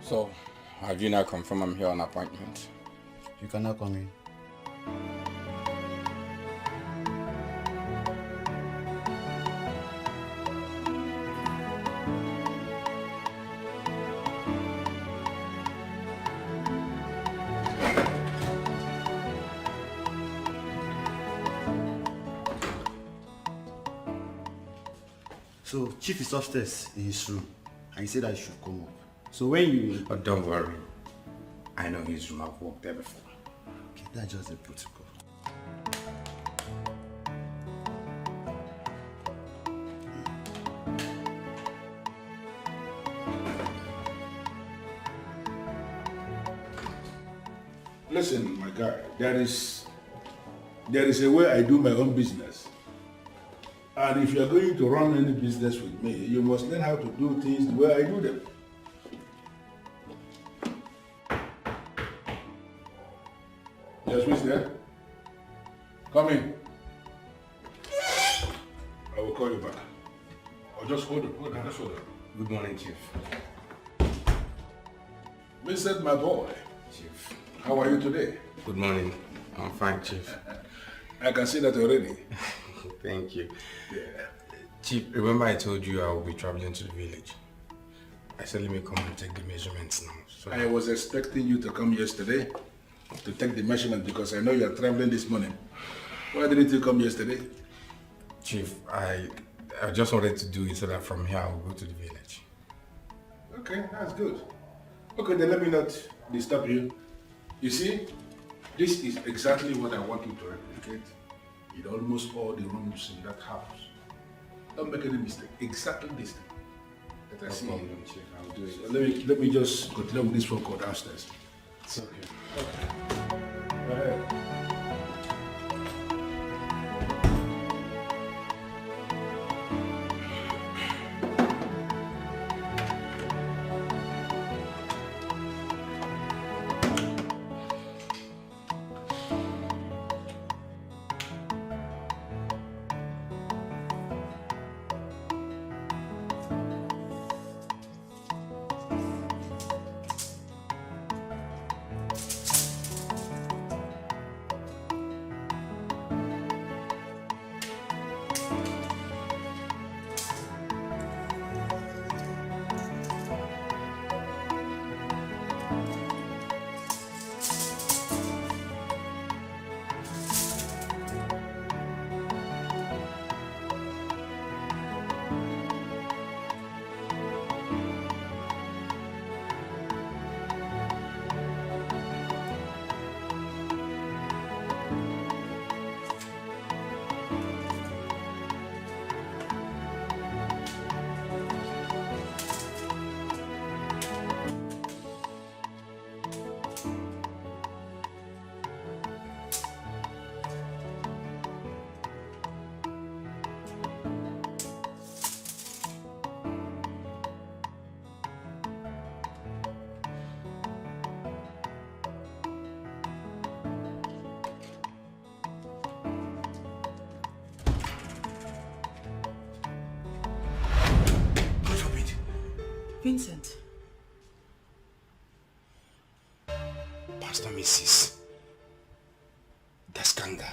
So, have you now confirmed I'm here on appointment? You cannot come in. So, Chief is upstairs in his room, and he said I should come up. So when you... But don't worry. I know his room. I've walked there before. Okay, that's just the protocol. Listen, my guy, there is a way I do my own business. And if you're going to run any business with me, you must learn how to do things the way I do them. Yes, who's there? Come in. I will call you back. Or just hold on, just hold on. Good morning, Chief. Vincent, my boy. Chief. How are you today? Good morning. I'm fine, Chief. I can see that already. Thank you. Yeah. Chief, remember I told you I will be traveling to the village? I said let me come and take the measurements now. So I was expecting you to come yesterday to take the measurement because I know you are traveling this morning. Why didn't you come yesterday? Chief, I just wanted to do it so that from here I will go to the village. Okay, that's good. Okay, then let me not disturb you. You see, this is exactly what I want you to replicate in almost all the rooms in that house. Don't make any mistake. Exactly this thing that I see. No problem, Chief. I'll do it. So let me just continue with this phone call downstairs. It's okay. Okay. Go ahead. Vincent. Pastor Mrs. Daskanga.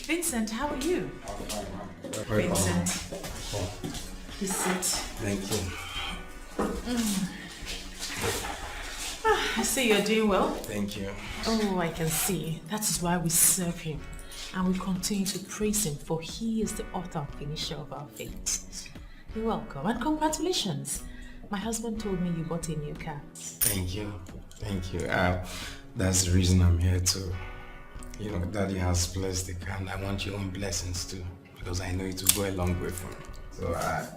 Vincent, how are you? I'm fine, ma'am. Vincent, please sit. Thank you. I see you're doing well. Thank you. Oh, I can see. That is why we serve him. And we continue to praise him, for he is the author and finisher of our faith. You're welcome, and congratulations. My husband told me you bought a new car. Thank you. Thank you. That's the reason I'm here too. You know, Daddy has blessed the car, and I want your own blessings too, because I know it will go a long way for me. So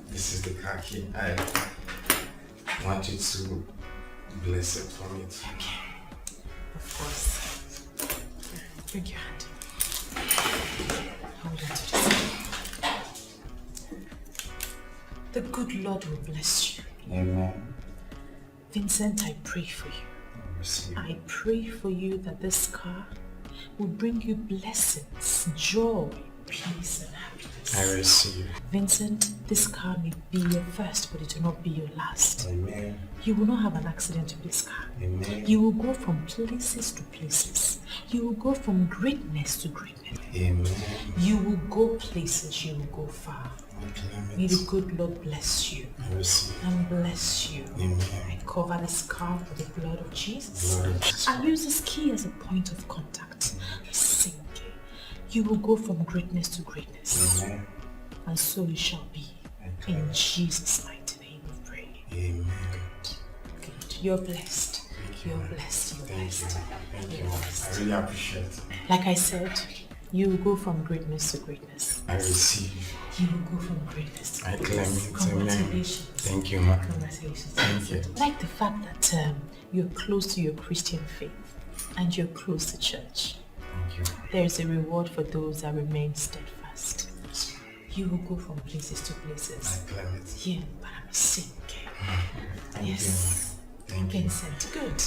this is the car key. I want you to bless it for me too. Of course. Bring your hand. Hold on to this. The good Lord will bless you. Amen. Vincent, I pray for you. I pray for you that this car will bring you blessings, joy, peace and happiness. I receive. Vincent, this car may be your first, but it will not be your last. Amen. You will not have an accident with this car. Amen. You will go from places to places. You will go from greatness to greatness. Amen. You will go places, you will go far. May the good Lord bless you I receive. and bless you. Amen. I cover this car with the blood of Jesus. Blood of Jesus. I use this key as a point of contact. Sing. You will go from greatness to greatness. Amen. And so it shall be. In Jesus' mighty name we pray. Amen. Good. You're blessed. You're blessed. You're blessed. Thank you. I really appreciate it. Like I said, you will go from greatness to greatness. I receive. You will go from greatness to I claim greatness. it. Congratulations. Thank you, ma. Congratulations. Thank you. I like the fact that you're close to your Christian faith and you're close to church. Thank you. There is a reward for those that remain steadfast. You will go from places to places. I claim it. Yeah, but I'm sinking. Thank Yes. you. Thank you. Vincent, good.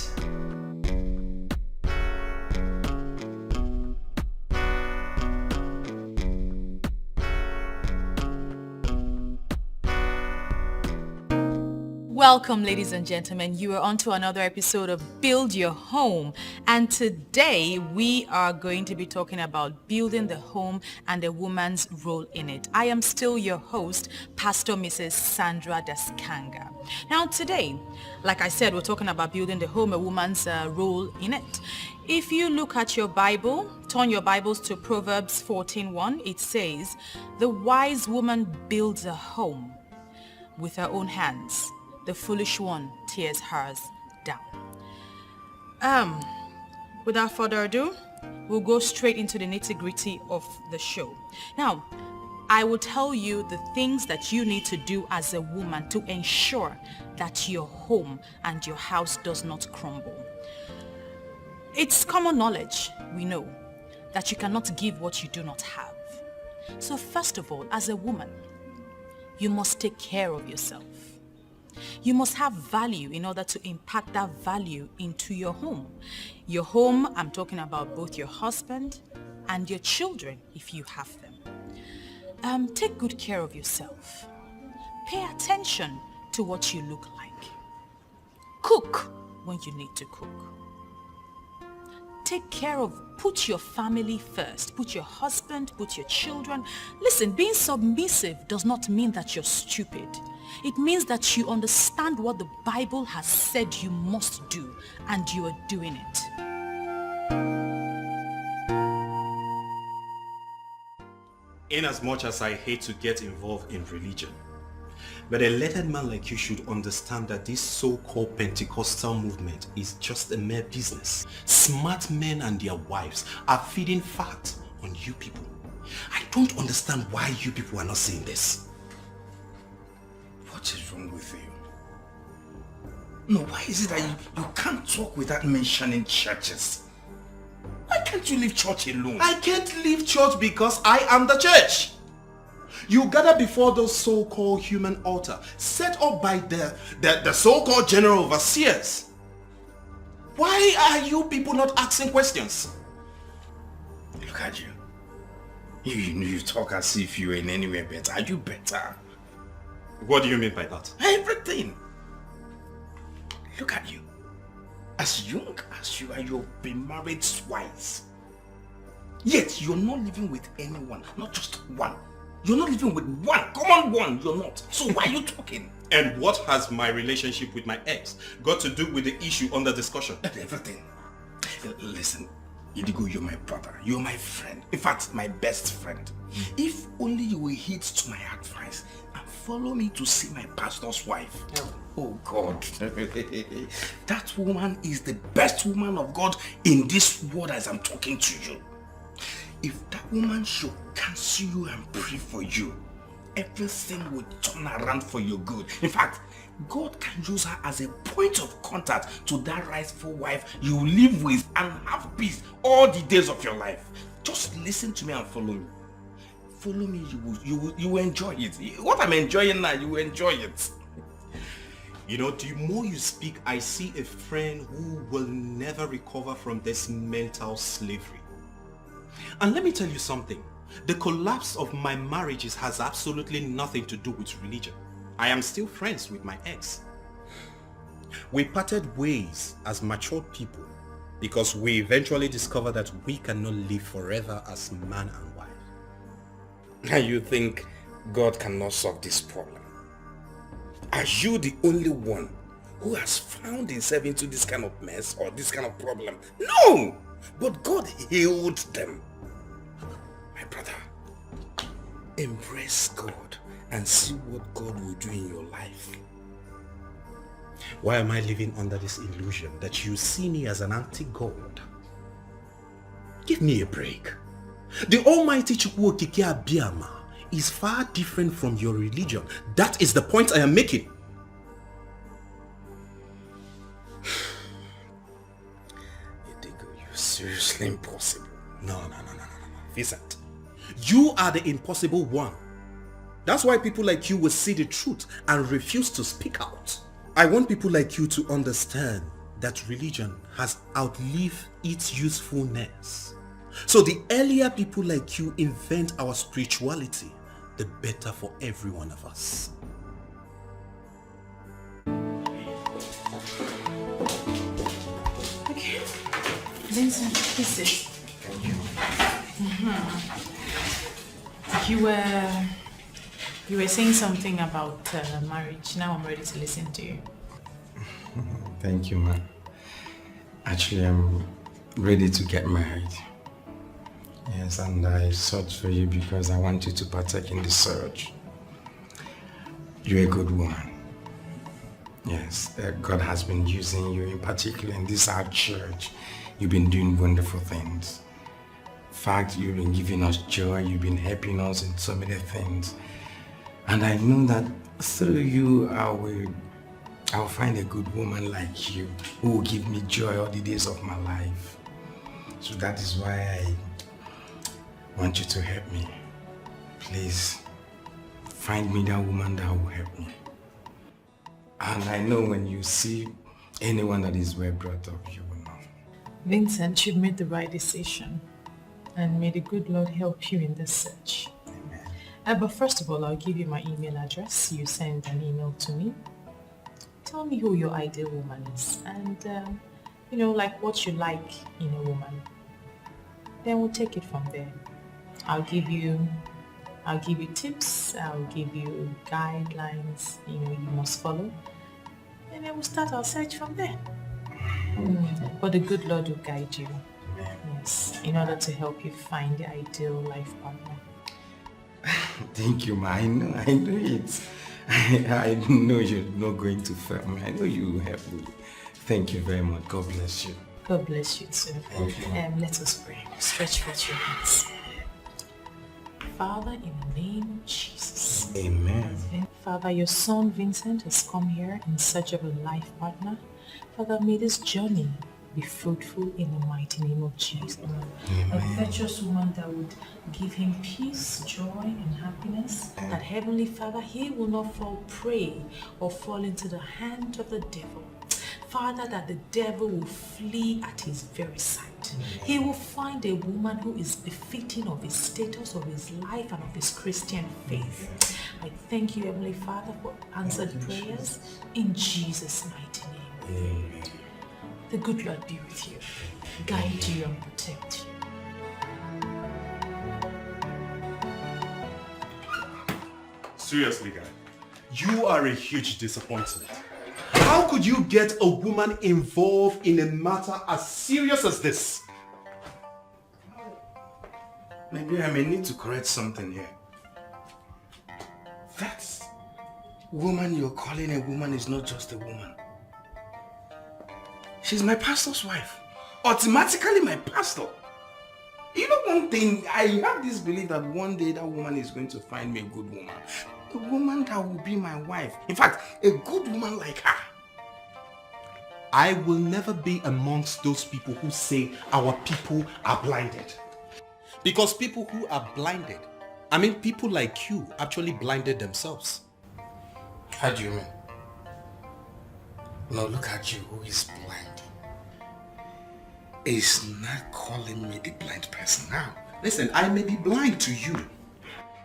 Welcome, ladies and gentlemen. You are on to another episode of Build Your Home. And today we are going to be talking about building the home and a woman's role in it. I am still your host, Pastor Mrs. Sandra Daskanga. Now today, like I said, we're talking about building the home, a woman's role in it. If you look at your Bible, turn your Bibles to Proverbs 14:1, it says, "The wise woman builds a home with her own hands. The foolish one tears hers down." Without further ado, we'll go straight into the nitty-gritty of the show. Now, I will tell you the things that you need to do as a woman to ensure that your home and your house does not crumble. It's common knowledge, we know, that you cannot give what you do not have. So first of all, as a woman, you must take care of yourself. You must have value in order to impact that value into your home. Your home, I'm talking about both your husband and your children if you have them. Take good care of yourself. Pay attention to what you look like. Cook when you need to cook. Take care of, put your family first. Put your husband, put your children. Listen, being submissive does not mean that you're stupid. It means that you understand what the Bible has said you must do, and you are doing it. In as much as I hate to get involved in religion, but a lettered man like you should understand that this so-called Pentecostal movement is just a mere business. Smart men and their wives are feeding fat on you people. I don't understand why you people are not seeing this. What is wrong with you? No, why is it that you can't talk without mentioning churches? Why can't you leave church alone? I can't leave church because I am the church. You gather before those so-called human altar set up by the so-called general overseers. Why are you people not asking questions? Look at you. You talk as if you were in anywhere better. Are you better? What do you mean by that? Everything. Look at you. As young as you are, you've been married twice. Yet you're not living with anyone, not just one. You're not living with one, common one, you're not. So why are you talking? And what has my relationship with my ex got to do with the issue under discussion? Everything. Listen, Idigo, you're my brother. You're my friend. In fact, my best friend. If only you will heed to my advice and follow me to see my pastor's wife. Oh God. That woman is the best woman of God in this world as I'm talking to you. If that woman should cancel you and pray for you, everything will turn around for your good. In fact, God can use her as a point of contact to that rightful wife you live with and have peace all the days of your life. Just listen to me and follow me. Follow me, you will enjoy it. What I'm enjoying now, you will enjoy it. You know, the more you speak, I see a friend who will never recover from this mental slavery. And let me tell you something. The collapse of my marriages has absolutely nothing to do with religion. I am still friends with my ex. We parted ways as matured people because we eventually discovered that we cannot live forever as man and wife. And you think God cannot solve this problem? Are you the only one who has found himself into this kind of mess or this kind of problem? No! But God healed them. My brother, embrace God and see what God will do in your life. Why am I living under this illusion that you see me as an anti-God? Give me a break. The Almighty Chukwuokike Abiyama is far different from your religion. That is the point I am making. You're seriously impossible. No. Vincent, you are the impossible one. That's why people like you will see the truth and refuse to speak out. I want people like you to understand that religion has outlived its usefulness. So the earlier people like you invent our spirituality, the better for every one of us. Okay. Vincent, this is You were saying something about marriage. Now I'm ready to listen to you. Thank you, man. Actually, I'm ready to get married. Yes, and I sought for you because I want you to partake in the search. You're a good woman. Yes, God has been using you, in particular in this our church. You've been doing wonderful things. In fact, you've been giving us joy. You've been helping us in so many things. And I know that through you, I'll find a good woman like you who will give me joy all the days of my life. So that is why I want you to help me. Please, find me that woman that will help me. And I know when you see anyone that is well brought up, you will know. Vincent, you've made the right decision. And may the good Lord help you in this search. But first of all, I'll give you my email address. You send an email to me. Tell me who your ideal woman is and, like what you like in a woman. Then we'll take it from there. I'll give you tips. I'll give you guidelines, you must follow. And then we'll start our search from there. But the good Lord will guide you. Yes, in order to help you find the ideal life partner. Thank you, ma. I know it. I know you're not going to fail me. I know you will help me. Thank you very much. God bless you. God bless you too. Thank you. Let us pray. Stretch forth your hands. Father, in the name of Jesus. Amen. Father, your son Vincent has come here in search of a life partner. Father, may this journey be fruitful in the mighty name of Jesus. A virtuous woman that would give him peace, joy, and happiness. That Heavenly Father, he will not fall prey or fall into the hand of the devil. Father, that the devil will flee at his very sight. He will find a woman who is befitting of his status, of his life, and of his Christian faith. I thank you, Heavenly Father, for answered prayers in Jesus' mighty name. Amen. The good Lord be with you, guide you and protect you. Seriously, guy, you are a huge disappointment. How could you get a woman involved in a matter as serious as this? Maybe I may need to correct something here. That woman you're calling a woman is not just a woman. She's my pastor's wife. Automatically my pastor. You know one thing, I have this belief that one day that woman is going to find me a good woman. A woman that will be my wife. In fact, a good woman like her. I will never be amongst those people who say our people are blinded. Because people who are blinded, people like you actually blinded themselves. How do you mean? No, look at you who is blind. Is not calling me the blind person now. Listen, I may be blind to you,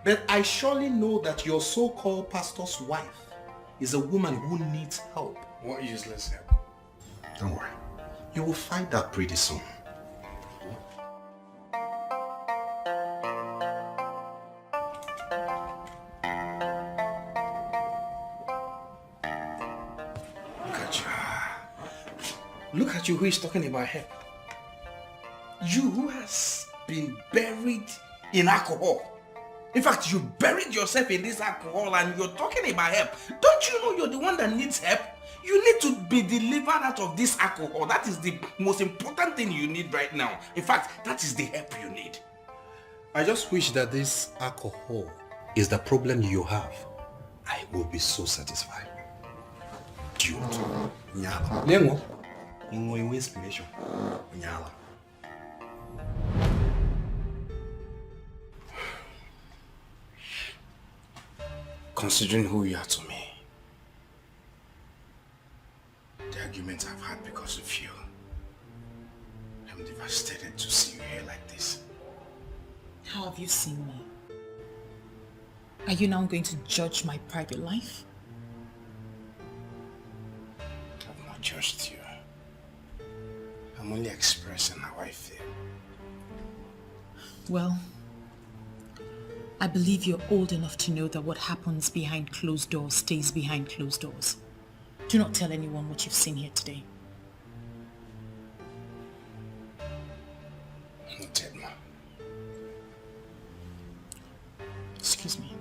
but I surely know that your so-called pastor's wife is a woman who needs help. What useless help? Don't worry. You will find out pretty soon. Look at you. Look at you who is talking about help. You who has been buried in alcohol. In fact, you buried yourself in this alcohol and you're talking about help. Don't you know you're the one that needs help? You need to be delivered out of this alcohol. That is the most important thing you need right now. In fact, that is the help you need. I just wish that this alcohol is the problem you have. I will be so satisfied. Dude. Nyala. Lengo. Ingo inspiration. Nyala. Considering who you are to me, the arguments I've had because of you, I'm devastated to see you here like this. How have you seen me? Are you now going to judge my private life? I've not judged you. I'm only expressing how I feel. Well, I believe you're old enough to know that what happens behind closed doors stays behind closed doors. Do not tell anyone what you've seen here today. Noted, ma. Excuse me.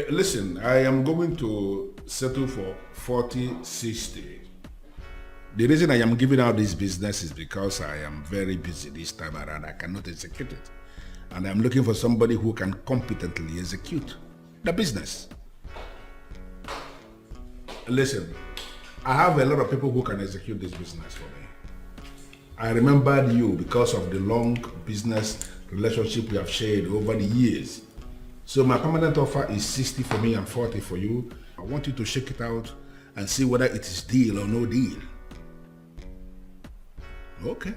Listen, I am going to settle for 40-60. The reason I am giving out this business is because I am very busy this time around. I cannot execute it. And I'm looking for somebody who can competently execute the business. Listen, I have a lot of people who can execute this business for me. I remembered you because of the long business relationship we have shared over the years. So my permanent offer is 60 for me and 40 for you. I want you to shake it out and see whether it is deal or no deal. Okay,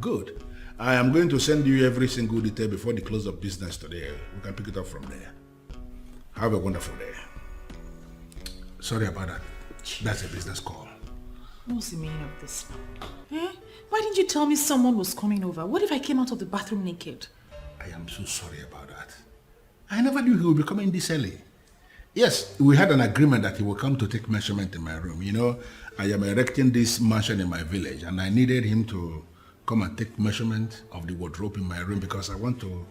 good. I am going to send you every single detail before the close of business today. We can pick it up from there. Have a wonderful day. Sorry about that. That's a business call. What's the meaning of this? Eh? Why didn't you tell me someone was coming over? What if I came out of the bathroom naked? I am so sorry about that. I never knew he would be coming this early. Yes, we had an agreement that he would come to take measurement in my room. You know, I am erecting this mansion in my village and I needed him to come and take measurement of the wardrobe in my room because I want to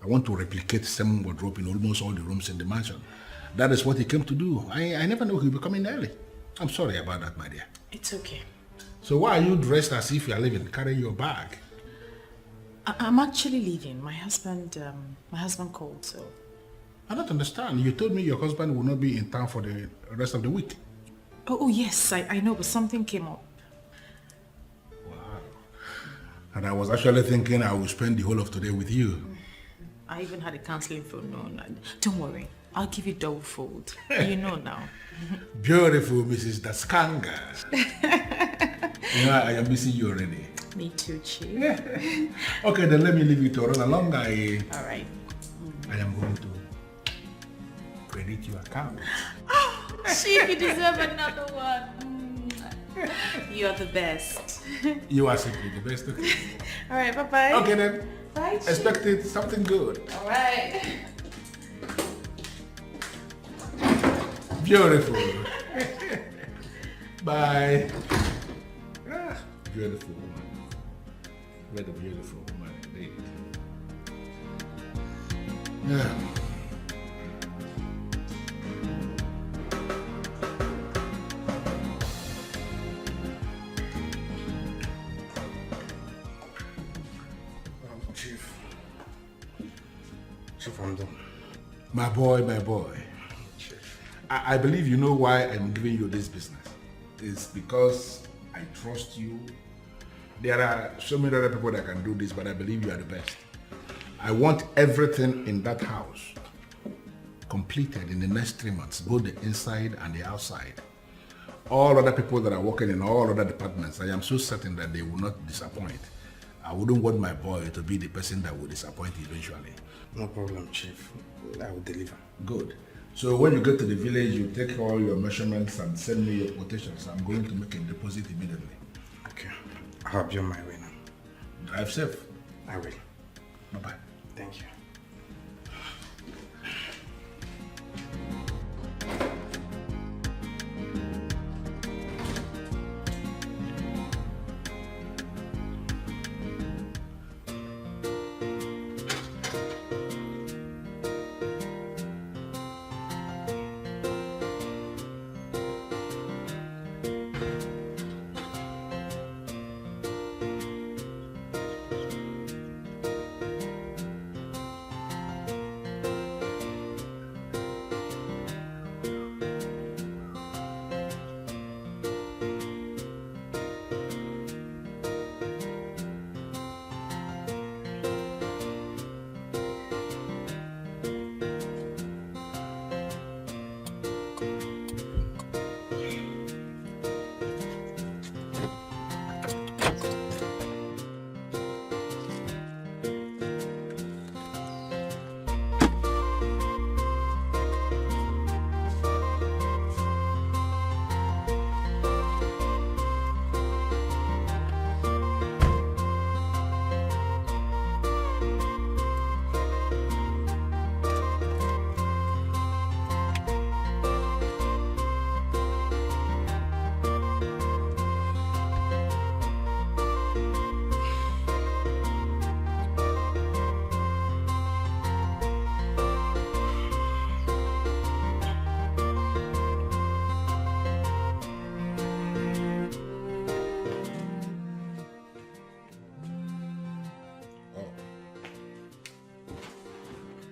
replicate the same wardrobe in almost all the rooms in the mansion. That is what he came to do. I never knew he would be coming early. I'm sorry about that, my dear. It's okay. So why are you dressed as if you are leaving, carrying your bag? I'm actually leaving. My husband called, so... I don't understand. You told me your husband will not be in town for the rest of the week. Oh yes, I know, but something came up. Wow. And I was actually thinking I will spend the whole of today with you. I even had a counseling phone. No. Don't worry. I'll give you double fold. You know now. Beautiful Mrs. Daskanga. You know, I am missing you already. Me too, Chief. Okay, then let me leave you to run along. All right. I am going to credit your account. Chief, you deserve another one. You're the best. You are simply the best. Okay. All right, bye-bye. Okay then. Bye, Chief. Expect it something good. All right. Beautiful. Bye. Ah, beautiful woman. Very beautiful woman indeed. Yeah. Chief, I'm done. My boy, my boy. I believe you know why I'm giving you this business. It's because I trust you. There are so many other people that can do this, but I believe you are the best. I want everything in that house completed in the next 3 months, both the inside and the outside. All other people that are working in all other departments, I am so certain that they will not disappoint. I wouldn't want my boy to be the person that will disappoint eventually. No problem, Chief. I will deliver. Good. So when you get to the village, you take all your measurements and send me your quotations. I'm going to make a deposit immediately. Okay. I'll be on my way now. Drive safe. I will. Bye-bye. Thank you.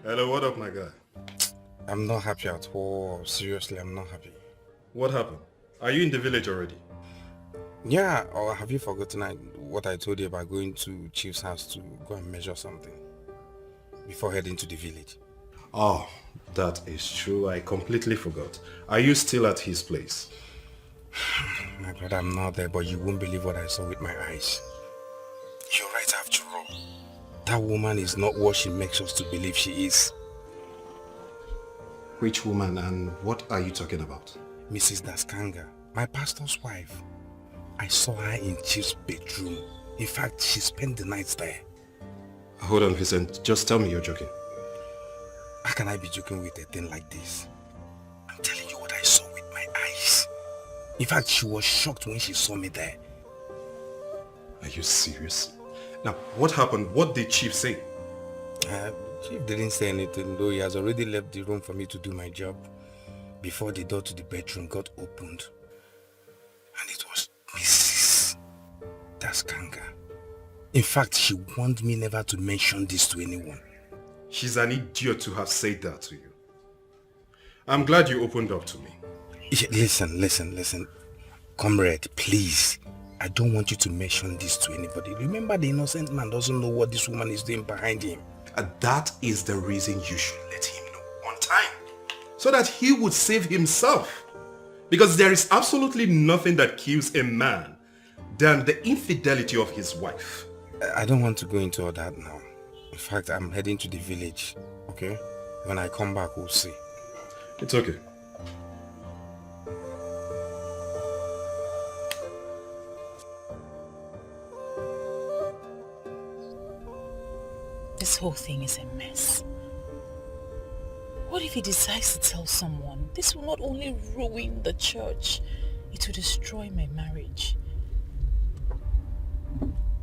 Hello, what up, my guy? I'm not happy at all. Seriously, I'm not happy. What happened? Are you in the village already? Yeah, or have you forgotten what I told you about going to Chief's house to go and measure something before heading to the village? Oh, that is true. I completely forgot. Are you still at his place? My brother, I'm not there, but you won't believe what I saw with my eyes. You're right after all. That woman is not what she makes us to believe she is. Which woman and what are you talking about? Mrs. Daskanga, my pastor's wife. I saw her in Chief's bedroom. In fact, she spent the night there. Hold on, Vincent. Just tell me you're joking. How can I be joking with a thing like this? I'm telling you what I saw with my eyes. In fact, she was shocked when she saw me there. Are you serious? Now, what happened? What did Chief say? Chief didn't say anything, though he has already left the room for me to do my job before the door to the bedroom got opened. And it was Mrs. Daskanga. In fact, she warned me never to mention this to anyone. She's an idiot to have said that to you. I'm glad you opened up to me. Listen. Comrade, please. I don't want you to mention this to anybody. Remember, the innocent man doesn't know what this woman is doing behind him. And that is the reason you should let him know on time. So that he would save himself. Because there is absolutely nothing that kills a man than the infidelity of his wife. I don't want to go into all that now. In fact, I'm heading to the village, okay? When I come back, we'll see. It's okay. This whole thing is a mess. What do if he decides to tell someone, this will not only ruin the church, it will destroy my marriage.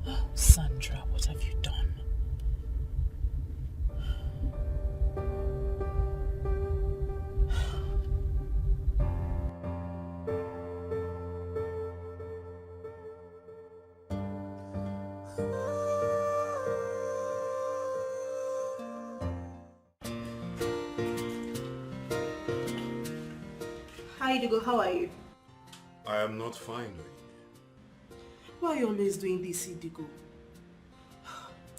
Oh, Sandra, what have you done? Hi, Digo, how are you? I am not fine. Why are you always doing this, Digo?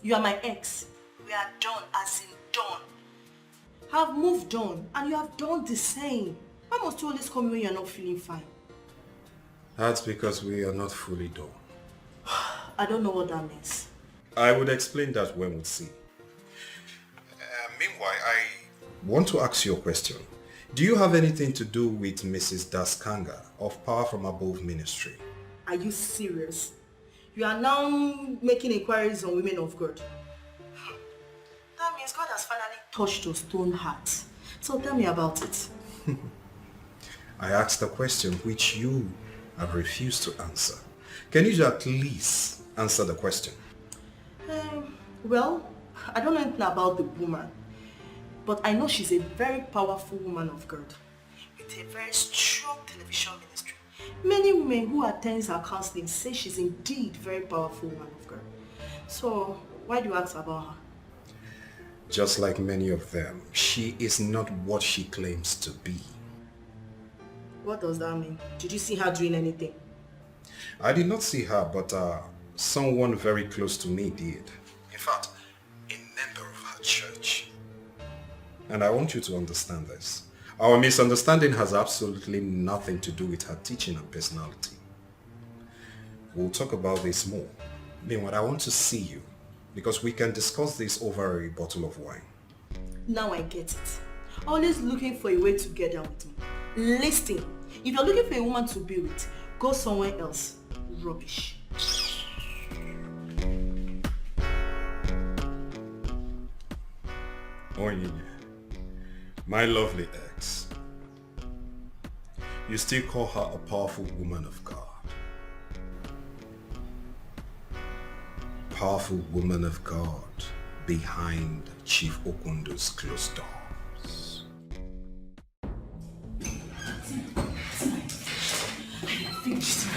You are my ex. We are done, as in done. Have moved on, and you have done the same. Why must you always come when you are not feeling fine? That's because we are not fully done. I don't know what that means. I would explain that when we see. Meanwhile, I want to ask you a question. Do you have anything to do with Mrs. Daskanga of Power from Above Ministry? Are you serious? You are now making inquiries on women of God. That means God has finally touched your stone heart. So tell me about it. I asked a question which you have refused to answer. Can you at least answer the question? Well, I don't know anything about the woman, but I know she's a very powerful woman of God with a very strong television ministry. Many women who attend her counseling say she's indeed a very powerful woman of God. So, why do you ask about her? Just like many of them, she is not what she claims to be. What does that mean? Did you see her doing anything? I did not see her, but someone very close to me did. In fact, a member of her church. And I want you to understand this. Our misunderstanding has absolutely nothing to do with her teaching and personality. We'll talk about this more. Meanwhile, I want to see you because we can discuss this over a bottle of wine. Now I get it. Always looking for a way to get down with me. Listen, if you're looking for a woman to be with, go somewhere else. Rubbish. Onyinye, my lovely ex, you still call her a powerful woman of God. Powerful woman of God behind Chief Okundo's closed doors. Finished.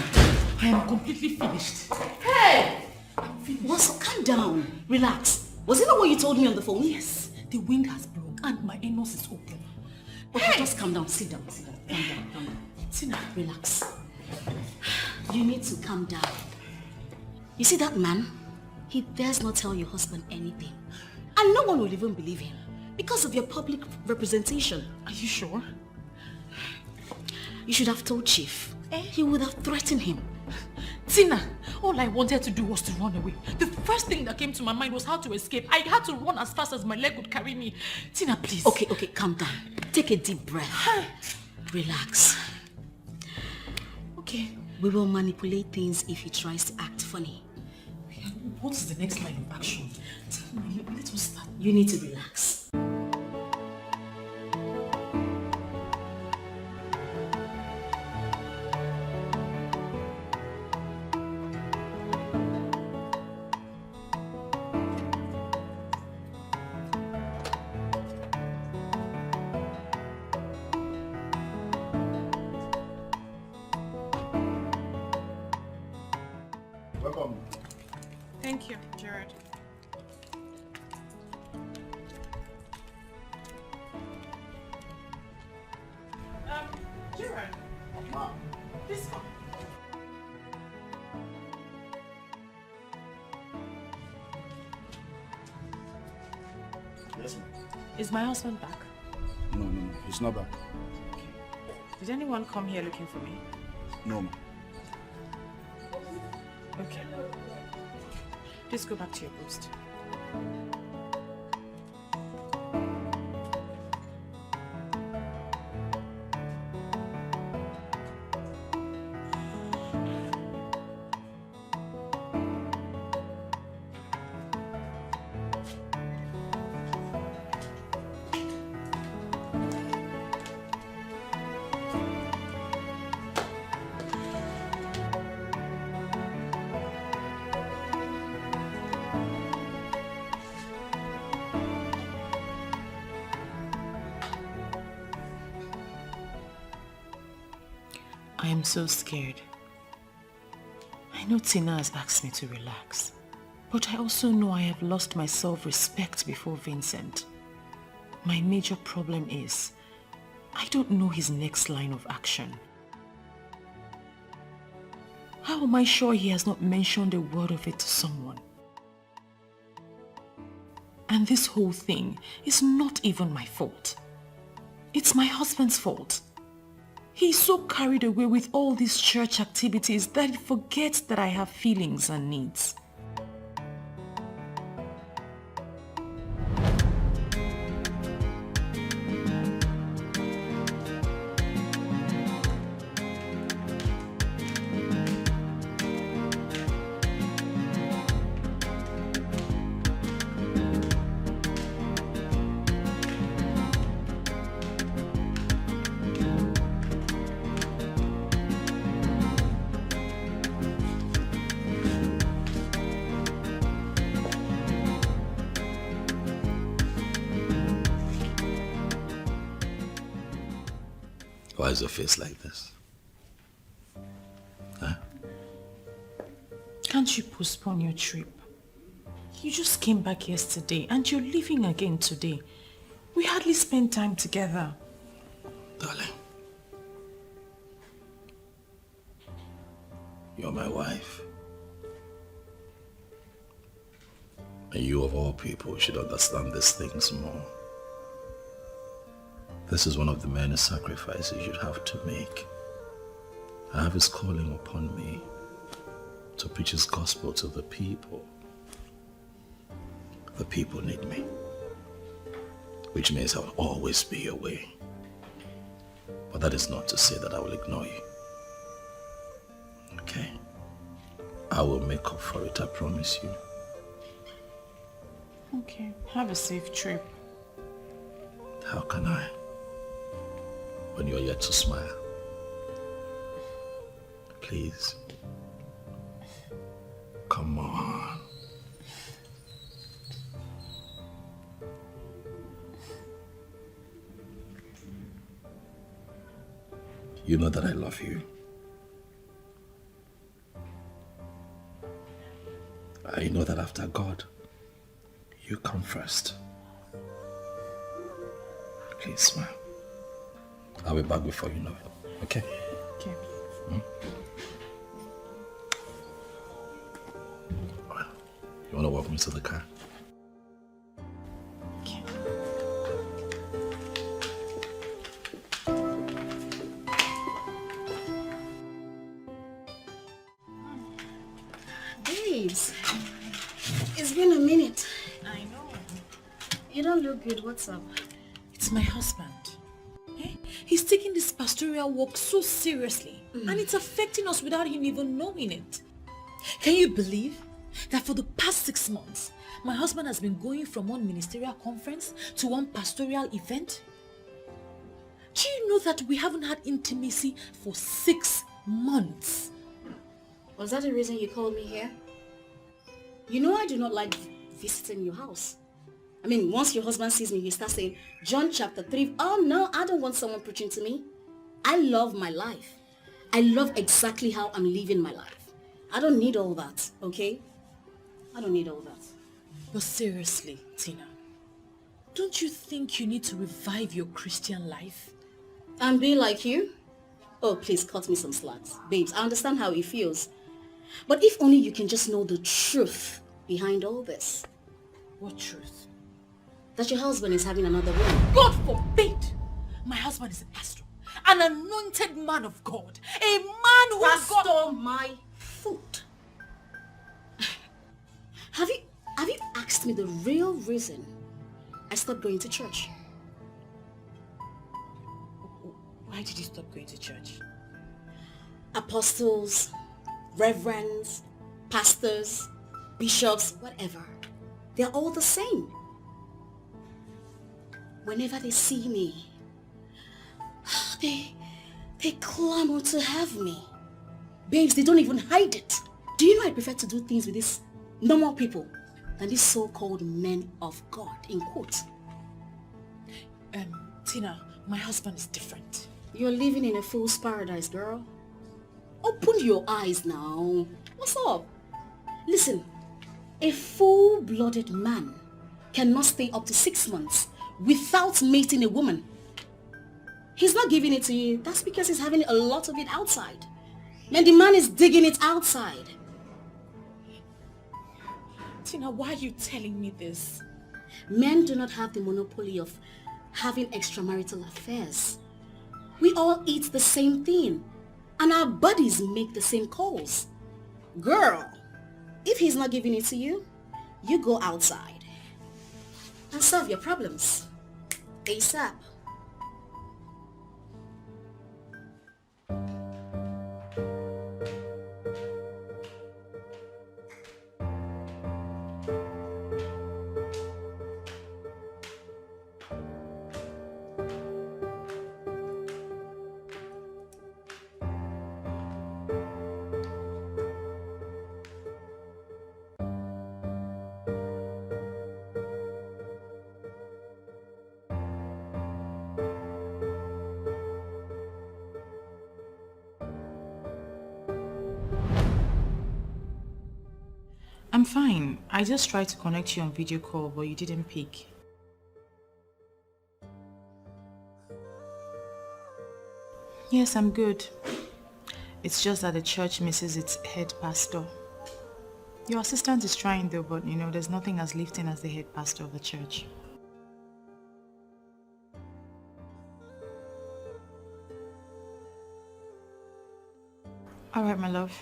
I am completely finished. Hey! Calm down. Relax. Was it not what you told me on the phone? Yes, the wind has blown and my anus is open. Okay, just calm down. Sit down. Calm down. Tina, Relax. You need to calm down. You see that man? He dares not tell your husband anything. And no one will even believe him because of your public representation. are you sure? You should have told Chief. He would have threatened him. Tina, all I wanted to do was to run away. The first thing that came to my mind was how to escape. I had to run as fast as my leg would carry me. Tina, please. Okay, calm down. Take a deep breath. Relax. Okay. We will manipulate things if he tries to act funny. What is the next line of action? Tell me, let us start. You need to relax. Welcome. Thank you, Gerard. Gerard. This one. Yes, ma'am. Is my husband back? No, he's not back. Did anyone come here looking for me? No, ma'am. Okay. Please go back to your post. am so scared. I know Tina has asked me to relax, but I also know I have lost my self-respect before Vincent. My major problem is, I don't know his next line of action. How am I sure he has not mentioned a word of it to someone? And this whole thing is not even my fault. It's my husband's fault. He's so carried away with all these church activities that he forgets that I have feelings and needs. Why is your face like this? Huh? Can't you postpone your trip? You just came back yesterday and you're leaving again today. We hardly spent time together. Darling, you're my wife. And you of all people should understand these things more. This is one of the many sacrifices you'd have to make. I have his calling upon me to preach his gospel to the people. The people need me, which means I'll always be away. But that is not to say that I will ignore you. Okay? I will make up for it, I promise you. Okay, have a safe trip. How can I? When you're yet to smile. Please. Come on. You know that I love you. I know that after God, you come first. Please smile. I'll be back before you know it. Okay? Okay. Well, you want to walk me to the car? Okay. Babes, it's been a minute. I know. You don't look good. What's up? It's my husband. He's taking this pastoral work so seriously and it's affecting us without him even knowing it. Can you believe that for the past 6 months, my husband has been going from one ministerial conference to one pastoral event? Do you know that we haven't had intimacy for 6 months? Was that the reason you called me here? You know I do not like visiting your house. I mean, once your husband sees me, he starts saying, John chapter 3. Oh no, I don't want someone preaching to me. I love my life. I love exactly how I'm living my life. I don't need all that, okay? I don't need all that. But seriously, Tina, don't you think you need to revive your Christian life? And be like you? Oh, please cut me some slacks. Babes, I understand how it feels. But if only you can just know the truth behind all this. What truth? That your husband is having another woman. God forbid! My husband is a pastor, an anointed man of God, a man who Pastor my foot. Have you asked me the real reason I stopped going to church? Why did you stop going to church? Apostles, reverends, pastors, bishops, whatever. They're all the same. Whenever they see me, they clamor to have me. Babes, they don't even hide it. Do you know I prefer to do things with these normal people than these so-called men of God, in quotes? Tina, my husband is different. You're living in a fool's paradise, girl. Open your eyes now. What's up? Listen, a full-blooded man cannot stay up to 6 months without mating a woman. He's not giving it to you. That's because he's having a lot of it outside. And the man is digging it outside. Tina, why are you telling me this? Men do not have the monopoly of having extramarital affairs. We all eat the same thing, and our bodies make the same calls. Girl, if he's not giving it to you, you go outside and solve your problems ASAP. I'm fine. I just tried to connect you on video call, but you didn't pick. Yes, I'm good. It's just that the church misses its head pastor. Your assistant is trying though, but there's nothing as lifting as the head pastor of the church. All right, my love.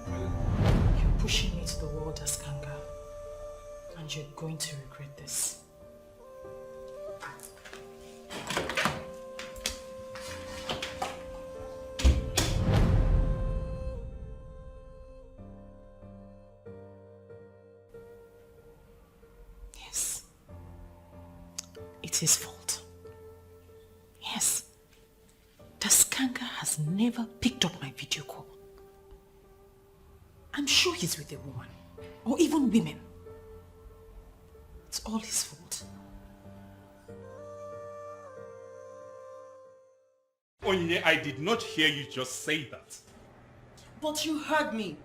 You're pushing me to the wall, Daskanga, and you're going to regret this. Yes. It's his fault. Yes. Daskanga has never picked up my video call. I'm sure he's with a woman, or even women. It's all his fault. Onyinye, I did not hear you just say that. But you heard me.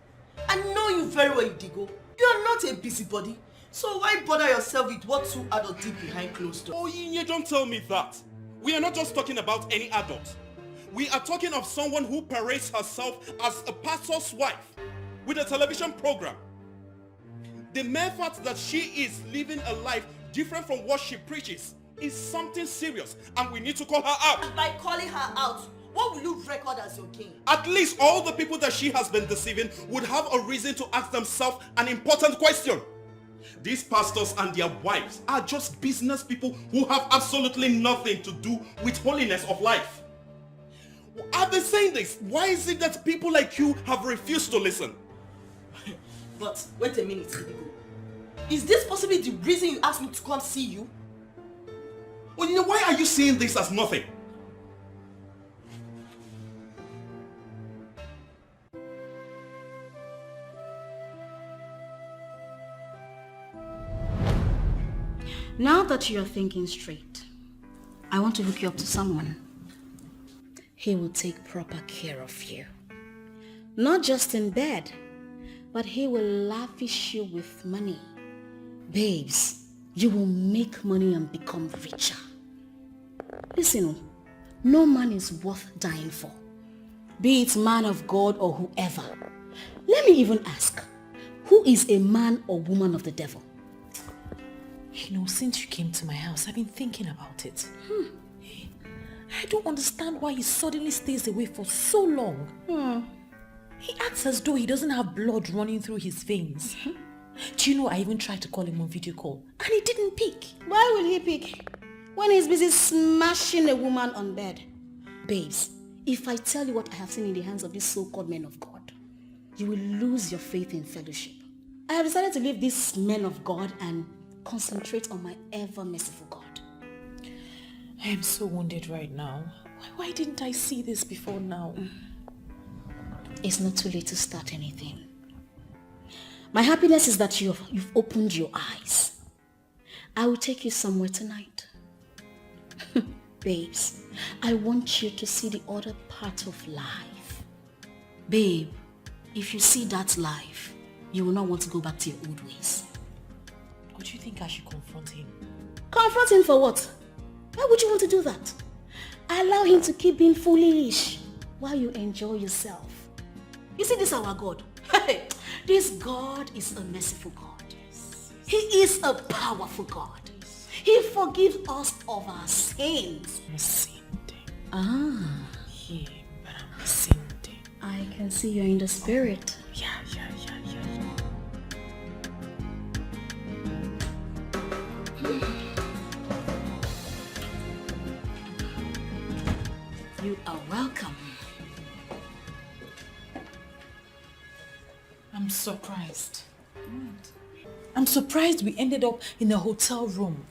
I know you very well, Idigo. You are not a busybody. So why bother yourself with what two adults did behind closed doors? Onyinye, don't tell me that. We are not just talking about any adult. We are talking of someone who parades herself as a pastor's wife with a television program. The mere fact that she is living a life different from what she preaches is something serious, and we need to call her out. And by calling her out, what will you record as your gain? At least all the people that she has been deceiving would have a reason to ask themselves an important question. These pastors and their wives are just business people who have absolutely nothing to do with holiness of life. I've been saying this. Why is it that people like you have refused to listen? But wait a minute, Idigo. Is this possibly the reason you asked me to come see you? Well, why are you seeing this as nothing? Now that you're thinking straight, I want to hook you up to someone. He will take proper care of you. Not just in bed, but he will lavish you with money. Babes, you will make money and become richer. Listen, no man is worth dying for, be it man of God or whoever. Let me even ask, who is a man or woman of the devil? Since you came to my house, I've been thinking about it. I don't understand why he suddenly stays away for so long. He acts as though he doesn't have blood running through his veins. Do you know I even tried to call him on video call and he didn't pick? Why will he pick when he's busy smashing a woman on bed? Babes, if I tell you what I have seen in the hands of these so-called men of God, you will lose your faith in fellowship. I have decided to leave these men of God and concentrate on my ever-merciful God. I am so wounded right now. Why didn't I see this before now? It's not too late to start anything. My happiness is that you've opened your eyes. I will take you somewhere tonight. Babes, I want you to see the other part of life. Babe, if you see that life, you will not want to go back to your old ways. Or do you think I should confront him? Confront him for what? Why would you want to do that? Allow him to keep being foolish while you enjoy yourself. You see, this is our God. Hey, this God is a merciful God. He is a powerful God. He forgives us of our sins. I'm a saint. Ah. Yeah, but I'm a saint. I can see you're in the spirit. Yeah. You are welcome. I'm surprised. I'm surprised we ended up in a hotel room.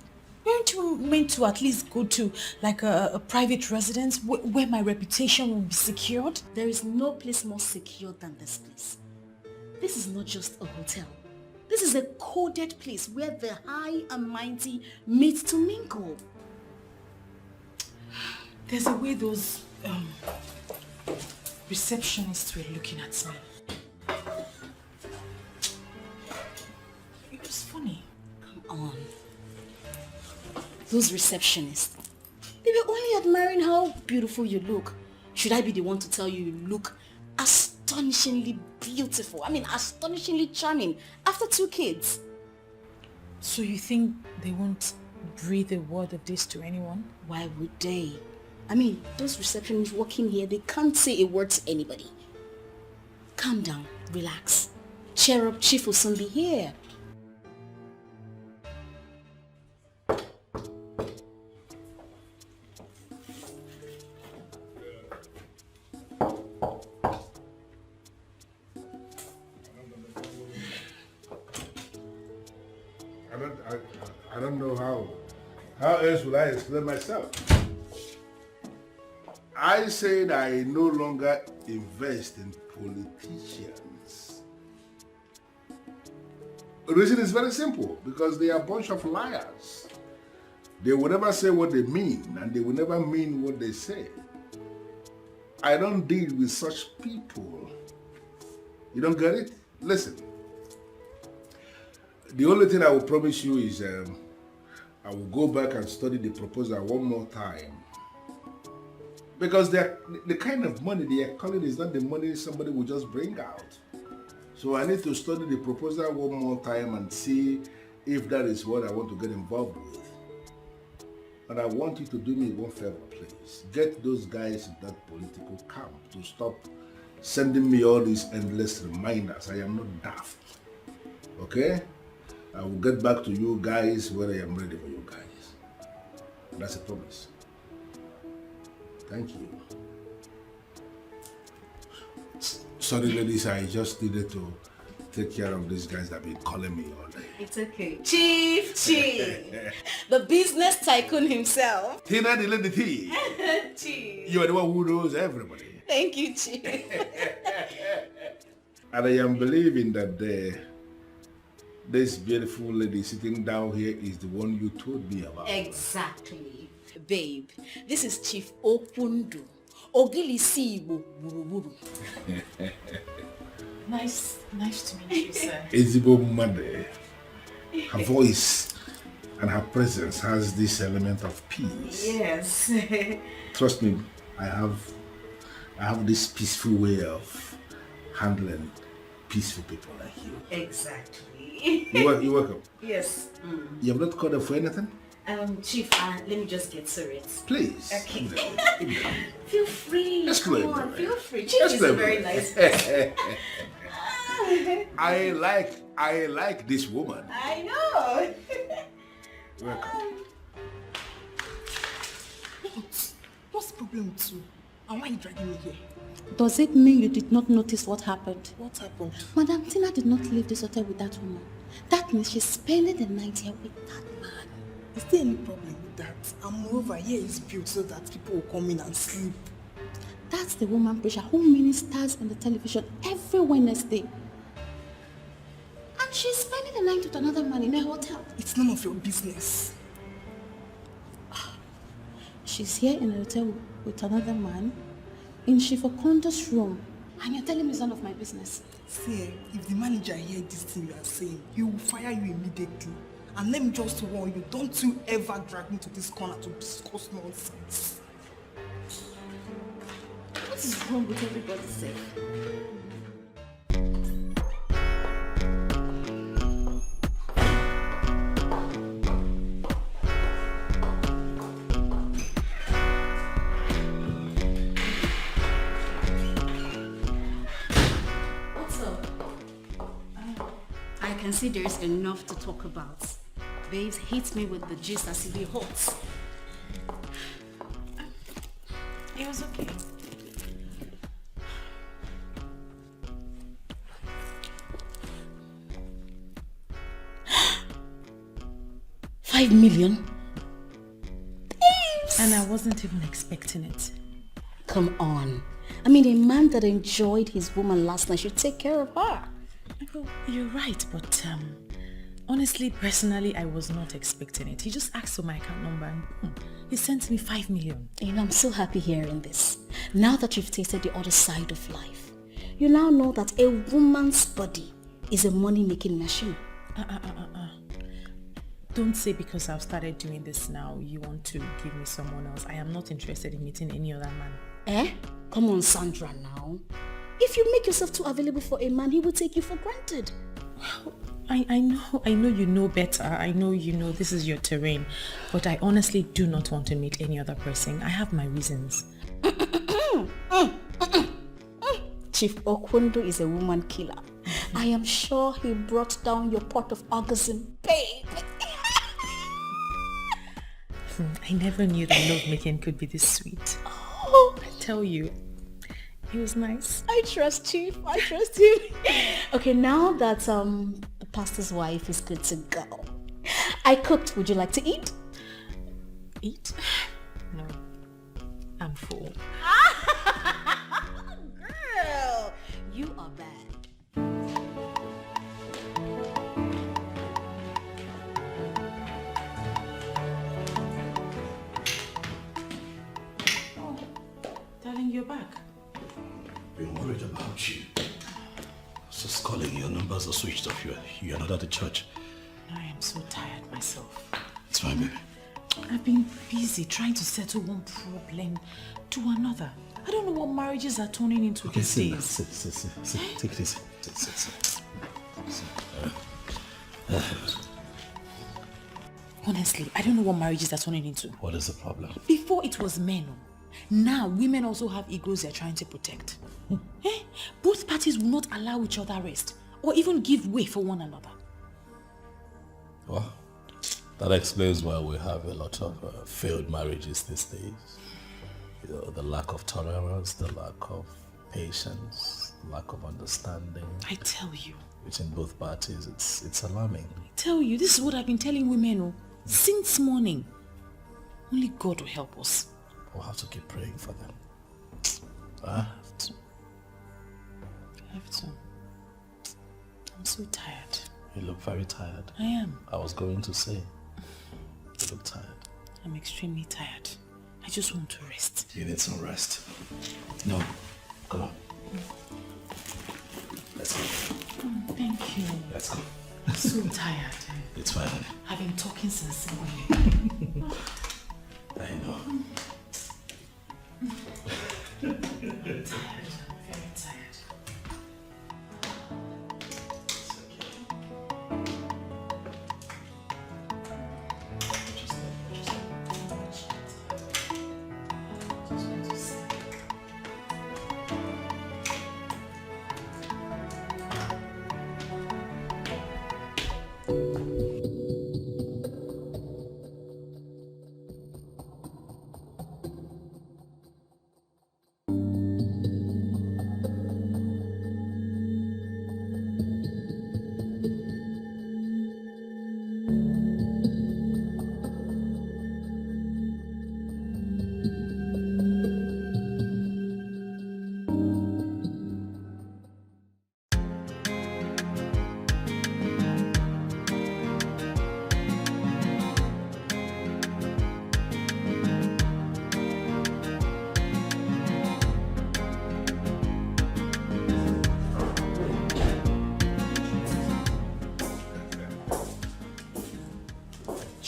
Weren't you meant to at least go to like a private residence where my reputation will be secured? There is no place more secure than this place. This is not just a hotel. This is a coded place where the high and mighty meet to mingle. There's a way those receptionists were looking at me. It was funny. Come on. Those receptionists, they were only admiring how beautiful you look. Should I be the one to tell you you look astonishingly beautiful? I mean, astonishingly charming after 2 kids. So you think they won't breathe a word of this to anyone? Why would they? I mean, those receptionists working here, they can't say a word to anybody. Calm down, relax. Cheer up, Chief will soon be here. I don't know how else will I explain myself. I said I no longer invest in politicians. The reason is very simple, because they are a bunch of liars. They will never say what they mean, and they will never mean what they say. I don't deal with such people. You don't get it? Listen. The only thing I will promise you is I will go back and study the proposal one more time. Because the kind of money they are calling is not the money somebody will just bring out. So I need to study the proposal one more time and see if that is what I want to get involved with. And I want you to do me one favor, please. Get those guys in that political camp to stop sending me all these endless reminders. I am not daft. Okay? I will get back to you guys when I am ready for you guys. That's a promise. Thank you. Sorry, ladies, I just needed to take care of these guys that have been calling me all day. It's okay. Chief! The business tycoon himself. Tina the lady T. Chief. You are the one who knows everybody. Thank you, Chief. And I am believing that this beautiful lady sitting down here is the one you told me about. Exactly. Babe, this is Chief Opundu. Ogilisibo Buruburu. Nice to meet you, sir. Ezibo Made. Her voice and her presence has this element of peace. Yes. Trust me, I have this peaceful way of handling peaceful people like you. Exactly. You're welcome. Yes. You have not called her for anything? Chief, let me just get serious. Please. Okay. Feel free. Let's go. Come on, feel free. Chief is a very nice person. I like this woman. I know. Welcome. What's the problem with you? And why are you dragging me here? Does it mean you did not notice what happened? What happened? Madam Tina did not leave this hotel with that woman. That means she's spending the night here with that man. Is there any problem with that? And moreover, here is built so that people will come in and sleep. That's the woman Prisha who ministers on the television every Wednesday. And she's spending the night with another man in a hotel. It's none of your business. She's here in a hotel with another man in Shifokondo's room. And you're telling me it's none of my business. See, if the manager hears this thing you are saying, he will fire you immediately. And let me just warn you, don't you ever drag me to this corner to discuss nonsense. What is wrong with everybody safe? I can see there is enough to talk about. Babes hit me with the gist as if it hot. It was okay. $5 million? And I wasn't even expecting it. Come on. I mean, a man that enjoyed his woman last night should take care of her. Well, you're right, but honestly, personally, I was not expecting it. He just asked for my account number and boom, he sent me 5 million. You know, I'm so happy hearing this. Now that you've tasted the other side of life, you now know that a woman's body is a money-making machine. Don't say because I've started doing this now, you want to give me someone else. I am not interested in meeting any other man. Eh? Come on, Sandra, now. If you make yourself too available for a man, he will take you for granted. Well, I know you know better. I know you know this is your terrain. But I honestly do not want to meet any other person. I have my reasons. Chief Okundo is a woman killer. I am sure he brought down your pot of orgasm, babe. I never knew that lovemaking could be this sweet. Oh, I tell you, he was nice. I trust Chief. I trust him. Okay, now that the pastor's wife is good to go, I cooked. Would you like to eat? Eat? No, I'm full. Girl, you are bad. Darling, you're back. Been worried about you. I was just calling. Your numbers are switched off. You're not at the church. I am so tired myself. It's fine, baby. I've been busy trying to settle one problem to another. I don't know what marriages are turning into these days. Sit. Take it easy. Sit. Honestly, I don't know what marriages are turning into. What is the problem? Before it was men. Now women also have egos they're trying to protect. Both parties will not allow each other rest or even give way for one another. Well, that explains why we have a lot of failed marriages these days. You know, the lack of tolerance, the lack of patience, lack of understanding. I tell you. Between both parties, it's alarming. I tell you, this is what I've been telling women since morning. Only God will help us. We'll have to keep praying for them. I have to. I'm so tired. You look very tired. I am. I was going to say, you look tired. I'm extremely tired. I just want to rest. You need some rest. No, come on. Let's go. Thank you. Let's go. I'm so tired. It's fine. I've been talking since morning. I know. Tired. Very tired.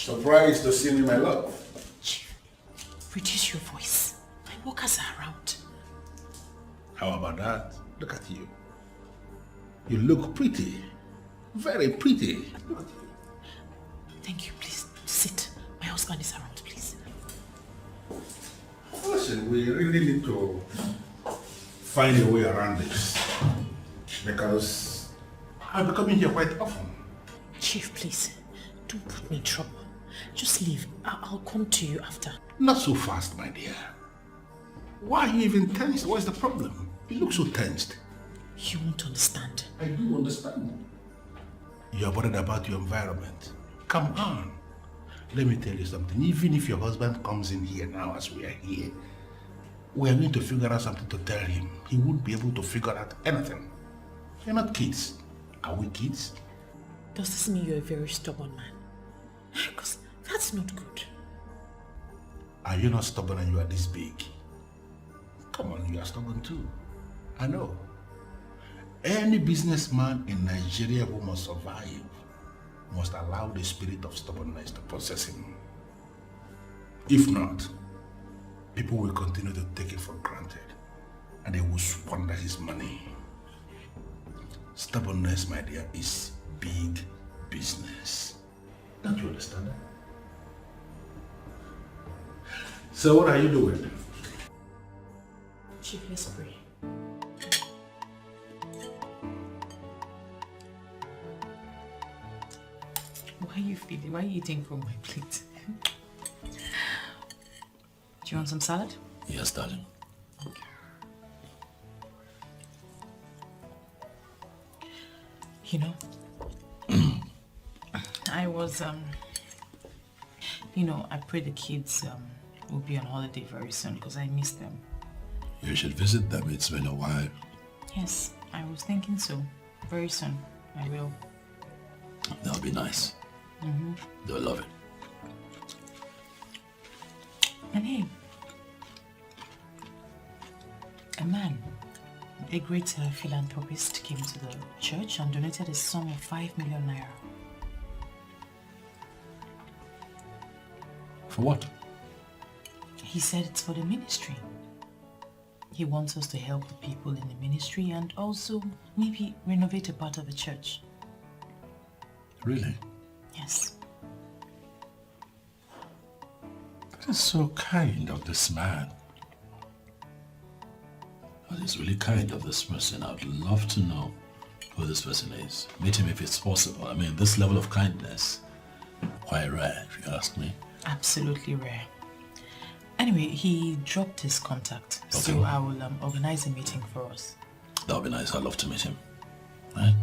Surprised to see me, my love. Chief, reduce your voice. My workers are around. How about that? Look at you. You look pretty. Very pretty. Look at you. Thank you, please. Sit. My husband is around, please. Listen, we really need to find a way around this. Because I'll be coming here quite often. Chief, please. Don't put me in trouble. Just leave. I'll come to you after. Not so fast, my dear. Why are you even tensed? What's the problem? You look so tensed. You won't understand. I do understand. You're worried about your environment. Come on. Let me tell you something. Even if your husband comes in here now as we are here, we are going to figure out something to tell him. He won't be able to figure out anything. You're not kids. Are we kids? Does this mean you're a very stubborn man? Because that's not good. Are you not stubborn and you are this big? Come on, you are stubborn too. I know. Any businessman in Nigeria who must survive must allow the spirit of stubbornness to possess him. If not, people will continue to take it for granted and they will squander his money. Stubbornness, my dear, is big business. Don't you understand that? So what are you doing? Chief, let's pray. Why are you feeding? Why are you eating from my plate? Do you want some salad? Yes, darling. Okay. You know, I was, I pray the kids will be on holiday very soon because I miss them. You should visit them. It's been a while. Yes, I was thinking so. Very soon, I will. That'll be nice. Mm-hmm. They'll love it. And hey, a man, a great philanthropist came to the church and donated a sum of 5 million naira. For what? He said it's for the ministry. He wants us to help the people in the ministry and also maybe renovate a part of the church. Really? Yes. That is so kind of this man. That is really kind of this person. I'd love to know who this person is. Meet him if it's possible. I mean, this level of kindness, quite rare, if you ask me. Absolutely rare. Anyway, he dropped his contact, Okay. so I will organize a meeting for us. That would be nice. I'd love to meet him. Right?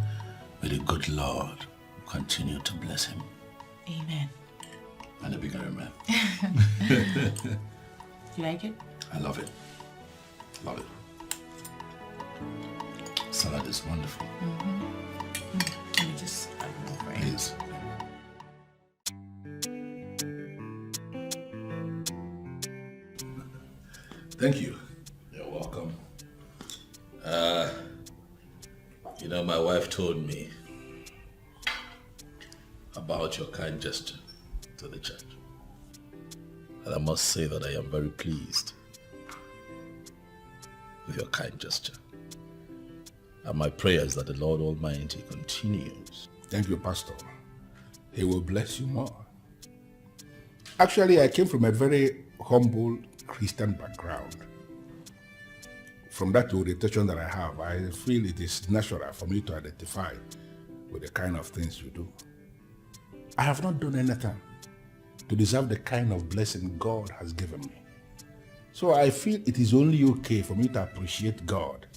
May the good Lord continue to bless him. Amen. And a bigger man. You like it? I love it. Love it. Salad is wonderful. Let me just add more for you. Please. Thank you. You're welcome. My wife told me about your kind gesture to the church. And I must say that I am very pleased with your kind gesture. And my prayer is that the Lord Almighty continues. Thank you, Pastor. He will bless you more. Actually, I came from a very humble Christian background. From that orientation that I have, I feel it is natural for me to identify with the kind of things you do. I have not done anything to deserve the kind of blessing God has given me. So I feel it is only okay for me to appreciate God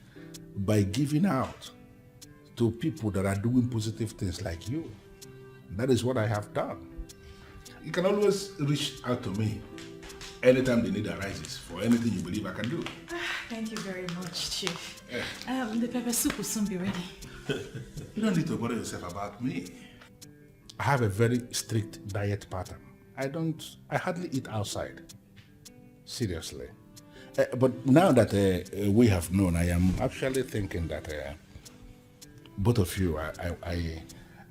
by giving out to people that are doing positive things like you. That is what I have done. You can always reach out to me anytime the need arises for anything you believe I can do. Thank you very much, Chief. The pepper soup will soon be ready. You don't need to bother yourself about me. I have a very strict diet pattern. I hardly eat outside. Seriously. But now that we have known, I am actually thinking that both of you,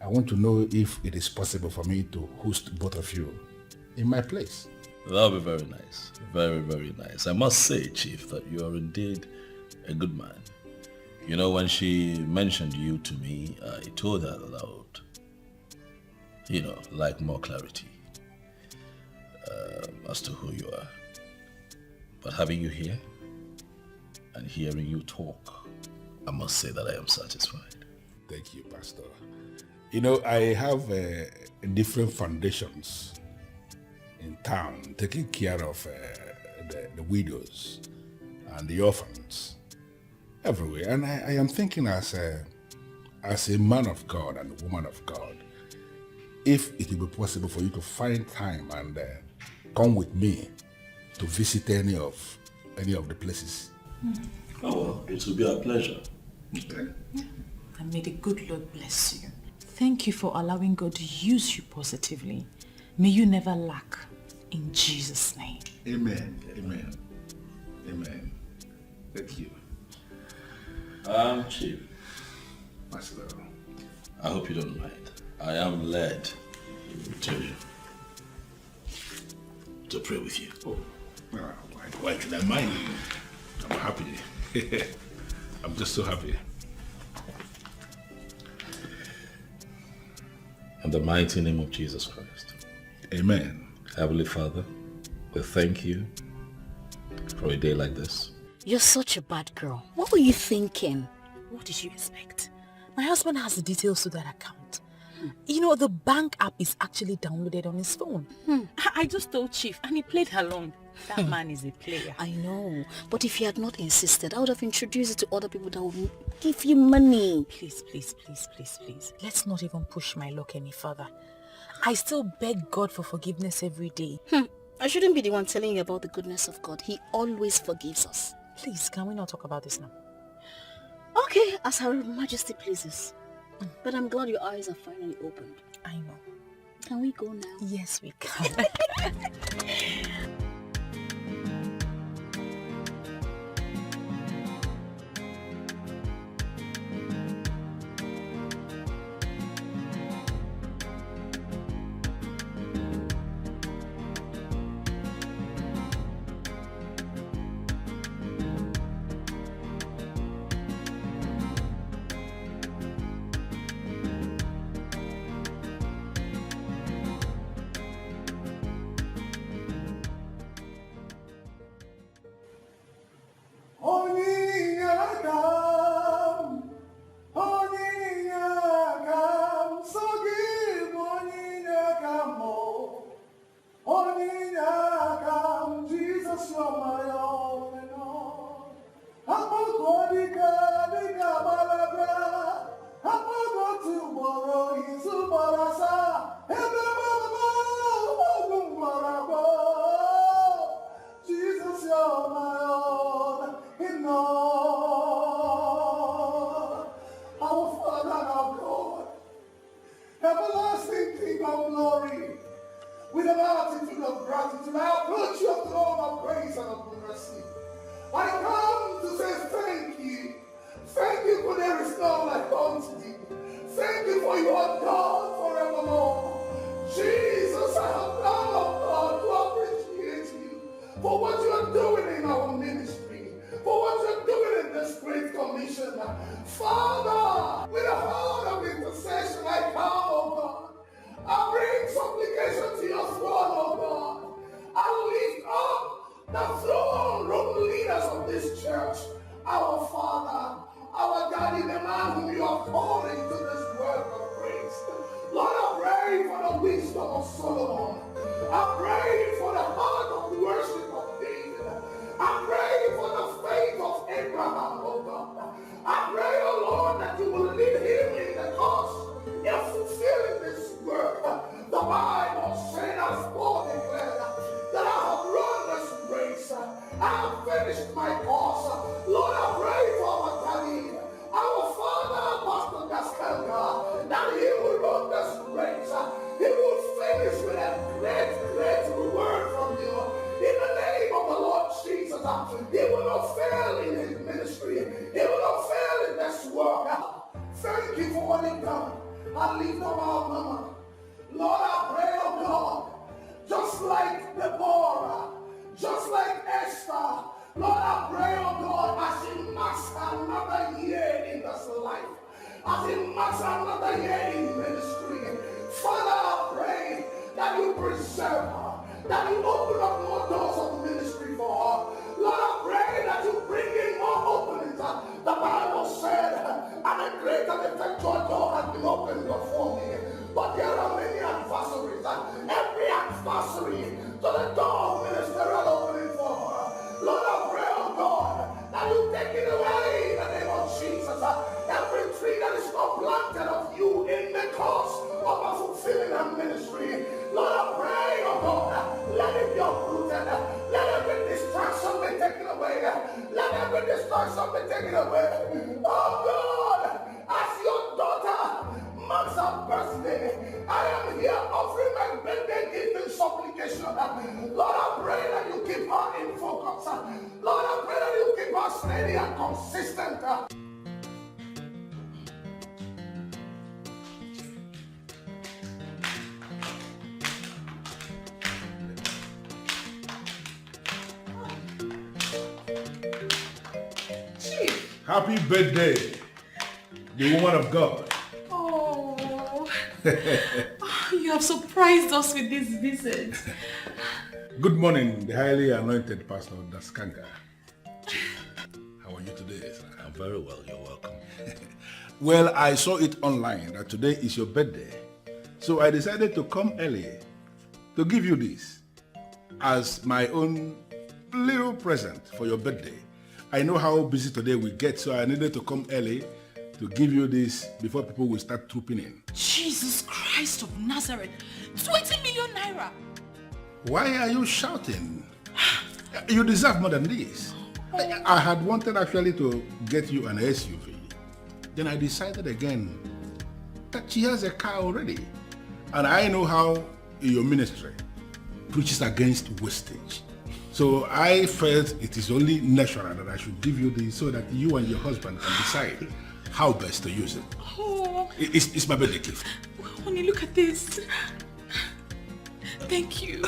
I want to know if it is possible for me to host both of you in my place. That would be very nice. Very, very nice. I must say, Chief, that you are indeed a good man. You know, when she mentioned you to me, I told her that I would, like more clarity as to who you are. But having you here and hearing you talk, I must say that I am satisfied. Thank you, Pastor. You know, I have different foundations in town taking care of the widows and the orphans everywhere. And I am thinking as a man of God and a woman of God, if it will be possible for you to find time and come with me to visit any of the places. Oh, well, it will be a pleasure. Okay. And may the good Lord bless you. Thank you for allowing God to use you positively. May you never lack. In Jesus' name. Amen. Amen. Amen. Thank you. Chief. Pastor. I hope you don't mind. I am led to pray with you. Oh, well, why should I mind? I'm happy. I'm just so happy. In the mighty name of Jesus Christ. Amen. Heavenly Father, we thank you for a day like this. You're such a bad girl. What were you thinking? What did you expect? My husband has the details to that account. You know, the bank app is actually downloaded on his phone. I just told Chief and he played along. That man is a player. I know, but if you had not insisted, I would have introduced it to other people that would give you money. Please. Let's not even push my luck any further. I still beg God for forgiveness every day. I shouldn't be the one telling you about the goodness of God. He always forgives us. Please, can we not talk about this now? Okay, as Her Majesty pleases. But I'm glad your eyes are finally opened. I know. Can we go now? Yes, we can. and lift up our mama. Lord, I pray, oh God, just like Deborah, just like Esther, Lord, I pray, oh God, as she marks another year in this life, as she marks another year in ministry, Father, I pray that you preserve her, that you open up more doors of ministry for her. Lord, I pray that you bring in more openings. The Bible said, and a great and effectual door has been opened before me. But there are many adversaries. Every adversary to the door of ministerial opening for her. Lord, I pray, oh God, that you take it away in the name of Jesus. Every tree that is not planted of you in the cause of a fulfilling her ministry. Lord, I pray, oh God, let it be uprooted. Let every distraction be taken away. Let every distraction be taken away. Oh God, as your daughter marks her birthday, I am here offering my birthday gift in supplication. Lord, I pray that you keep her in focus. Lord, I pray that you keep her steady and consistent. Happy birthday, the woman of God. Oh, you have surprised us with this visit. Good morning, the highly anointed pastor Daskanga. How are you today, sir? I'm very well, you're welcome. Well, I saw it online that today is your birthday. So I decided to come early to give you this as my own little present for your birthday. I know how busy today we get, so I needed to come early to give you this before people will start trooping in. Jesus Christ of Nazareth, 20 million naira. Why are you shouting? You deserve more than this. I had wanted actually to get you an SUV. Then I decided again that she has a car already. And I know how your ministry preaches against wastage. So I felt it is only natural that I should give you this so that you and your husband can decide how best to use it. Oh. It's my birthday gift. Honey, look at this. Thank you.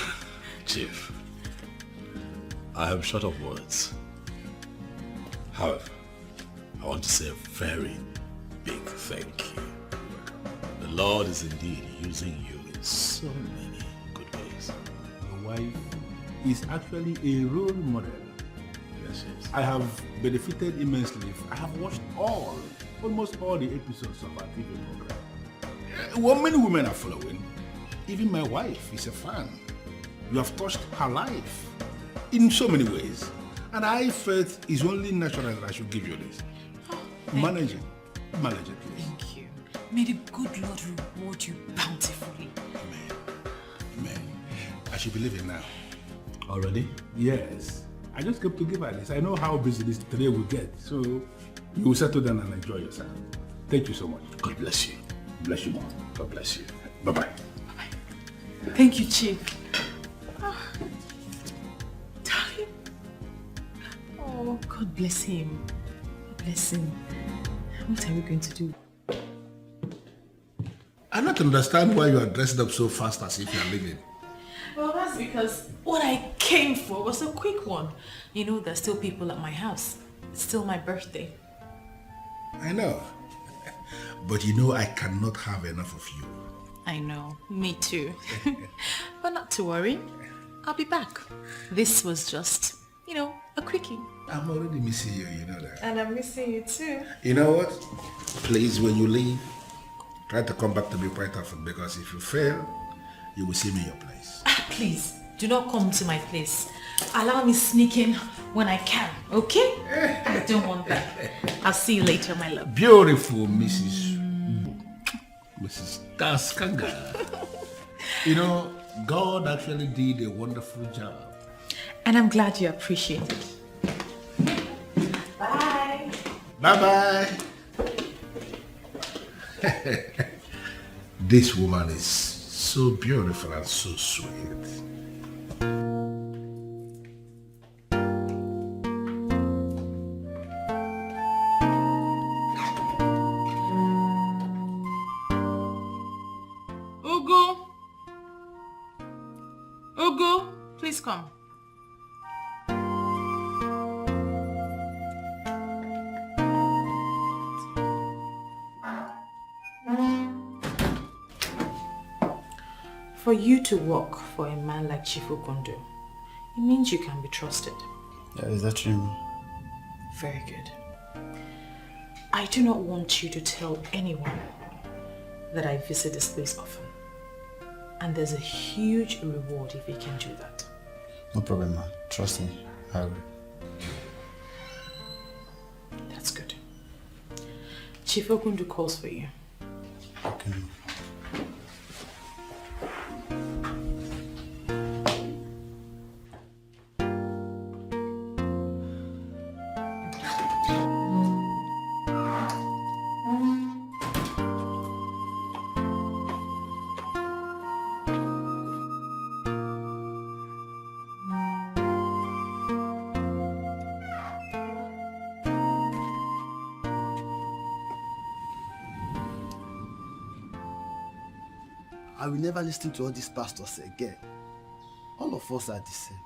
Chief, I am short of words. However, I want to say a very big thank you. The Lord is indeed using you in so many good ways. Your wife is actually a role model. Yes, yes. I have benefited immensely. I have watched almost all the episodes of our TV program. Well, many women are following. Even my wife is a fan. You have touched her life in so many ways. And I felt it's only natural that I should give you this. Manage it, please. Thank you. May the good Lord reward you bountifully. Amen. I should believe it now. Already? Yes. I just came to give her this. I know how busy this today will get, so you will settle down and enjoy yourself. Thank you so much. God bless you. Bless you more. God bless you. Bye-bye. Bye-bye. Thank you, Chief. Darling. Oh, God bless him. God bless him. What are we going to do? I don't understand why you are dressed up so fast as if you are leaving. Well, that's because what I came for was a quick one. You know, there's still people at my house. It's still my birthday. I know. But you know I cannot have enough of you. I know. Me too. But not to worry. I'll be back. This was just, a quickie. I'm already missing you, you know that. And I'm missing you too. You know what? Please, when you leave, try to come back to me quite often, because if you fail, you will see me in your place. Please, do not come to my place. Allow me sneak in when I can, okay? I don't want that. I'll see you later, my love. Beautiful Mrs. Daskanga. You know, God actually did a wonderful job. And I'm glad you appreciate it. Bye. Bye-bye. This woman is so beautiful and so sweet. please come. For you to work for a man like Chief Okondo, it means you can be trusted. Yeah, is that true? Very good. I do not want you to tell anyone that I visit this place often. And there's a huge reward if you can do that. No problem, man. Trust me. I will. That's good. Chief Okondo calls for you. Okay. I will never listen to all these pastors again. All of us are the same.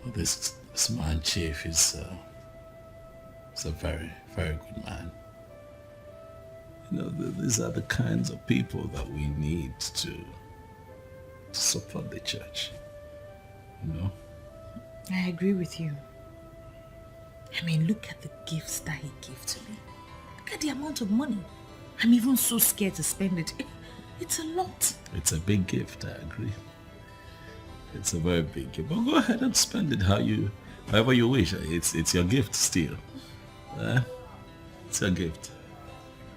Well, this man, Chief, is a very, very good man. You know, these are the kinds of people that we need to support the church. You know? I agree with you. I mean, look at the gifts that he gave to me. Look at the amount of money. I'm even so scared to spend it. It's a lot. It's a big gift, I agree. It's a very big gift. But go ahead and spend it however you wish. It's your gift still. It's your gift.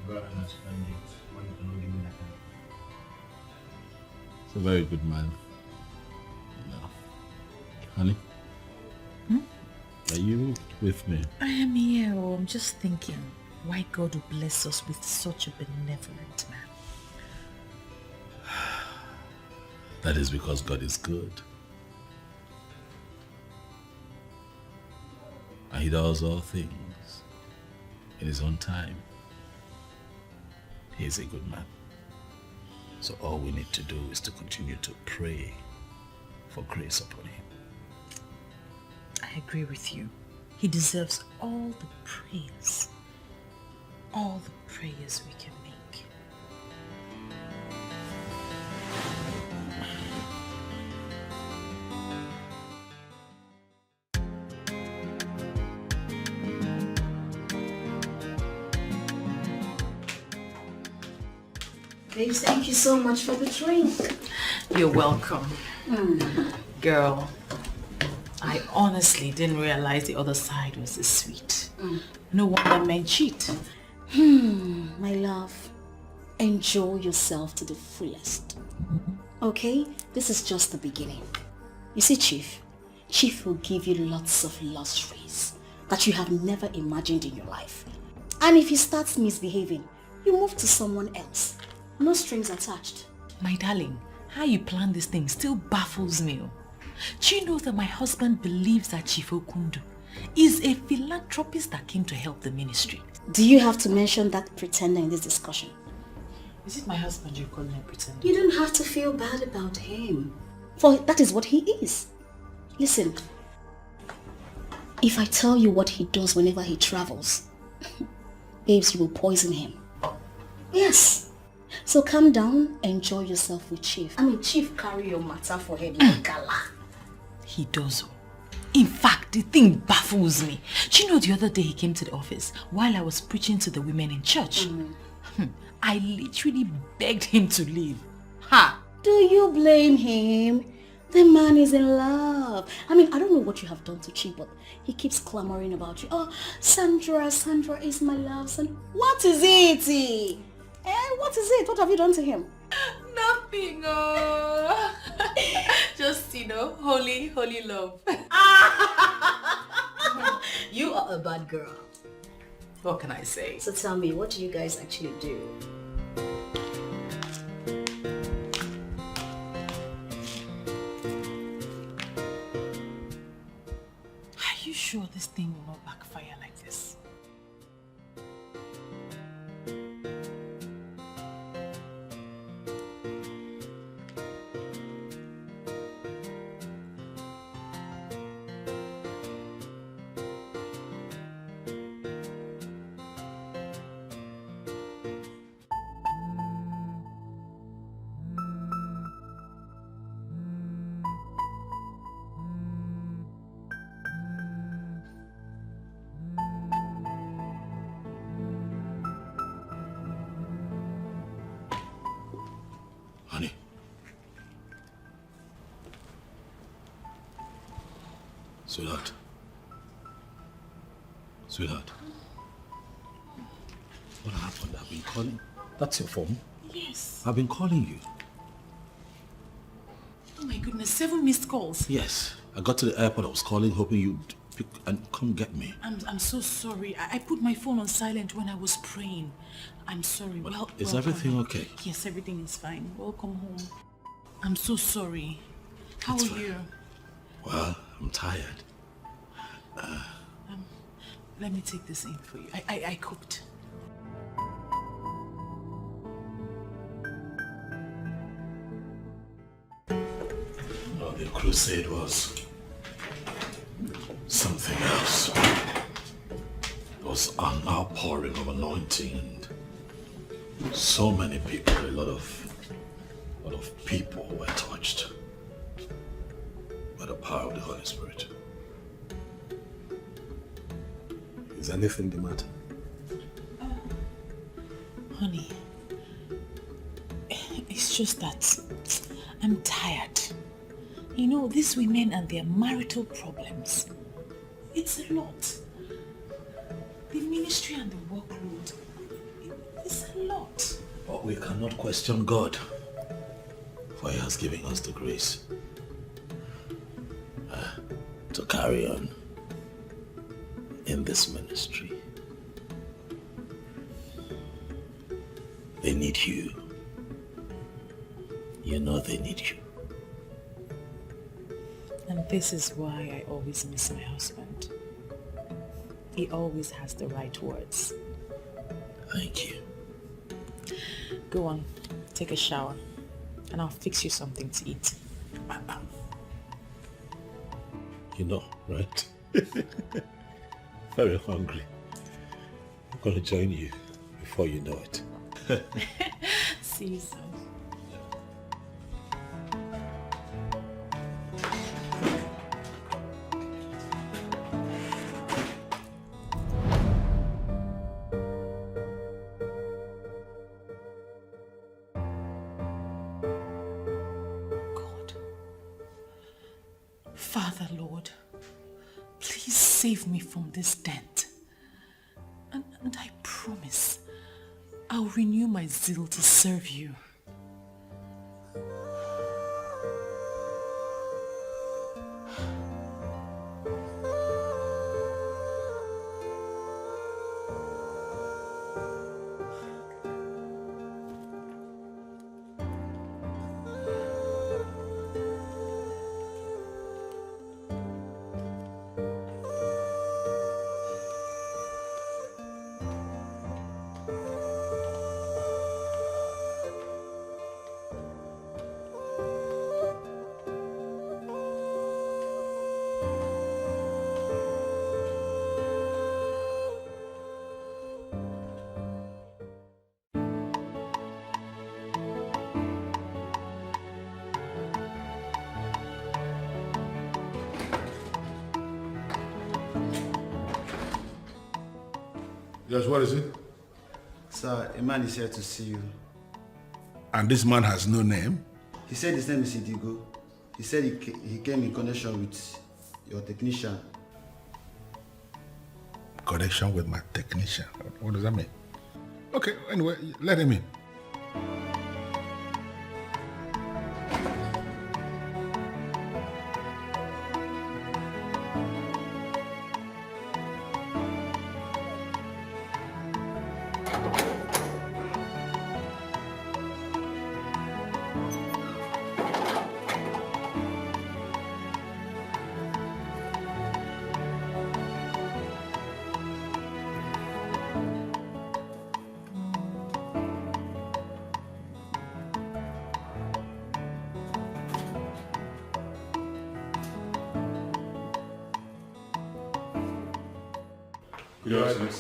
Go ahead and spend it. It's a very good man. You know. Honey? Are you with me? I am here. I'm just thinking why God would bless us with such a benevolent man. That is because God is good. And he does all things in his own time. He is a good man. So all we need to do is to continue to pray for grace upon him. I agree with you. He deserves all the praise. All the prayers we can make. Babes, thank you so much for the drink. You're welcome. Girl, I honestly didn't realize the other side was this sweet. No wonder men cheat. My love, enjoy yourself to the fullest. Okay? This is just the beginning. You see, Chief will give you lots of luxuries that you have never imagined in your life. And if he starts misbehaving, you move to someone else. No strings attached. My darling, how you plan this thing still baffles me. Do you know that my husband believes that Chief Okondo is a philanthropist that came to help the ministry? Do you have to mention that pretender in this discussion? Is it my husband you're calling a pretender? You don't have to feel bad about him, for that is what he is. Listen, if I tell you what he does whenever he travels, babes, you will poison him. Yes. So calm down, enjoy yourself with Chief. Chief carry your matter for him like gala. He does. In fact, the thing baffles me. Do you know the other day he came to the office while I was preaching to the women in church? I literally begged him to leave. Ha! Do you blame him? The man is in love. I don't know what you have done to Chief, but he keeps clamoring about you. Oh, Sandra is my love. What is it? What is it? What have you done to him? Nothing. Just, holy love. You are a bad girl. What can I say? So tell me, what do you guys actually do? Are you sure this thing will not backfire like this? Sweetheart. Sweetheart. What happened? I've been calling. That's your phone? Yes. I've been calling you. Oh my goodness, 7 missed calls. Yes. I got to the airport. I was calling, hoping you'd pick and come get me. I'm so sorry. I put my phone on silent when I was praying. I'm sorry. But Well, is welcome. everything okay? Yes, everything is fine. Welcome home. I'm so sorry. How It's are fine. you? Well, I'm tired. Let me take this in for you. I cooked. Oh, the crusade was something else. It was an outpouring of anointing and so many people, a lot of people were touched by the power of the Holy Spirit. Is anything the matter? Honey, it's just that I'm tired. You know, these women and their marital problems, it's a lot. The ministry and the workload, it's a lot. But we cannot question God, for He has given us the grace to carry on in this ministry. They need you. You know they need you. And this is why I always miss my husband. He always has the right words. Thank you. Go on, take a shower, and I'll fix you something to eat. You know, right? Very hungry. I'm gonna join you before you know it. See you soon. Father, Lord, please save me from this debt. And I promise I'll renew my zeal to serve you. Yes, what is it? Sir, a man is here to see you. And this man has no name? He said his name is Idigo. He said he came in connection with your technician. Connection with my technician? What does that mean? Okay, anyway, let him in.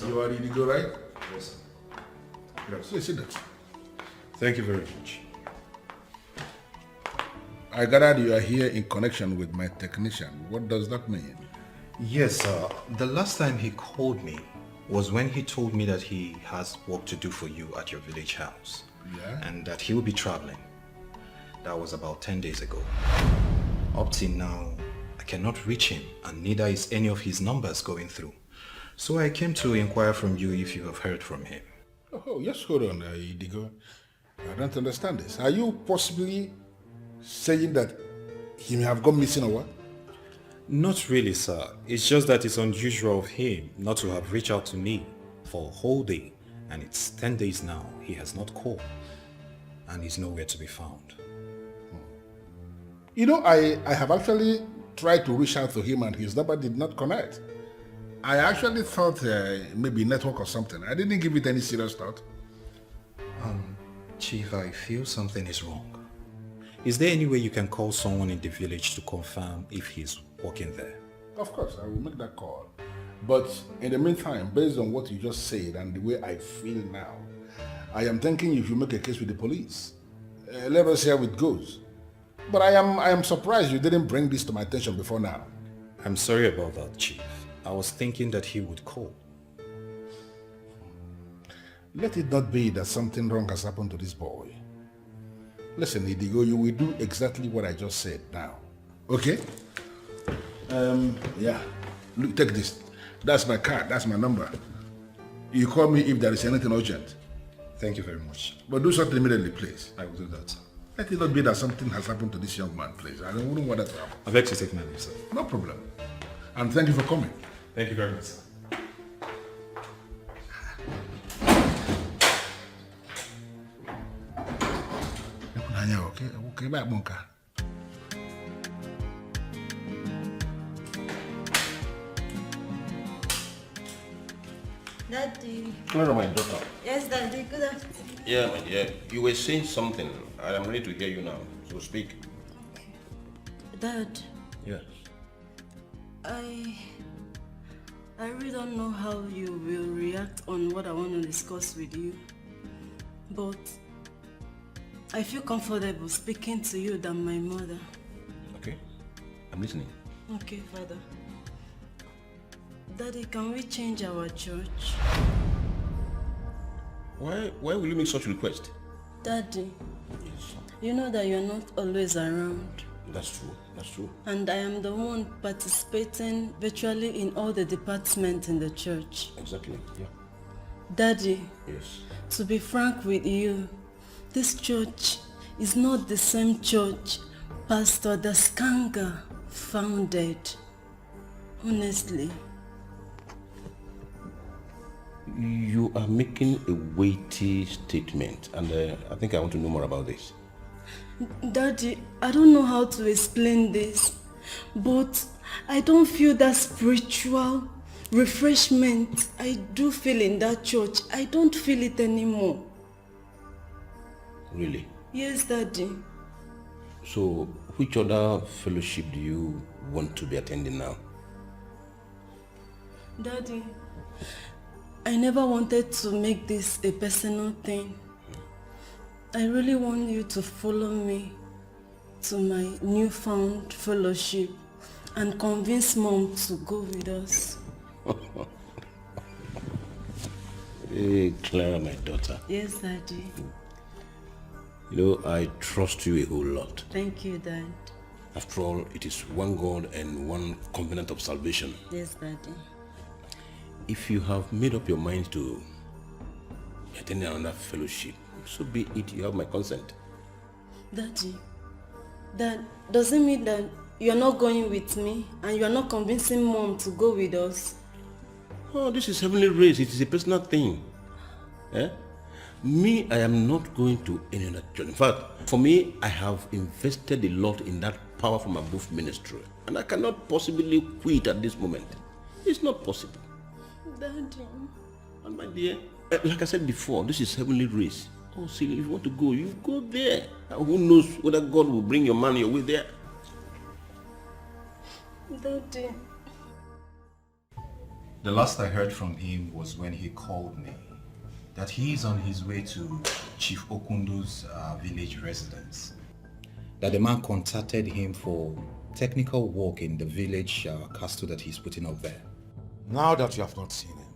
You are ready to go, right? Yes, sir. Yeah, so sit down. Thank you very much. I gathered you are here in connection with my technician. What does that mean? Yes, sir. The last time he called me was when he told me that he has work to do for you at your village house. Yeah? And that he will be traveling. That was about 10 days ago. Up till now, I cannot reach him, and neither is any of his numbers going through. So I came to inquire from you if you have heard from him. Oh, just hold on, Idigo. I don't understand this. Are you possibly saying that he may have gone missing or what? Not really, sir. It's just that it's unusual of him not to have reached out to me for a whole day, and it's 10 days now. He has not called, and he's nowhere to be found. You know, I have actually tried to reach out to him and his number did not connect. I actually thought maybe network or something. I didn't give it any serious thought. Chief, I feel something is wrong. Is there any way you can call someone in the village to confirm if he's working there? Of course, I will make that call. But in the meantime, based on what you just said and the way I feel now, I am thinking if you make a case with the police. Let us see how it goes. But I am surprised you didn't bring this to my attention before now. I'm sorry about that, Chief. I was thinking that he would call. Let it not be that something wrong has happened to this boy. Listen, Idigo, you will do exactly what I just said now. Okay? Yeah. Look, take this. That's my card. That's my number. You call me if there is anything urgent. Thank you very much. But do something immediately, please. I will do that. Let it not be that something has happened to this young man, please. I wouldn't want that to happen. I beg to take my leave, sir. No problem. And thank you for coming. Thank you very much, sir. Okay, back, Monka. Daddy. Clara, my daughter. Yes, Daddy. Good afternoon. Yeah, my dear. You were saying something. I am ready to hear you now. So speak. Dad. Yes. I really don't know how you will react on what I want to discuss with you. But I feel comfortable speaking to you than my mother. Okay. I'm listening. Okay, Father. Daddy, can we change our church? Why will you make such a request? Daddy, Yes. you know that you're not always around. That's true. That's true. And I am the one participating virtually in all the departments in the church. Exactly. Yeah. Daddy, Yes. to be frank with you, this church is not the same church Pastor Daskanga founded. Honestly. You are making a weighty statement, and I think I want to know more about this. Daddy, I don't know how to explain this, but I don't feel that spiritual refreshment I do feel in that church. I don't feel it anymore. Really? Yes, Daddy. So, which other fellowship do you want to be attending now? Daddy, I never wanted to make this a personal thing. I really want you to follow me to my newfound fellowship and convince Mom to go with us. Hey, Clara, my daughter. Yes, Daddy. You know, I trust you a whole lot. Thank you, Dad. After all, it is one God and one covenant of salvation. Yes, Daddy. If you have made up your mind to attend another fellowship, so be it. You have my consent. Daddy, that doesn't mean that you're not going with me and you're not convincing Mom to go with us. Oh, this is heavenly race. It is a personal thing. Me, I am not going to any other church. In fact, for me, I have invested a lot in that power from above ministry, and I cannot possibly quit at this moment. It's not possible. Daddy. And my dear, like I said before, this is heavenly race. Oh, see, if you want to go, you go there. Who knows whether God will bring your man your way there? Daddy. The last I heard from him was when he called me that he is on his way to Chief Okundo's village residence. That the man contacted him for technical work in the village castle that he's putting up there. Now that you have not seen him,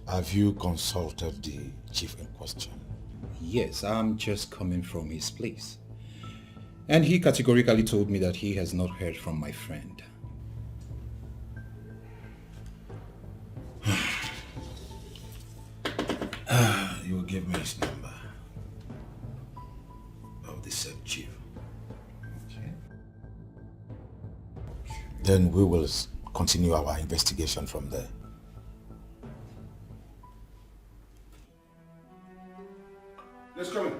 have you consulted the chief in question? Yes, I'm just coming from his place. And he categorically told me that he has not heard from my friend. You will give me his number of the said chief. Okay. Then we will continue our investigation from there. Let's come in.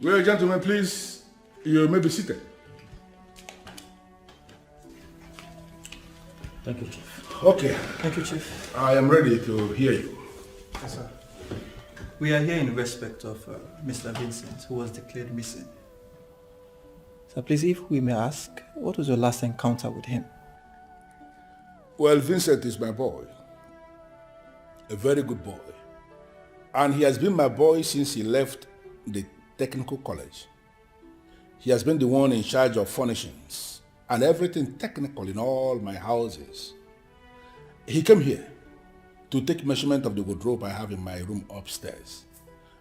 Well, gentlemen, please, you may be seated. Thank you, Chief. Okay. Thank you, Chief. I am ready to hear you. Yes, sir. We are here in respect of Mr. Vincent, who was declared missing. So please, if we may ask, what was your last encounter with him? Well, Vincent is my boy. A very good boy. And he has been my boy since he left the technical college. He has been the one in charge of furnishings and everything technical in all my houses. He came here to take measurement of the wardrobe I have in my room upstairs.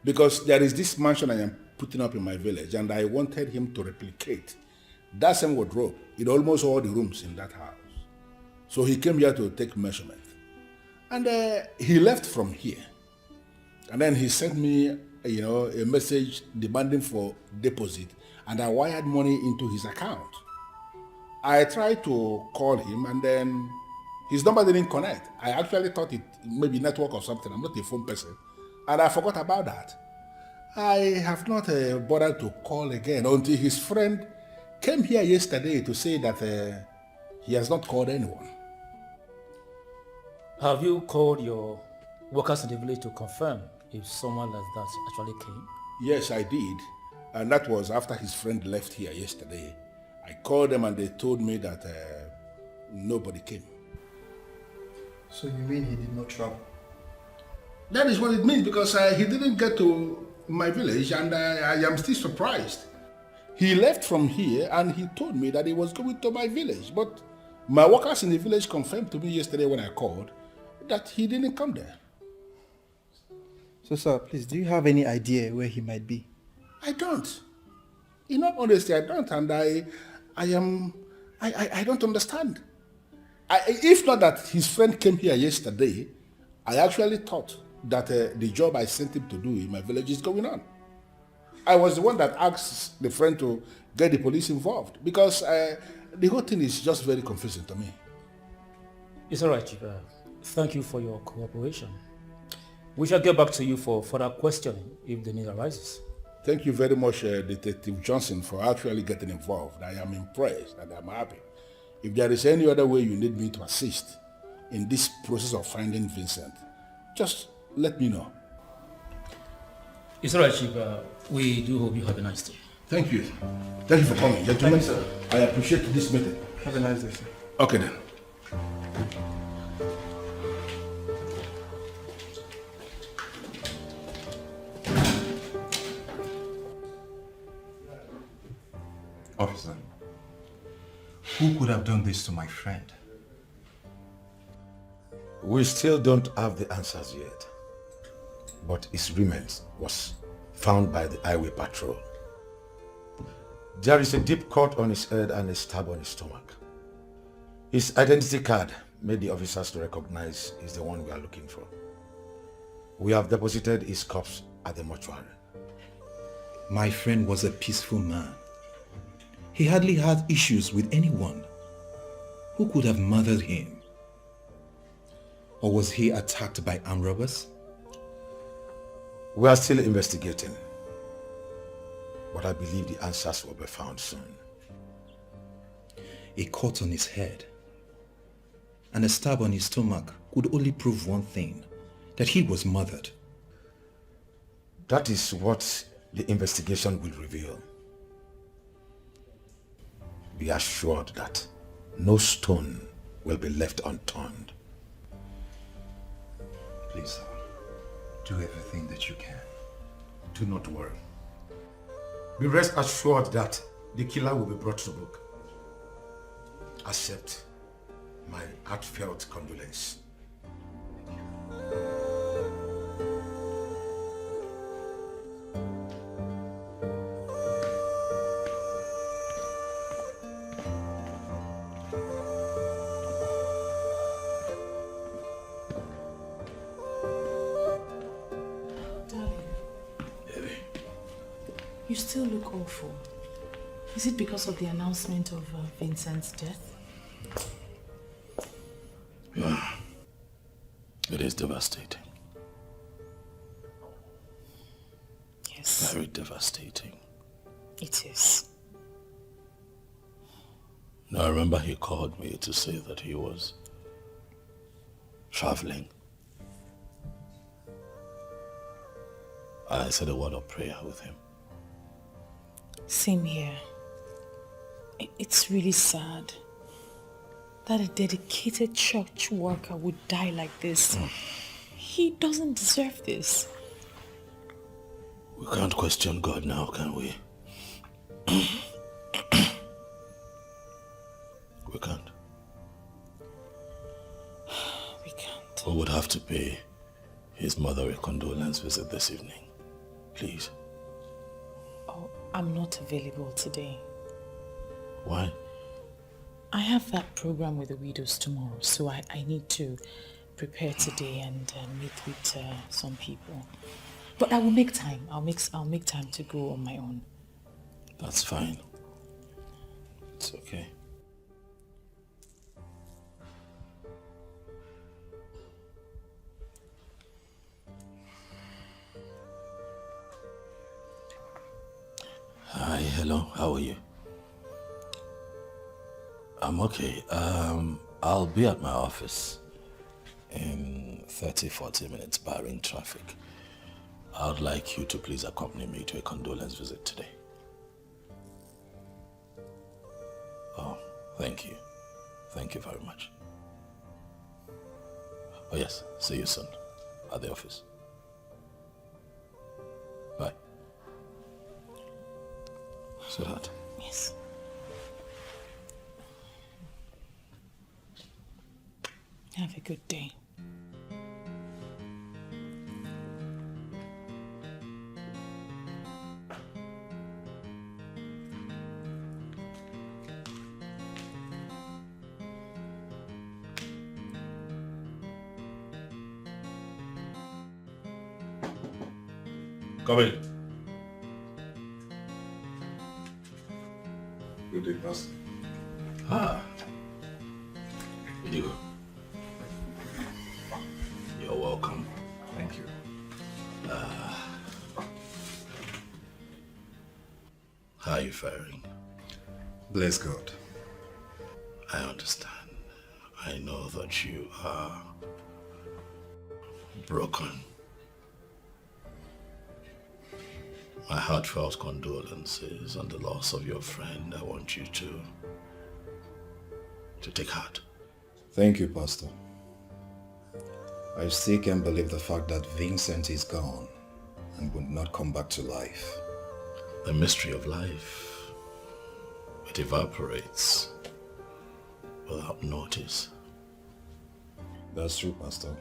Because there is this mansion I am putting up in my village and I wanted him to replicate that same wardrobe in almost all the rooms in that house. So he came here to take measurement. And he left from here. And then he sent me, a message demanding for deposit, and I wired money into his account. I tried to call him, and then his number didn't connect. I actually thought it maybe network or something. I'm not a phone person. And I forgot about that. I have not bothered to call again until his friend came here yesterday to say that he has not called anyone. Have you called your workers in the village to confirm if someone like that actually came? Yes, I did. And that was after his friend left here yesterday. I called them and they told me that nobody came. So you mean he did not travel? That is what it means, because he didn't get to my village and I am still surprised. He left from here and he told me that he was going to my village, but my workers in the village confirmed to me yesterday when I called that he didn't come there. So sir, please, do you have any idea where he might be? I don't. In all honesty, I don't, and I don't understand. If not that his friend came here yesterday, I actually thought that the job I sent him to do in my village is going on. I was the one that asked the friend to get the police involved, because the whole thing is just very confusing to me. It's all right, Chief. Thank you for your cooperation. We shall get back to you for further questioning if the need arises. Thank you very much, Detective Johnson, for actually getting involved. I am impressed and I'm happy. If there is any other way you need me to assist in this process of finding Vincent, just let me know. It's all right, Chief. We do hope you have a nice day. Thank you. Thank you for coming, gentlemen. Thank you, sir. I appreciate this meeting. Have a nice day, sir. Okay then. Officer, who could have done this to my friend? We still don't have the answers yet. But his remains was found by the highway patrol. There is a deep cut on his head and a stab on his stomach. His identity card made the officers to recognize he's the one we are looking for. We have deposited his corpse at the mortuary. My friend was a peaceful man. He hardly had issues with anyone. Who could have murdered him? Or was he attacked by armed robbers? We are still investigating, but I believe the answers will be found soon. A cut on his head and a stab on his stomach could only prove one thing, that he was murdered. That is what the investigation will reveal. Be assured that no stone will be left unturned. Please, sir, do everything that you can. Do not worry. Be rest assured that the killer will be brought to book. Accept my heartfelt condolence. You still look awful. Is it because of the announcement of Vincent's death? Yeah. It is devastating. Yes. Very devastating. It is. Now, I remember he called me to say that he was traveling. And I said a word of prayer with him. Same here. It's really sad that a dedicated church worker would die like this. He doesn't deserve this. We can't question God now, can we? We can't. We can't. We would have to pay his mother a condolence visit this evening. Please. Oh, I'm not available today. Why? I have that program with the widows tomorrow, so I need to prepare today and meet with some people. But I will make time. I'll make time to go on my own. That's fine. It's okay. Hi, hello, how are you? I'm okay. I'll be at my office in 30-40 minutes barring traffic. I'd like you to please accompany me to a condolence visit today. Oh, thank you. Thank you very much. Oh yes, see you soon at the office. Bye. Sweetheart. Yes. Have a good day. Come in. Good day, Pastor. Ah. Here you go. You're welcome. Thank you. How are you faring? Bless God. I understand. I know that you are broken. My heartfelt condolences on the loss of your friend. I want you to take heart. Thank you, Pastor. I still can't believe the fact that Vincent is gone and would not come back to life. The mystery of life, it evaporates without notice. That's true, Pastor.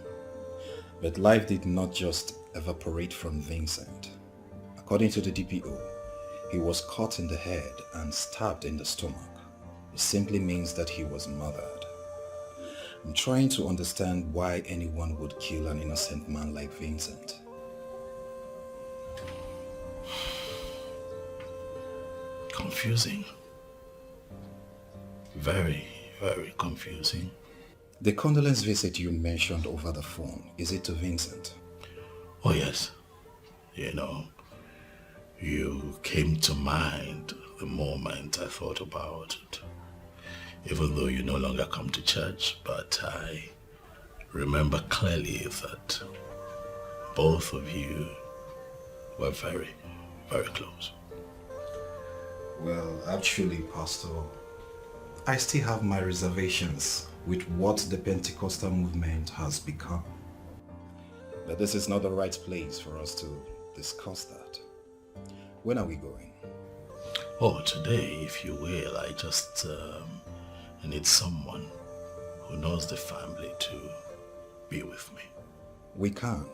But life did not just evaporate from Vincent. According to the DPO, he was cut in the head and stabbed in the stomach. It simply means that he was murdered. I'm trying to understand why anyone would kill an innocent man like Vincent. Confusing. Very, very confusing. The condolence visit you mentioned over the phone, is it to Vincent? Oh yes. You know, you came to mind the moment I thought about it. Even though you no longer come to church, but I remember clearly that both of you were very, very close. Well, actually, Pastor, I still have my reservations with what the Pentecostal movement has become. But this is not the right place for us to discuss that. When are we going? Oh, today, if you will. I just need someone who knows the family to be with me. We can.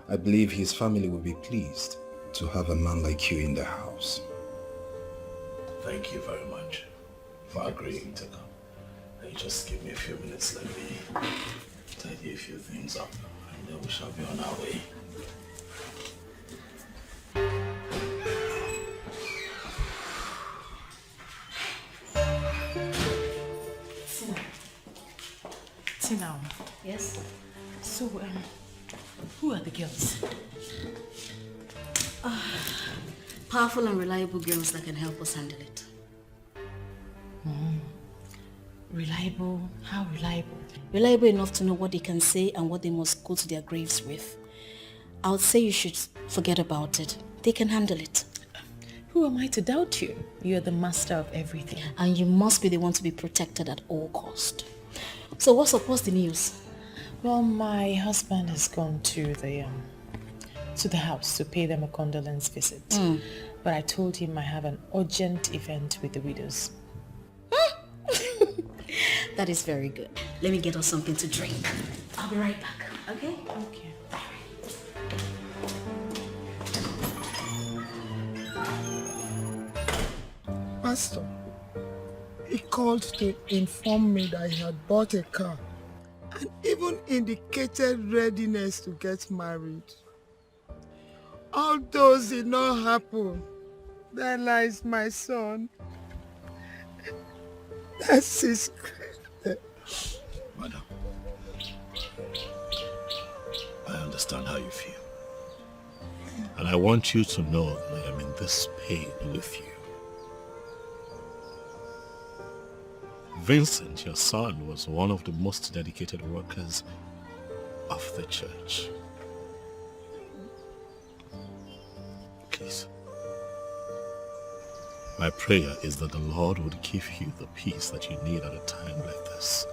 I believe his family will be pleased to have a man like you in the house. Thank you very much for agreeing to come. You just give me a few minutes, let me tidy a few things up, and then we shall be on our way. Sit down. Yes? So, who are the girls? Powerful and reliable girls that can help us handle it. Reliable? How reliable? Reliable enough to know what they can say and what they must go to their graves with. I would say you should forget about it. They can handle it. Who am I to doubt you? You're the master of everything. And you must be the one to be protected at all cost. So what's the news? Well, my husband has gone to the house to pay them a condolence visit. But I told him I have an urgent event with the widows. That is very good. Let me get us something to drink. I'll be right back, okay? Okay. Pastor, he called to inform me that he had bought a car and even indicated readiness to get married. All those did not happen. There lies my son. That's his credit. Madam, I understand how you feel. And I want you to know that I am in this pain with you. Vincent, your son, was one of the most dedicated workers of the church. Please. My prayer is that the Lord would give you the peace that you need at a time like this.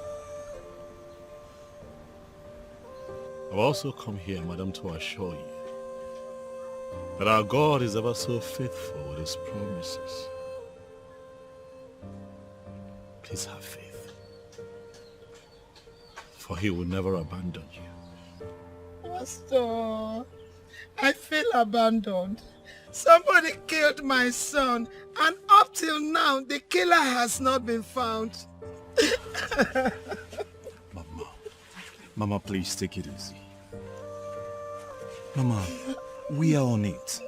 I've also come here, madam, to assure you that our God is ever so faithful with his promises. Please have faith, for he will never abandon you. Pastor, I feel abandoned. Somebody killed my son, and up till now, the killer has not been found. Mama, please take it easy. Mama, we are on it.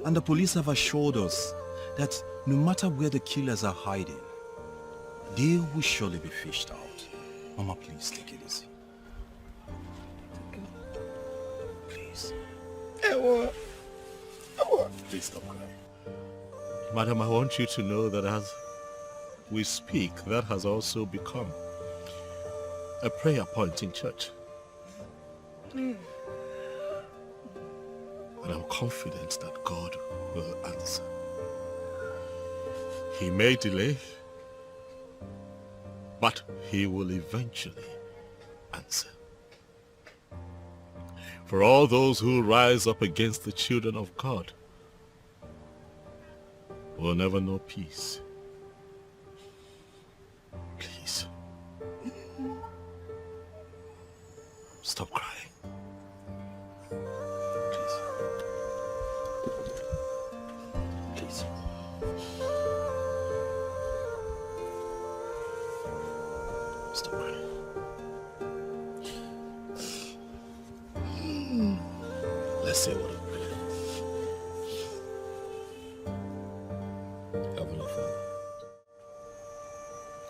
And the police have assured us that no matter where the killers are hiding, they will surely be fished out. Mama, please take it easy. Please. Please stop crying. Madam, I want you to know that as we speak, that has also become a prayer point in church. And I'm confident that God will answer. He may delay, but he will eventually answer. For all those who rise up against the children of God will never know peace. Please. Stop crying. Please. Please. Stop crying. Let's say what a prayer. Heavenly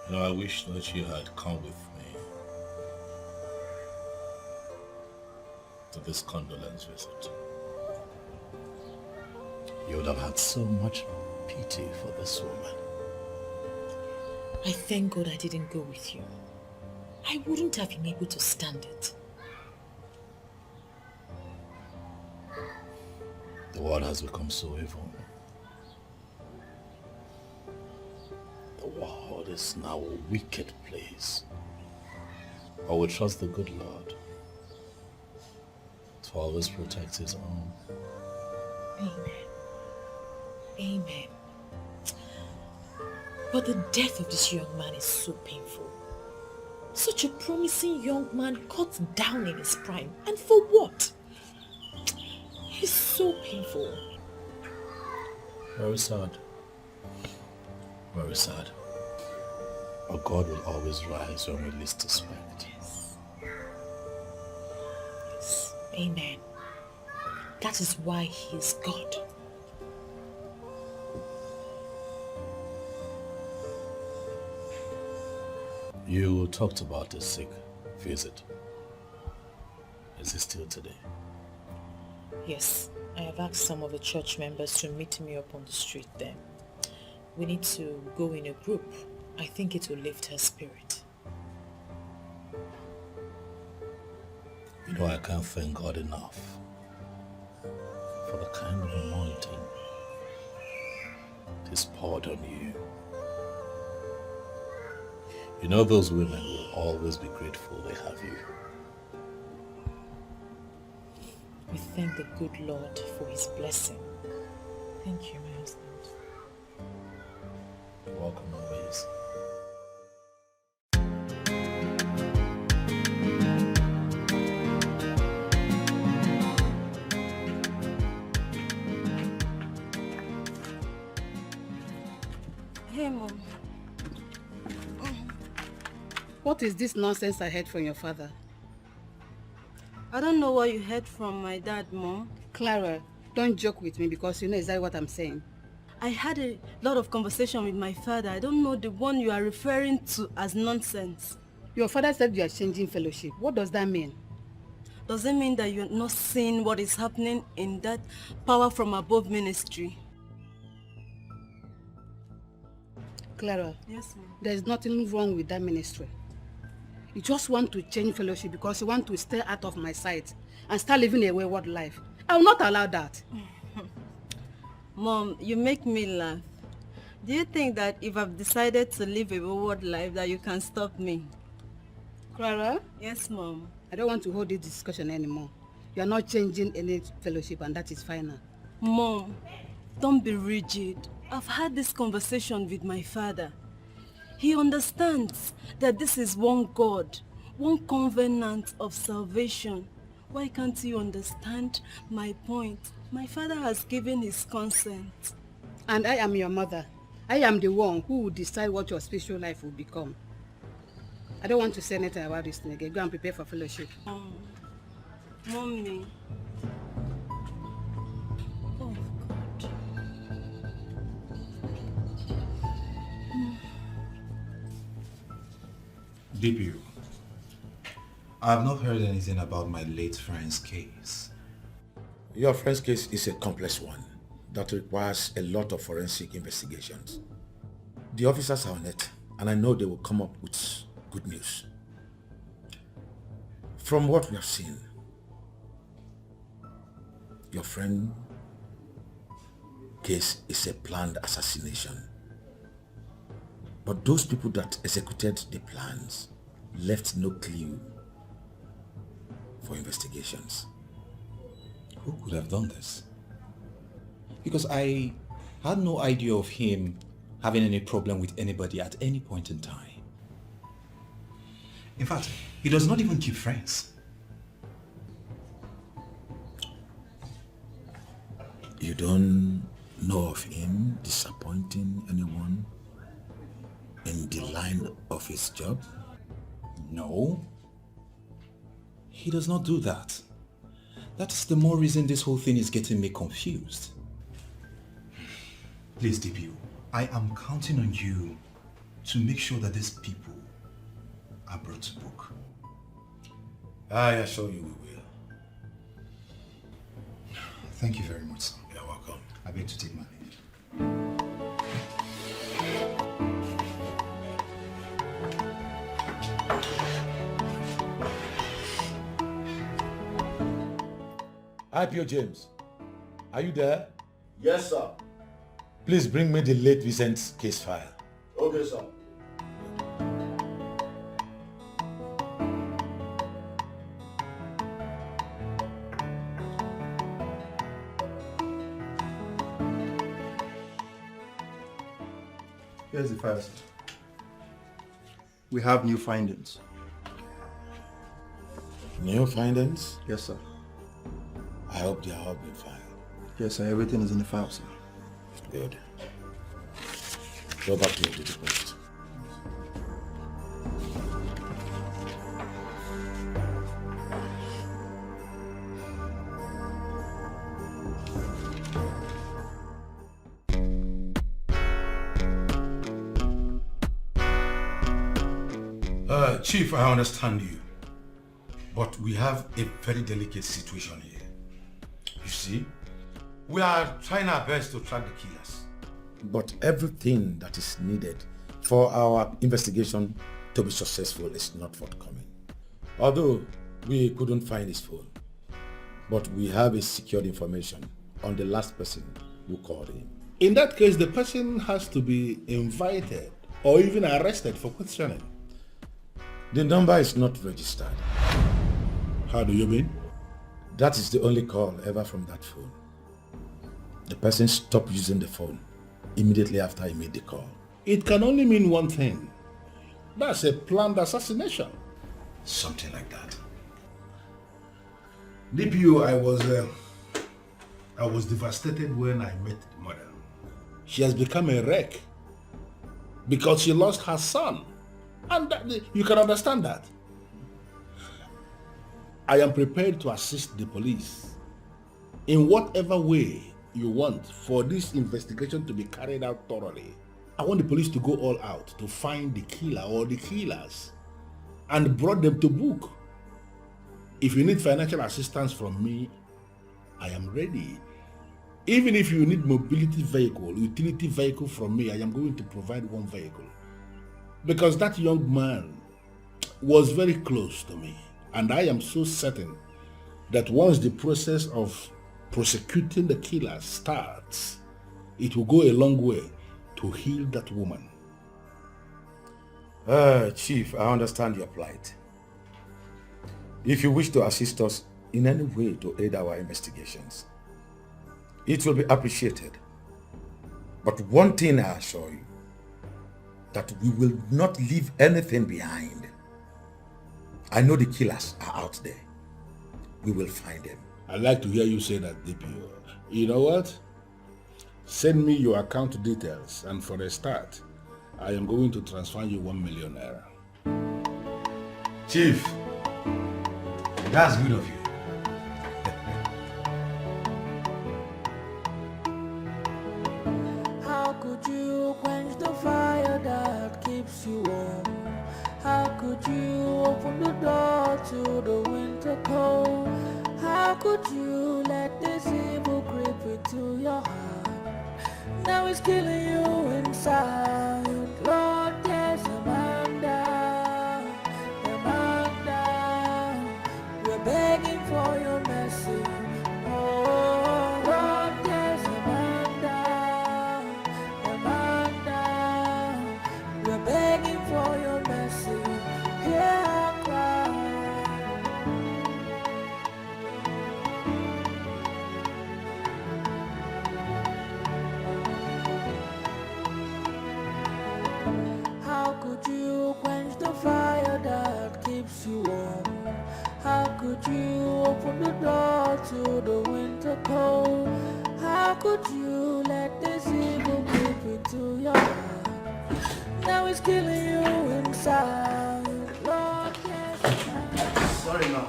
Father, I wish that you had come with me to this condolence visit. You would have had so much pity for this woman. I thank God I didn't go with you. I wouldn't have been able to stand it. The world has become so evil. The world is now a wicked place. I will trust the good Lord to always protect his own. Amen. Amen. But the death of this young man is so painful. Such a promising young man cut down in his prime. And for what? It's so painful. Very sad. Very sad. But God will always rise when we least expect. Yes. Yes. Amen. That is why he is God. You talked about the sick. visit. Is it still today? Yes, I have asked some of the church members to meet me up on the street there. We need to go in a group. I think it will lift her spirit. You know, I can't thank God enough for the kind of anointing He's poured on you. You know, those women will always be grateful they have you. We thank the good Lord for his blessing. Thank you, my husband. You're welcome always. Hey, Mom. What is this nonsense I heard from your father? I don't know what you heard from my dad, Mom. Clara, don't joke with me because you know exactly what I'm saying. I had a lot of conversation with my father. I don't know the one you are referring to as nonsense. Your father said you are changing fellowship. What does that mean? Does it mean that you're not seeing what is happening in that power from above ministry? Clara, Yes, Mom. there is nothing wrong with that ministry. You just want to change fellowship because you want to stay out of my sight and start living a wayward life. I will not allow that. Mom, you make me laugh. Do you think that if I've decided to live a wayward life that you can stop me? Clara? Yes, Mom. I don't want to hold this discussion anymore. You are not changing any fellowship and that is final. Mom, don't be rigid. I've had this conversation with my father. He understands that this is one God, one covenant of salvation. Why can't you understand my point? My father has given his consent. And I am your mother. I am the one who will decide what your spiritual life will become. I don't want to say anything about this thing again. Go and prepare for fellowship. Mommy. Oh, God. DPU, I have not heard anything about my late friend's case. Your friend's case is a complex one that requires a lot of forensic investigations. The officers are on it, and I know they will come up with good news. From what we have seen, your friend's case is a planned assassination. But those people that executed the plans left no clue for investigations. Who could have done this? Because I had no idea of him having any problem with anybody at any point in time. In fact, he does not even keep friends. You don't know of him disappointing anyone in the line of his job? No. He does not do that. That's the more reason this whole thing is getting me confused. Please, DPU, I am counting on you to make sure that these people are brought to book. I assure you we will. Thank you very much, sir. You're welcome. I beg to take my leave. IPO James, are you there? Yes, sir. Please bring me the late Vincent's case file. Okay, sir. Here's the file, sir. We have new findings. New findings? Yes, sir. I hope they are all been filed. Yes, sir. Everything is in the file, sir. Good. Go back to your duty post. Chief, I understand you. But we have a very delicate situation here. You see, we are trying our best to track the killers. But everything that is needed for our investigation to be successful is not forthcoming. Although we couldn't find his phone, but we have a secured information on the last person who called him. In that case, the person has to be invited or even arrested for questioning. The number is not registered. How do you mean? That is the only call ever from that phone. The person stopped using the phone immediately after he made the call. It can only mean one thing. That's a planned assassination. Something like that. DPO, I was devastated when I met the mother. She has become a wreck because she lost her son. And you can understand that. I am prepared to assist the police in whatever way you want for this investigation to be carried out thoroughly. I want the police to go all out to find the killer or the killers and brought them to book. If you need financial assistance from me, I am ready. Even if you need mobility vehicle, utility vehicle from me, I am going to provide one vehicle. Because that young man was very close to me. And I am so certain that once the process of prosecuting the killer starts, it will go a long way to heal that woman. Chief, I understand your plight. If you wish to assist us in any way to aid our investigations, it will be appreciated. But one thing I assure you, that we will not leave anything behind. I know the killers are out there. We will find them. I'd like to hear you say that, DPO. You know what? Send me your account details, and for a start, I am going to transfer you 1 million naira. Chief, that's good of you. How could you quench the fire that keeps you warm? How could you open the door to the winter cold? How could you let this evil creep into your heart? Now it's killing you inside. Lord, there's a man down, we're begging for your mercy. Oh, Lord, there's a man down, we're begging for your mercy. Hear our cry. How could you quench the fire that keeps you warm? How could you open the door to the winter cold? How could you let this evil creep into your heart? Now it's killing you inside. Lord, yes. Sorry, ma.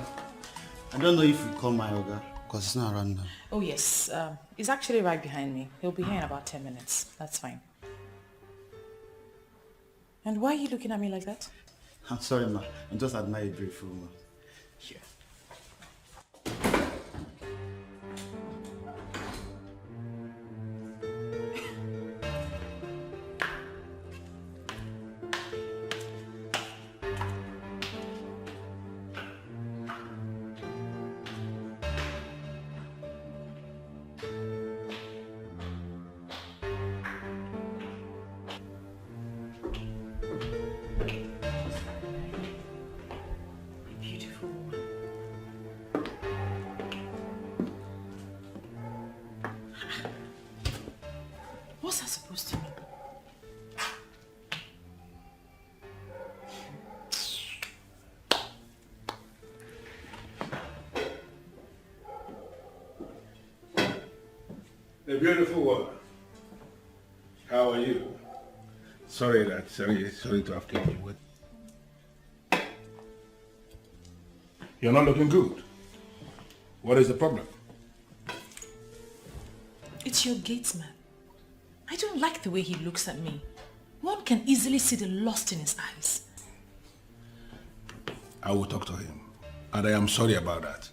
I don't know if you call my Oga, because it's not around now. Oh yes, he's actually right behind me. He'll be here in about 10 minutes. That's fine. And why are you looking at me like that? I'm sorry, ma. I'm just admiring a beautiful woman. Here. What's that supposed to mean? The beautiful one. How are you? Sorry to have kept you waiting. You're not looking good. What is the problem? It's your gates man. I don't like the way he looks at me. One can easily see the lust in his eyes. I will talk to him And I am sorry about that.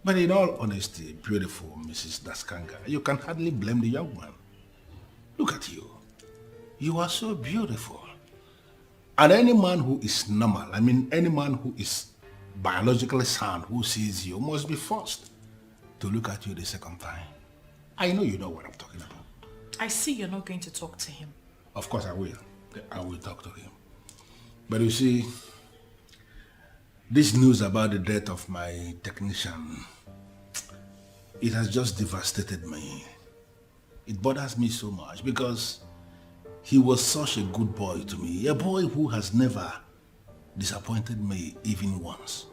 But in all honesty, beautiful Mrs. Daskanga, you can hardly blame the young man. Look at you. You are so beautiful. And any man who is normal, I mean any man who is biologically sound, who sees you, must be forced to look at you the second time. I know you know what I'm talking about. I see you're not going to talk to him. Of course I will. I will talk to him. But you see, this news about the death of my technician, it has just devastated me. It bothers me so much because he was such a good boy to me. A boy who has never disappointed me even once.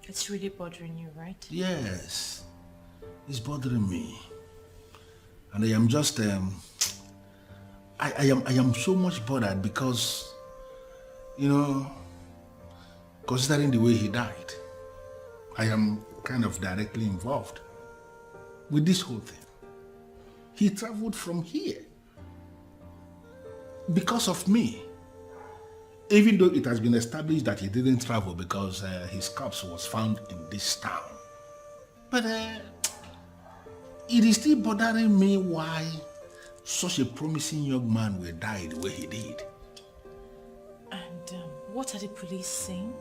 It's really bothering you, right? Yes, it's bothering me. And I am just, I am so much bothered because, you know, considering the way he died, I am kind of directly involved with this whole thing. He traveled from here because of me. Even though it has been established that he didn't travel because his corpse was found in this town. But it is still bothering me why such a promising young man will die the way he did. And what are the police saying?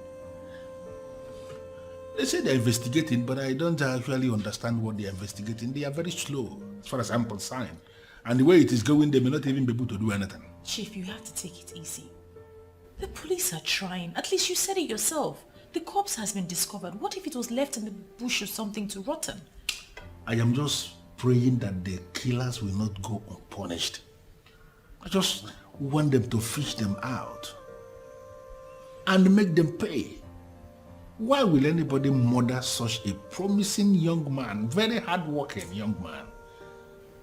They say they're investigating, but I don't actually understand what they're investigating. They are very slow, as far as I'm concerned. And the way it is going, they may not even be able to do anything. Chief, you have to take it easy. The police are trying. At least you said it yourself. The corpse has been discovered. What if it was left in the bush or something to rotten? I am just praying that the killers will not go unpunished. I just want them to fish them out and make them pay. Why will anybody murder such a promising young man, very hard-working young man?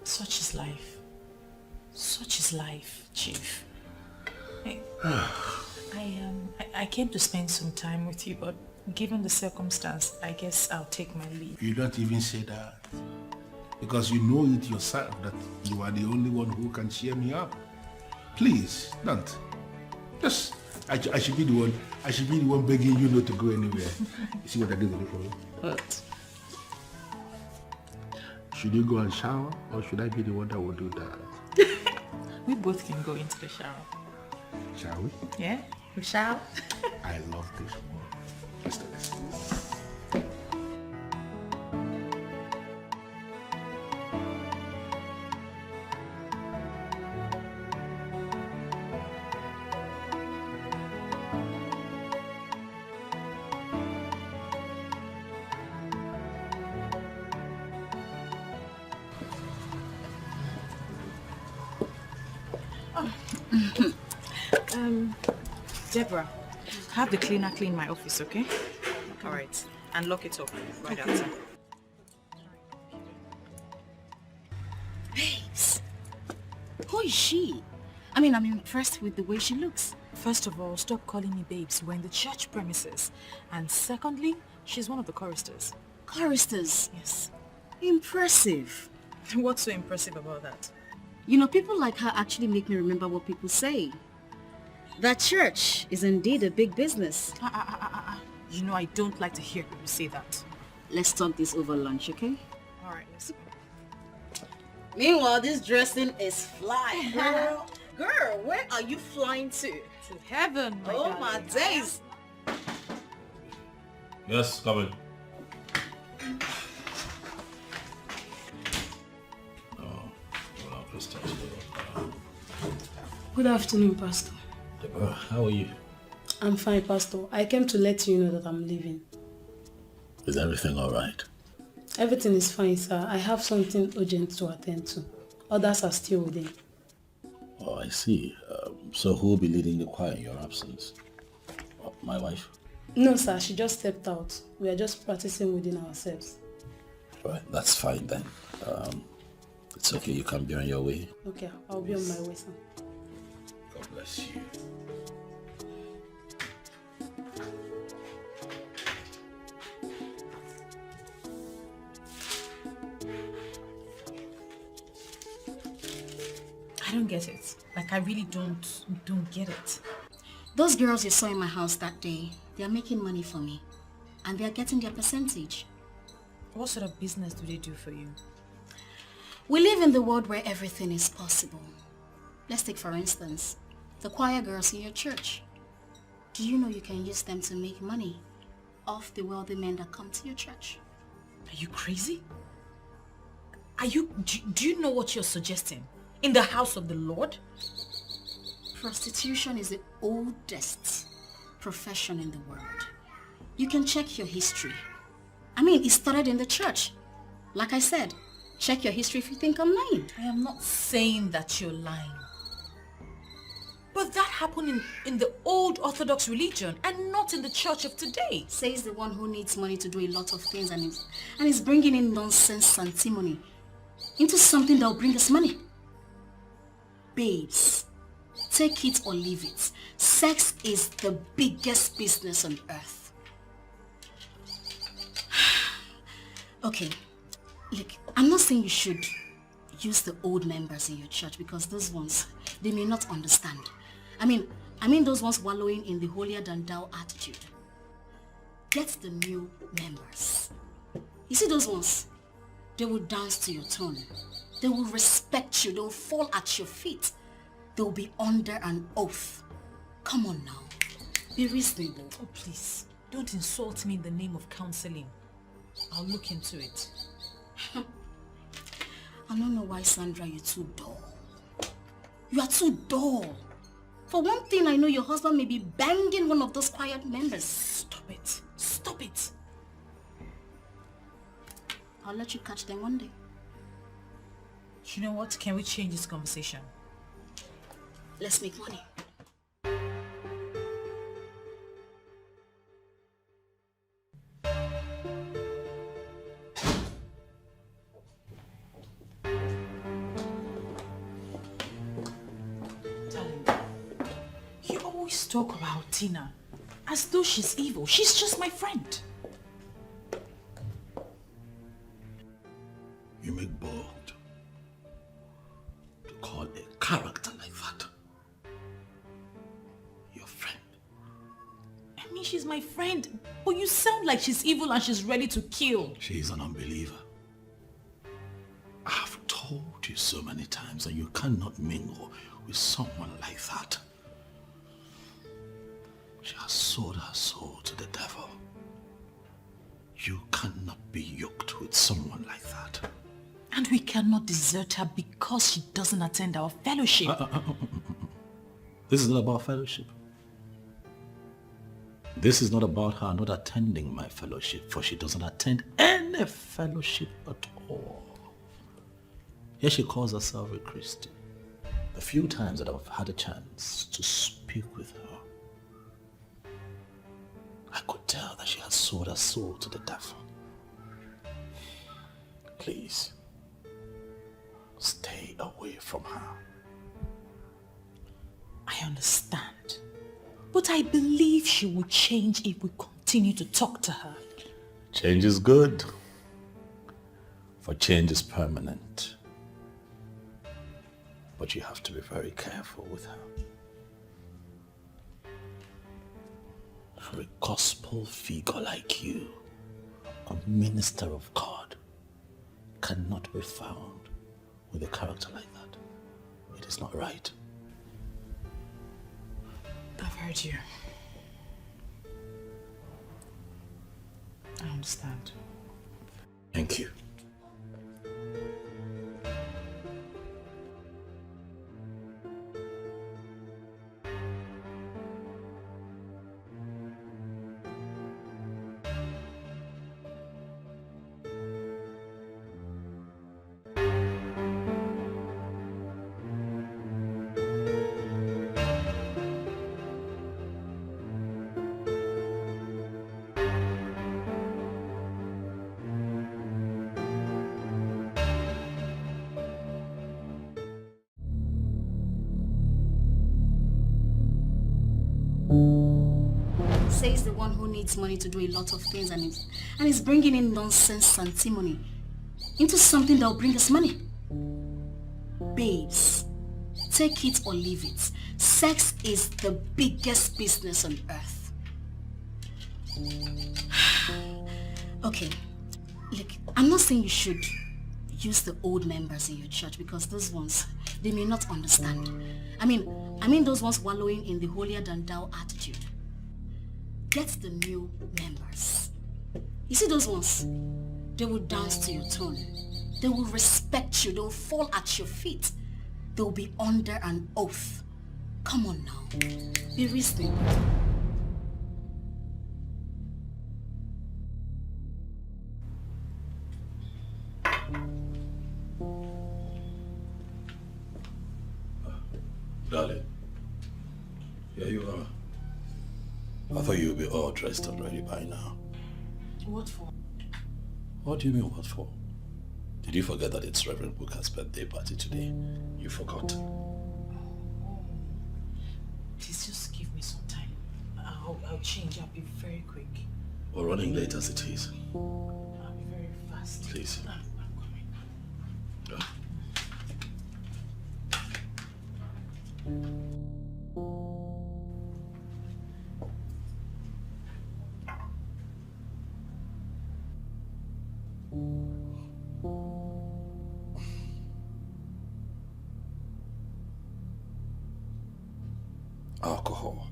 Such is life. Such is life, Chief. Hey, I came to spend some time with you, but given the circumstance, I guess I'll take my leave. You don't even say that. Because you know it yourself that you are the only one who can cheer me up. Please, don't. Just, I should be the one begging you not to go anywhere. You see what I did for you? What? Should you go and shower, or should I be the one that will do that? We both can go into the shower. Shall we? Yeah, we shall. I love this one. Let's do this. Deborah, have the cleaner clean my office, okay? All right, and lock it up right after. Babes, who is she? I mean, I'm impressed with the way she looks. First of all, stop calling me babes. We're in the church premises. And secondly, she's one of the choristers. Choristers? Yes. Impressive. What's so impressive about that? You know, people like her actually make me remember what people say. That church is indeed a big business. You know, I don't like to hear people say that. Let's talk this over lunch, okay? All right, let's go. Meanwhile, this dressing is fly, girl. Girl, where are you flying to? To heaven, my Oh, darling. my days. Yes, come in. Good afternoon, Pastor. Deborah, how are you? I'm fine, Pastor. I came to let you know that I'm leaving. Is everything all right? Everything is fine, sir. I have something urgent to attend to. Others are still within. Oh, I see. So who will be leading the choir in your absence? My wife? No, sir. She just stepped out. We are just practicing within ourselves. Right, that's fine then. It's okay, you can be on your way. Okay, I'll be on my way, sir. God bless you. I don't get it. Like, I really don't get it. Those girls you saw in my house that day, they are making money for me. and they are getting their percentage. What sort of business do they do for you? We live in the world where everything is possible. Let's take, for instance, the choir girls in your church. Do you know you can use them to make money off the wealthy men that come to your church? Are you crazy? Do you know what you're suggesting? In the house of the Lord? Prostitution is the oldest profession in the world. You can check your history. I mean, it started in the church. Like I said, check your history if you think I'm lying. I am not saying that you're lying. But that happened in the old Orthodox religion and not in the church of today. Says the one who needs money to do a lot of things and is bringing in nonsense antimony into something that will bring us money. Babes, take it or leave it. Sex is the biggest business on earth. Okay, look, I'm not saying you should use the old members in your church because those ones, they may not understand. I mean those ones wallowing in the holier than thou attitude. Get the new members. You see those ones? They will dance to your tone. They will respect you. They will fall at your feet. They will be under an oath. Come on now. Be reasonable. Oh, please. Don't insult me in the name of counseling. I'll look into it. I don't know why, Sandra, you're too dull. You are too dull. For one thing, I know your husband may be banging one of those quiet members. Stop it. Stop it. I'll let you catch them one day. You know what? Can we change this conversation? Let's make money. Talk about Tina as though she's evil. She's just my friend. You make bold to call a character like that your friend. I mean, she's my friend, but you sound like she's evil and she's ready to kill. She's an unbeliever. I've told you so many times that you cannot mingle with someone like that. She has sold her soul to the devil. You cannot be yoked with someone like that. And we cannot desert her because she doesn't attend our fellowship. This is not about fellowship. This is not about her not attending my fellowship, for she doesn't attend any fellowship at all. Here she calls herself a Christian. The few times that I've had a chance to speak with her, I could tell that she had sold her soul to the devil. Please, stay away from her. I understand. But I believe she will change if we continue to talk to her. Change is good, for change is permanent. But you have to be very careful with her. For a gospel figure like you, a minister of God, cannot be found with a character like that. It is not right. I've heard you. I understand. Thank you. Says the one who needs money to do a lot of things and is bringing in nonsense antimony into something that will bring us money. Babes, take it or leave it. Sex is the biggest business on earth. Okay, look, I'm not saying you should use the old members in your church because those ones, they may not understand. I mean those ones wallowing in the holier than thou attitude. Get the new members. You see those ones? They will dance to your tune. They will respect you. They will fall at your feet. They will be under an oath. Come on now. Be reasonable. Darling, here you are. I thought you would be all dressed already by now. What for? What do you mean, what for? Did you forget that it's Reverend Booker's birthday party today? You forgot. Please just give me some time. I'll change. I'll be very quick. We're running late as it is. I'll be very fast. Please. I'm coming. Yeah. Alcohol.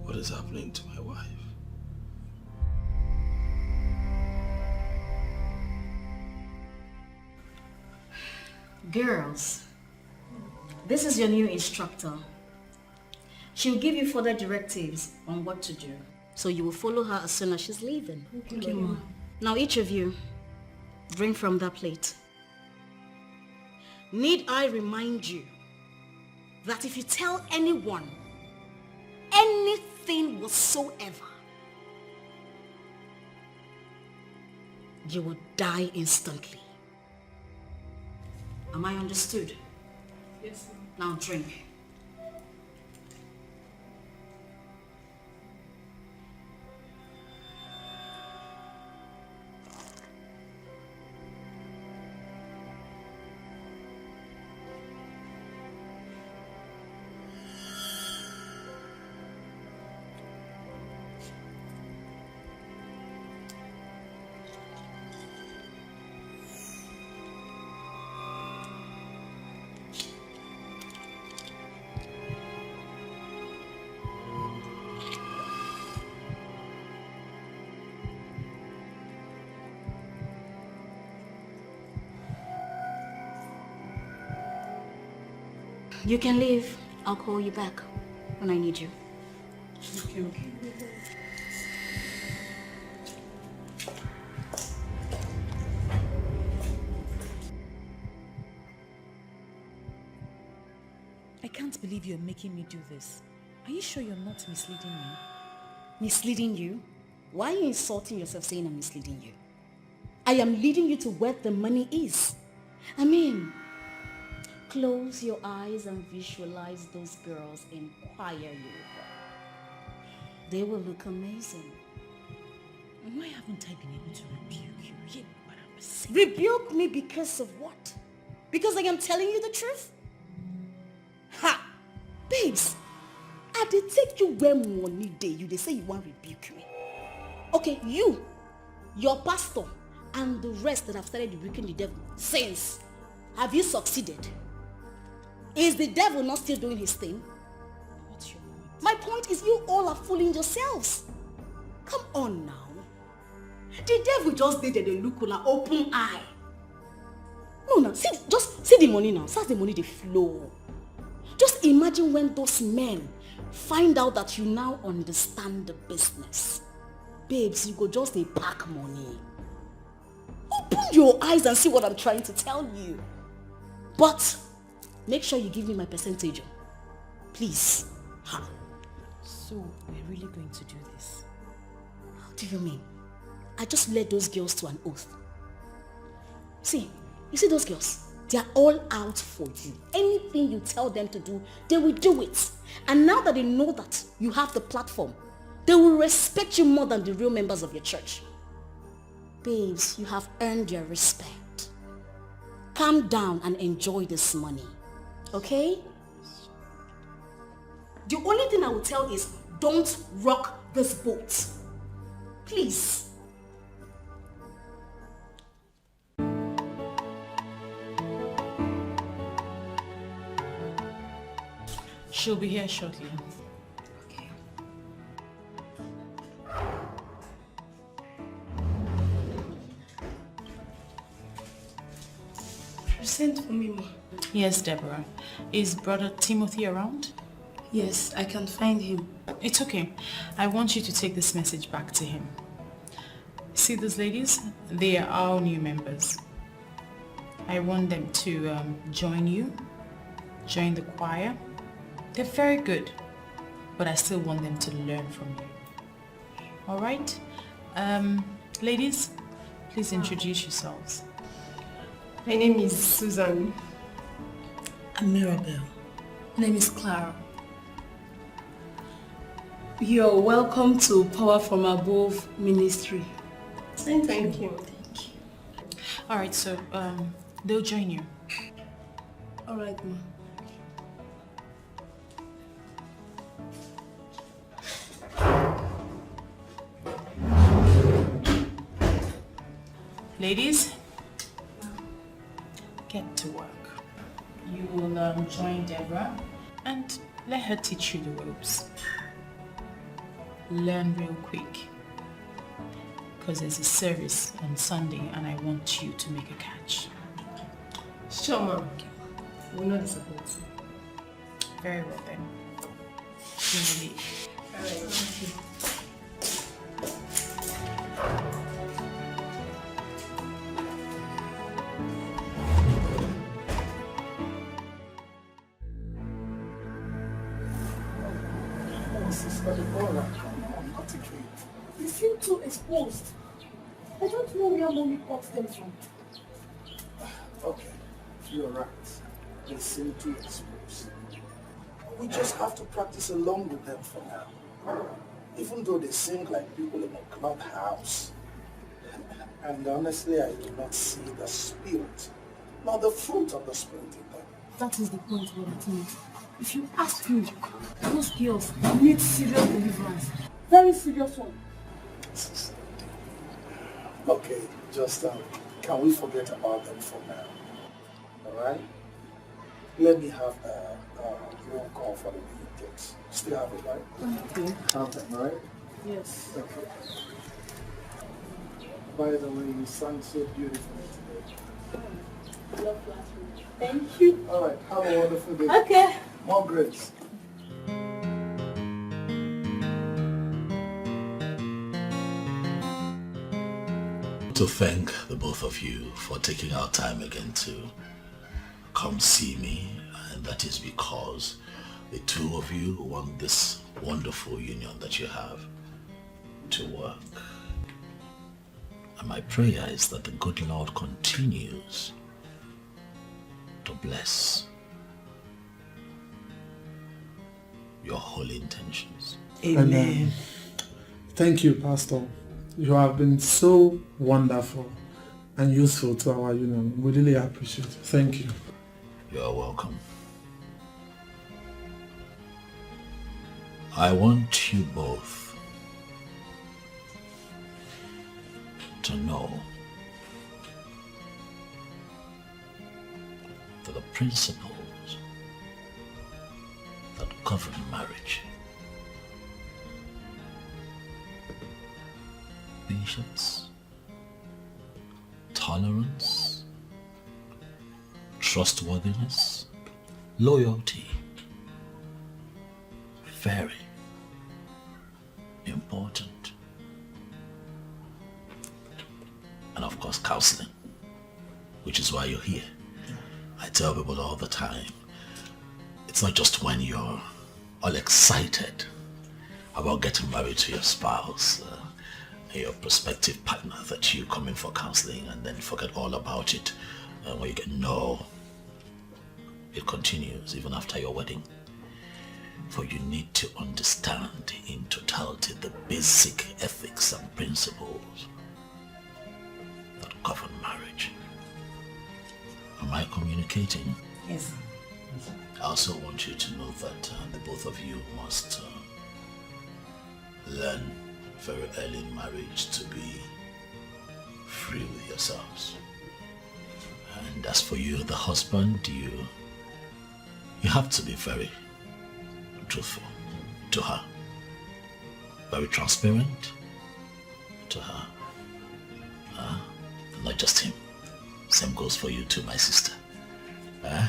What is happening to my wife? Girls, this is your new instructor. She'll give you further directives on what to do. So you will follow her as soon as she's leaving. Okay, Mom. Now each of you, drink from that plate. Need I remind you that if you tell anyone anything whatsoever, you will die instantly. Am I understood? Yes, Mom. Now drink. You can leave. I'll call you back when I need you. Okay. I can't believe you're making me do this. Are you sure you're not misleading me? Misleading you? Why are you insulting yourself saying I'm misleading you? I am leading you to where the money is. I mean, close your eyes and visualize those girls in choir uniform. They will look amazing. Why haven't I been able to rebuke you? Yeah, but I'm saying. Rebuke me because of what? Because I am telling you the truth? Ha! Babes, I did take you where money day. They say you won't rebuke me. Okay, you, your pastor, and the rest that have started rebuking the devil since. Have you succeeded? Is the devil not still doing his thing? What's your point? My point is you all are fooling yourselves. Come on now. The devil just did the look on an open eye. No, just see the money now. See the money they flow. Just imagine when those men find out that you now understand the business. Babes, you go just a pack money. Open your eyes and see what I'm trying to tell you. But make sure you give me my percentage. Please. Ha. So, we're really going to do this? How do you mean? I just led those girls to an oath. See, you see those girls? They are all out for you. Anything you tell them to do, they will do it. And now that they know that you have the platform, they will respect you more than the real members of your church. Babes, you have earned your respect. calm down and enjoy this money. Okay? The only thing I will tell is don't rock this boat. Please. She'll be here shortly. Okay. You sent for me, Ma. Yes, Deborah. Is Brother Timothy around? Yes, I can find him. It's okay. I want you to take this message back to him. See these ladies? They are our new members. I want them to join you, join the choir. They're very good, but I still want them to learn from you. All right? Ladies, please introduce yourselves. My name is Susan. I'm Mirabel. My name is Clara. You're welcome to Power from Above Ministry. Thank you. All right, so they'll join you. All right, Ma. Ladies, get to work. You will join Deborah and let her teach you the ropes. Learn real quick, because there's a service on Sunday and I want you to make a catch. Sure, Ma. We'll not disappoint you. Very well then. You may leave. All right, thank you. Sister Deborah, not again. They seem too exposed. I don't know where mommy got them from. Okay, you're right. They seem too exposed. We just have to practice along with them for now. Even though they sing like people in a clubhouse. And honestly, I do not see the spirit, nor the fruit of the spirit in them. That is the point, Brother Timothy. If you ask me, those girls need serious deliverance. Very serious one. Okay, just can we forget about them for now? Alright? Let me have the roll call for the meetings. Still have it, right? Okay. Have them, right? Yes. Okay. By the way, you sang so beautifully today. Love flattery. Thank you. Alright, have a wonderful day. Okay. More grace. To thank the both of you for taking our time again to come see me, and that is because the two of you want this wonderful union that you have to work. And my prayer is that the good Lord continues to bless your holy intentions. Amen. Thank you, Pastor. You have been so wonderful and useful to our union. We really appreciate it. Thank you. You are welcome. I want you both to know that the principles that govern marriage, patience, tolerance, trustworthiness, loyalty, very important. And of course, counseling, which is why you're here. I tell people all the time, it's not just when you're all excited about getting married to your spouse, your prospective partner, that you come in for counseling and then forget all about it. When you get no, it continues even after your wedding. For you need to understand in totality the basic ethics and principles that govern marriage. And my communicating? Yes, sir. I also want you to know that the both of you must learn very early in marriage to be free with yourselves. And as for you, the husband, you have to be very truthful to her, very transparent to her. Not just him. Same goes for you too, my sister. A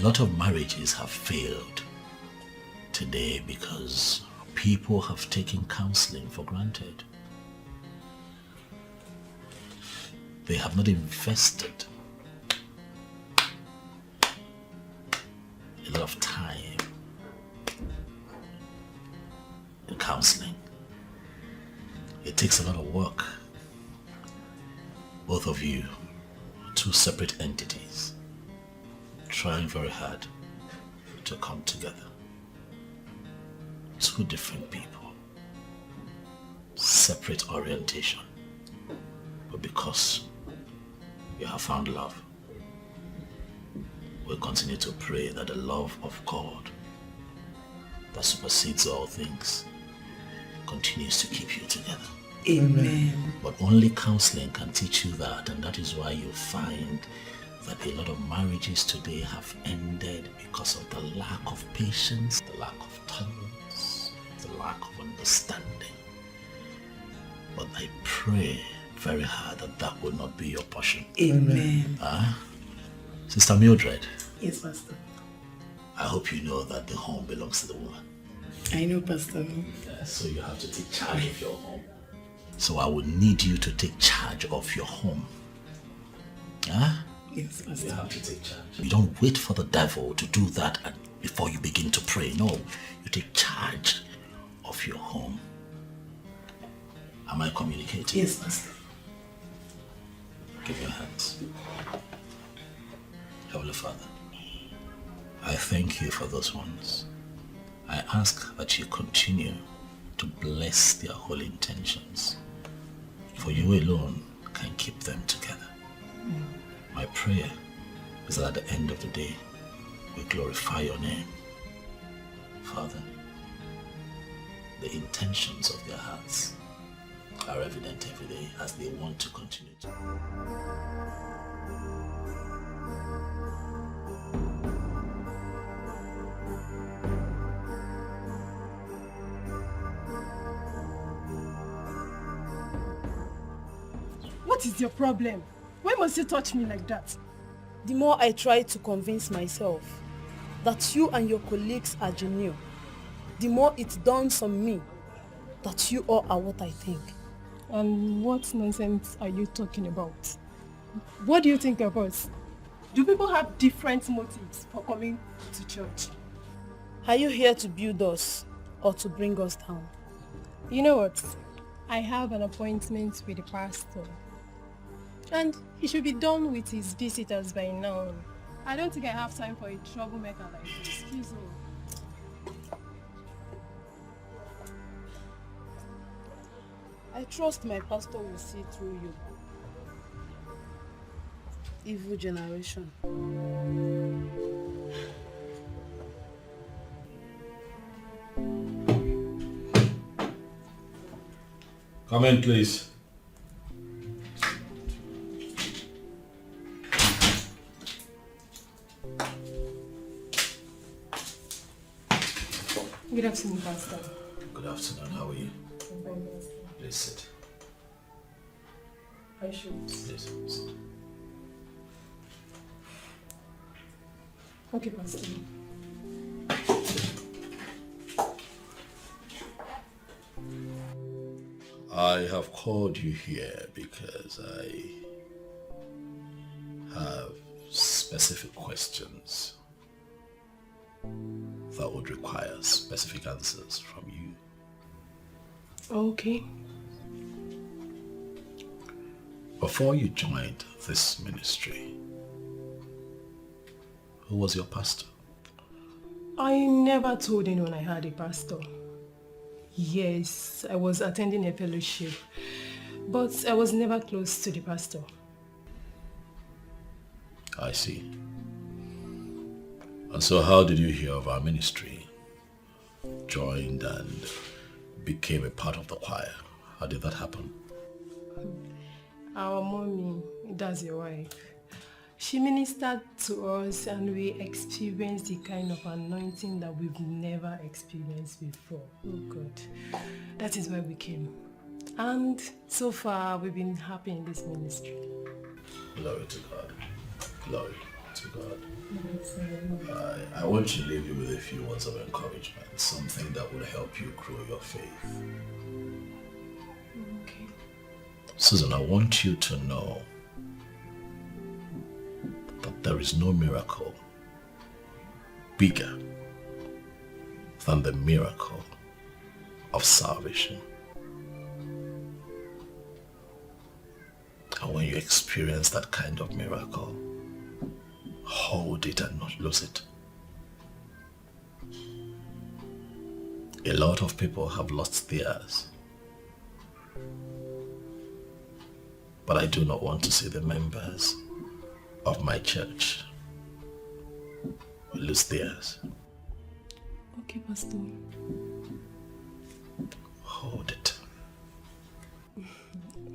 lot of marriages have failed today because people have taken counseling for granted. They have not invested a lot of time in counseling. It takes a lot of work. Both of you, two separate entities, trying very hard to come together. Two different people, separate orientation, but because you have found love, we'll continue to pray that the love of God that supersedes all things continues to keep you together. Amen. But only counseling can teach you that, and that is why you find that a lot of marriages today have ended because of the lack of patience, the lack of tolerance, the lack of understanding. But I pray very hard that that will not be your portion. Amen. Sister Mildred. Yes, Pastor. I hope you know that the home belongs to the woman. I know, Pastor. So you have to take charge of your home. So I will need you to take charge of your home. Yes, Pastor. You have to take charge. You don't wait for the devil to do that before you begin to pray. No, you take charge of your home. Am I communicating? Yes, Pastor. Give your hands. Heavenly Father, I thank you for those ones. I ask that you continue to bless their holy intentions, for you alone can keep them together. My prayer is that at the end of the day, we glorify your name. Father, the intentions of their hearts are evident every day as they want to continue to. What is your problem? Why must you touch me like that? The more I try to convince myself that you and your colleagues are genuine, the more it dawns on me that you all are what I think. And what nonsense are you talking about? What do you think of us? Do people have different motives for coming to church? Are you here to build us or to bring us down? You know what? I have an appointment with the pastor. And he should be done with his visitors by now. I don't think I have time for a troublemaker like this. Excuse me. I trust my pastor will see through you. Evil generation. Come in, please. Good afternoon, Pastor. Good afternoon. How are you? I'm fine, Pastor. Please sit. I should. Please sit. Okay, Pastor. I have called you here because I have specific questions that would require specific answers from you. Okay. Before you joined this ministry, who was your pastor? I never told anyone I had a pastor. Yes, I was attending a fellowship, but I was never close to the pastor. I see. And so how did you hear of our ministry? Joined and became a part of the choir. How did that happen? Our mommy, that's your wife. She ministered to us and we experienced the kind of anointing that we've never experienced before. Oh God. That is why we came. And so far we've been happy in this ministry. Glory to God. Glory to God. I want to leave you with a few words of encouragement, something that will help you grow your faith. Okay. Susan, I want you to know that there is no miracle bigger than the miracle of salvation. And when you experience that kind of miracle, hold it and not lose it. A lot of people have lost theirs. But I do not want to see the members of my church lose theirs. Okay, Pastor. Hold it.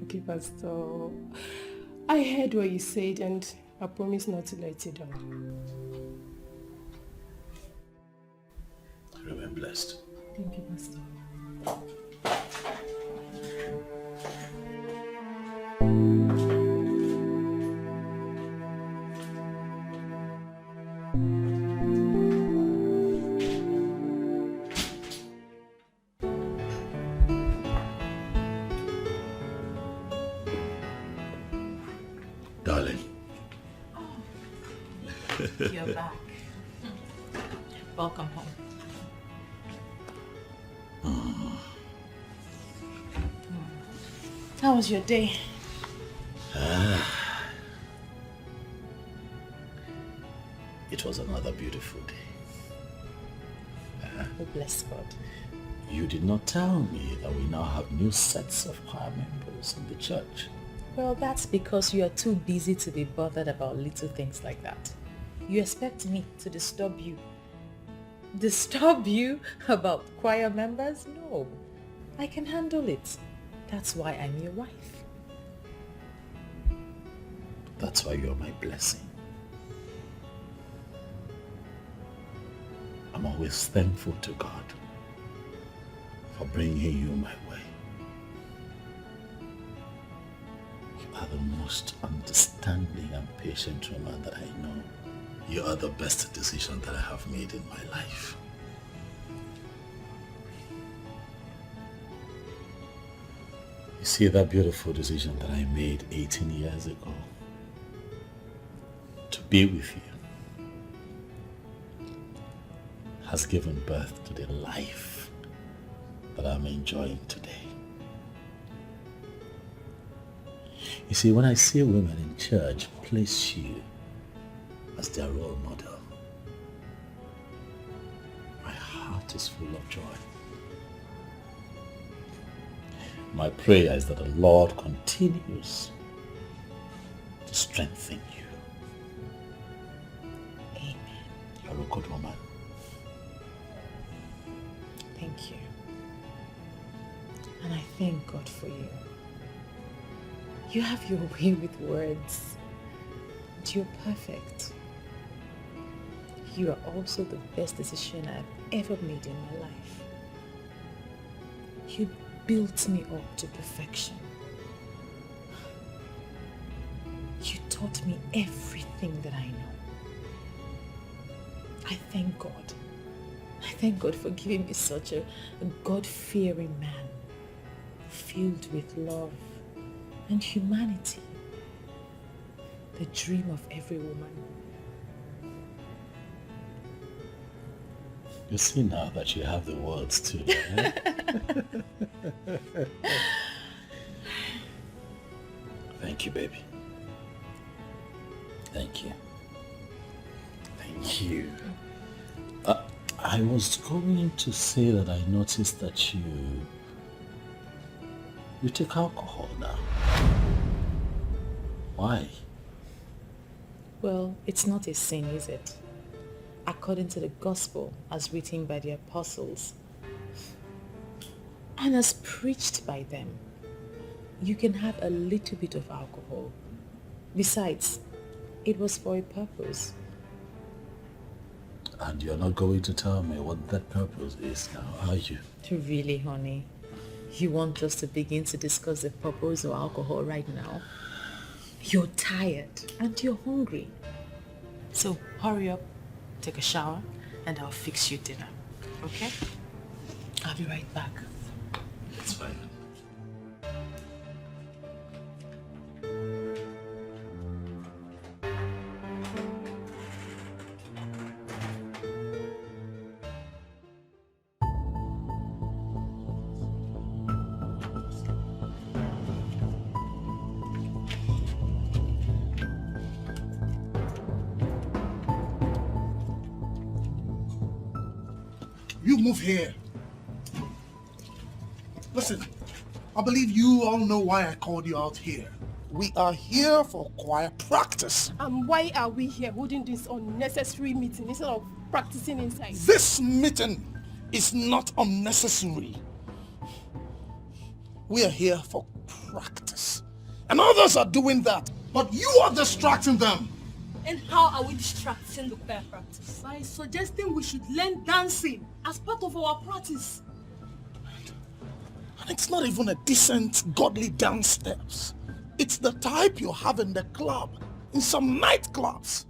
Okay, Pastor. I heard what you said and I promise not to let you down. Remain blessed. Thank you, Pastor. Darling. You're back. Welcome home. How was your day? It was another beautiful day. Oh, bless God. You did not tell me that we now have new sets of choir members in the church. Well, that's because you are too busy to be bothered about little things like that. You expect me to disturb you. Disturb you about choir members? No. I can handle it. That's why I'm your wife. That's why you're my blessing. I'm always thankful to God for bringing you my way. You are the most understanding and patient woman that I know. You are the best decision that I have made in my life. You see that beautiful decision that I made 18 years ago to be with you has given birth to the life that I'm enjoying today. You see, when I see women in church place you as their role model, my heart is full of joy. My prayer is that the Lord continues to strengthen you. Amen. You're a good woman. Thank you. And I thank God for you. You have your way with words. And you're perfect. You are also the best decision I've ever made in my life. You built me up to perfection. You taught me everything that I know. I thank God. I thank God for giving me such a God-fearing man, filled with love and humanity, the dream of every woman. You see now that you have the words too. Eh? Thank you, baby. Thank you. Thank you. I was going to say that I noticed that you take alcohol now. Why? Well, it's not a sin, is it? According to the gospel as written by the apostles and as preached by them, you can have a little bit of alcohol. Besides, it was for a purpose. And you're not going to tell me what that purpose is now, are you? Really, honey? You want us to begin to discuss the purpose of alcohol right now? You're tired and you're hungry. So hurry up, take a shower, and I'll fix you dinner. Okay? I'll be right back. It's fine. You move here. Listen, I believe you all know why I called you out here. We are here for choir practice. And why are we here holding this unnecessary meeting instead of practicing inside? This meeting is not unnecessary. We are here for practice. And others are doing that, but you are distracting them. And how are we distracting the choir practice? By suggesting we should learn dancing as part of our practice. And it's not even a decent, godly dance steps. It's the type you have in the club, in some nightclubs.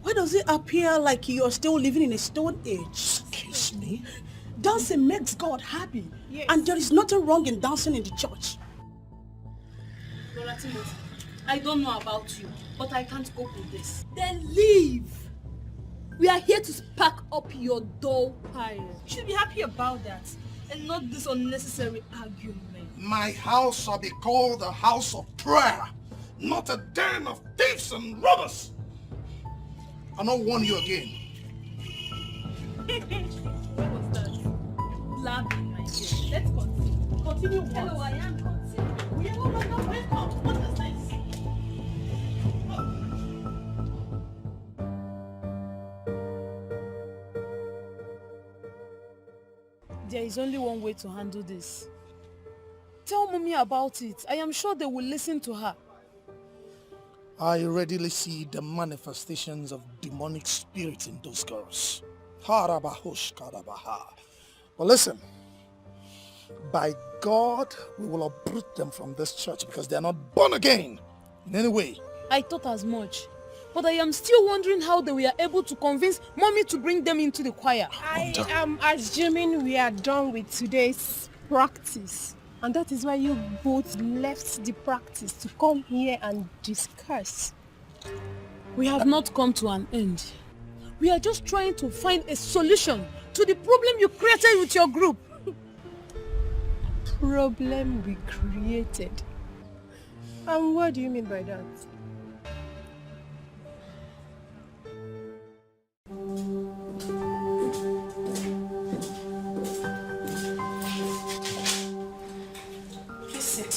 Why does it appear like you're still living in a stone age? Excuse me? Dancing makes God happy. Yes. And there is nothing wrong in dancing in the church. Brother Timothy, I don't know about you, but I can't cope with this. Then leave. We are here to spark up your dull fire. You should be happy about that, and not this unnecessary argument. My house shall be called a house of prayer, not a den of thieves and robbers. I'll not warn you again. What was that? Blabbing, my dear. Let's continue. Continue what? Hello, I am continuing. We are no longer welcome. What is this? There is only one way to handle this. Tell Mommy about it. I am sure they will listen to her. I readily see the manifestations of demonic spirits in those girls. Harabahosh karabaha. But listen, by God, we will uproot them from this church because they are not born again in any way. I thought as much. But I am still wondering how they were able to convince Mommy to bring them into the choir. I am assuming we are done with today's practice. And that is why you both left the practice to come here and discuss. We have not come to an end. We are just trying to find a solution to the problem you created with your group. Problem we created? And what do you mean by that? Please sit.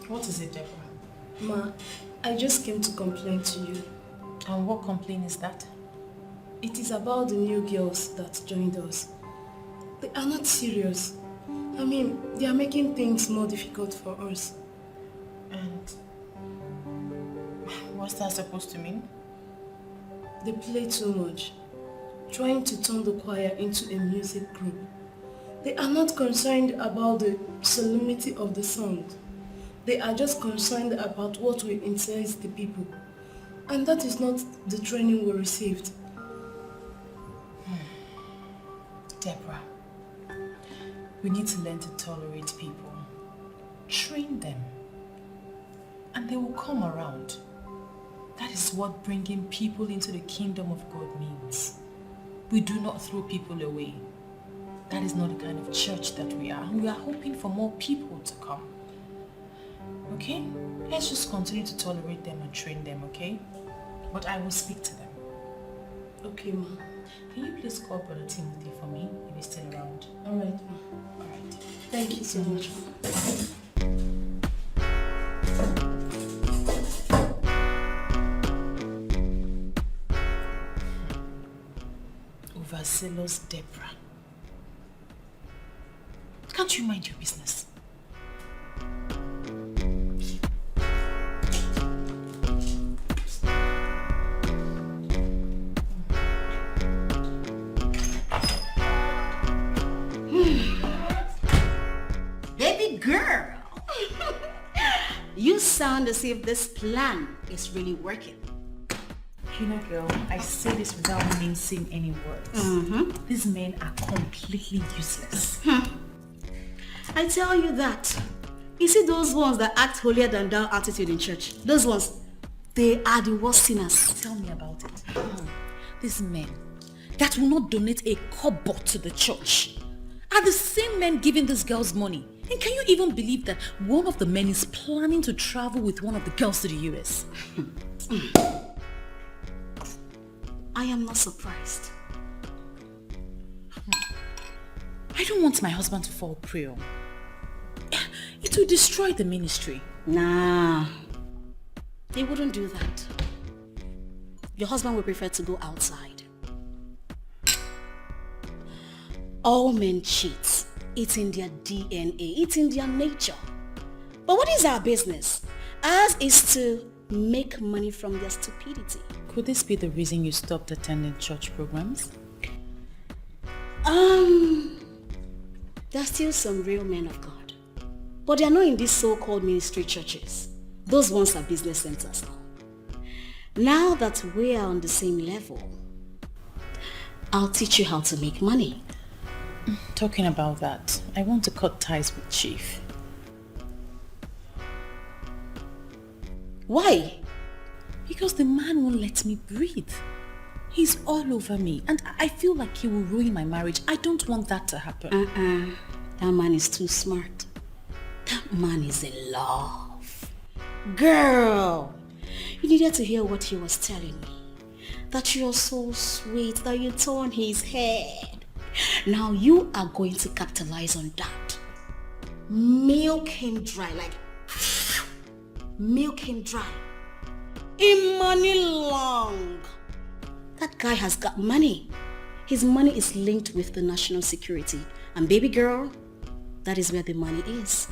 What is it, Deborah? Ma, I just came to complain to you. And what complaint is that? It is about the new girls that joined us. They are not serious. I mean, they are making things more difficult for us. And what's that supposed to mean? They play too much, trying to turn the choir into a music group. They are not concerned about the solemnity of the sound. They are just concerned about what will entice the people. And that is not the training we received. Deborah, we need to learn to tolerate people. Train them. And they will come around. That is what bringing people into the kingdom of God means. We do not throw people away. That is not the kind of church that we are. And we are hoping for more people to come. Okay? Let's just continue to tolerate them and train them, okay? But I will speak to them. Okay, Ma. Can you please call Brother Timothy for me if he's still around? Alright, Ma. Alright. Thank you so much, Ma. zealous Deborah. Can't you mind your business? Baby girl, you sound as if this plan is really working. You know, girl, I say this without mincing any words. These men are completely useless. I tell you that. You see those ones that act holier than thou attitude in church? Those ones, they are the worst sinners. Tell me about it. These men that will not donate a kobo to the church are the same men giving these girls money. And can you even believe that one of the men is planning to travel with one of the girls to the US? I am not surprised. I don't want my husband to fall prey. It will destroy the ministry. Nah, they wouldn't do that. Your husband would prefer to go outside. All men cheat. It's in their DNA. It's in their nature. But what is our business? Ours is to make money from their stupidity. Could this be the reason you stopped attending church programs? There are still some real men of God. But they are not in these so-called ministry churches. Those ones are business centers now. Now that we are on the same level, I'll teach you how to make money. Talking about that, I want to cut ties with Chief. Why? Because the man won't let me breathe. He's all over me and I feel like he will ruin my marriage. I don't want that to happen. That man is too smart. That man is in love. Girl, you needed to hear what he was telling me. That you're so sweet, that you turn his head. Now you are going to capitalize on that. Milk him dry, like milk him dry. In money long. That guy has got money. His money is linked with the national security. And baby girl, that is where the money is.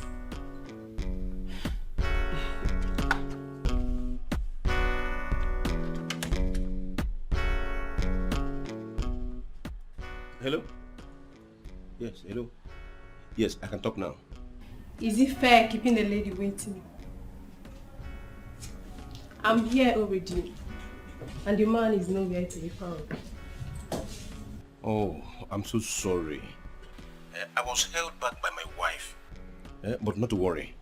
Hello? Yes, hello. Yes, I can talk now. Is it fair keeping the lady waiting? I'm here already, and the man is nowhere to be found. Oh, I'm so sorry. I was held back by my wife. But not to worry.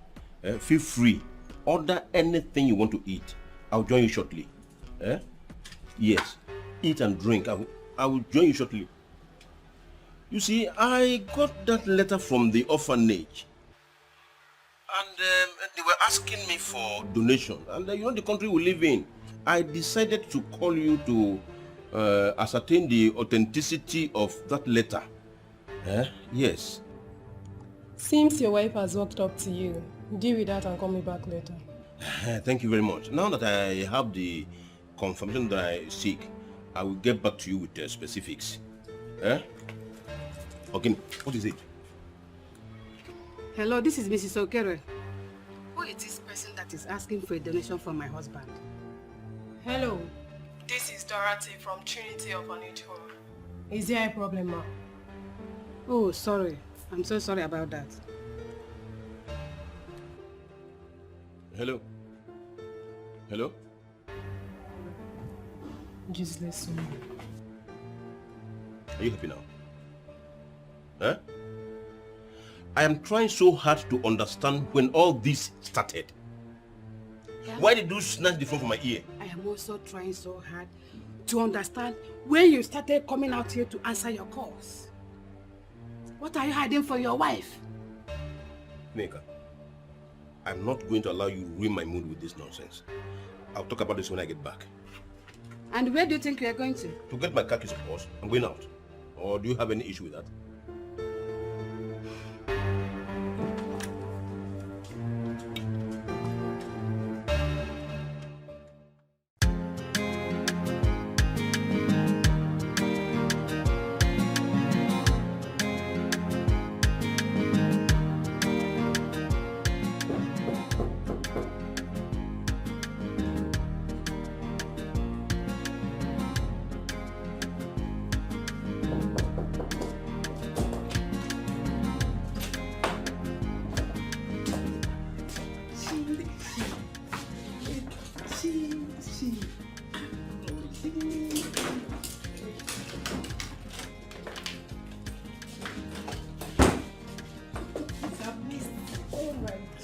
Feel free. Order anything you want to eat. I'll join you shortly. Yes, eat and drink. I will join you shortly. You see, I got that letter from the orphanage. And they were asking me for donation. And you know the country we live in. I decided to call you to ascertain the authenticity of that letter. Yes. Seems your wife has walked up to you. Deal with that and call me back later. Thank you very much. Now that I have the confirmation that I seek, I will get back to you with the specifics. Okay, what is it? Hello, this is Mrs. Okere. Who is this person that is asking for a donation from my husband? Hello, this is Dorothy from Trinity Orphanage Home. Is there a problem, ma? Oh, sorry. I'm so sorry about that. Hello? Hello? Just listen. Are you happy now? I am trying so hard to understand when all this started. Yeah. Why did you snatch the phone from my ear? I am also trying so hard to understand when you started coming out here to answer your calls. What are you hiding from your wife? Nneka, I'm not going to allow you to ruin my mood with this nonsense. I'll talk about this when I get back. And where do you think you are going to? To get my car keys, of course. I'm going out. Or do you have any issue with that?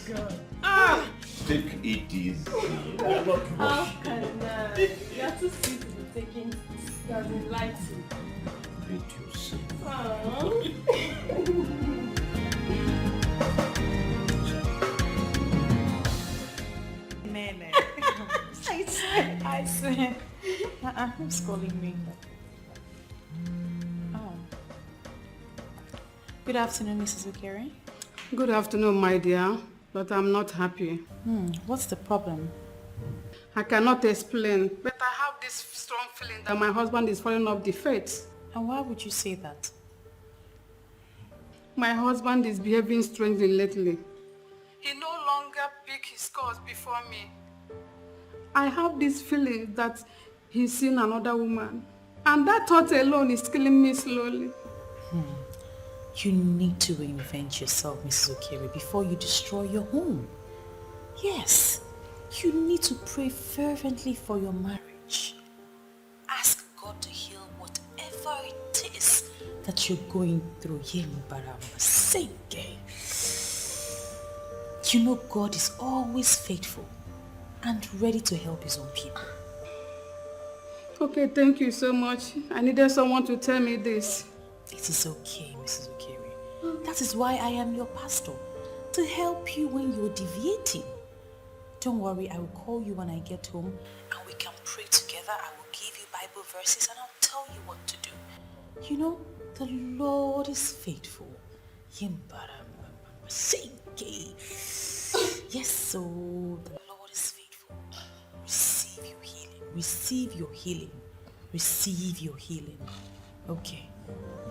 God. Take it easy. How can I? You are too sweet to be taking lightly. Beat yourself. Nene. I swear. Who's calling me? Oh. Good afternoon, Mrs. Okere. Good afternoon, my dear, but I'm not happy. What's the problem? I cannot explain, but I have this strong feeling that my husband is falling off the faith. And why would you say that? My husband is behaving strangely lately. He no longer picks his calls before me. I have this feeling that he's seen another woman. And that thought alone is killing me slowly. You need to reinvent yourself, Mrs. Okere, before you destroy your home. Yes, you need to pray fervently for your marriage. Ask God to heal whatever it is that you're going through. You know God is always faithful and ready to help his own people. Okay, thank you so much. I needed someone to tell me this. It is okay, Mrs. Okere. That is why I am your pastor, to help you when you're deviating. Don't worry, I will call you when I get home and we can pray together. I will give you Bible verses and I'll tell you what to do. You know, the Lord is faithful. Yes, so the Lord is faithful. Receive your healing. Receive your healing. Receive your healing. Okay.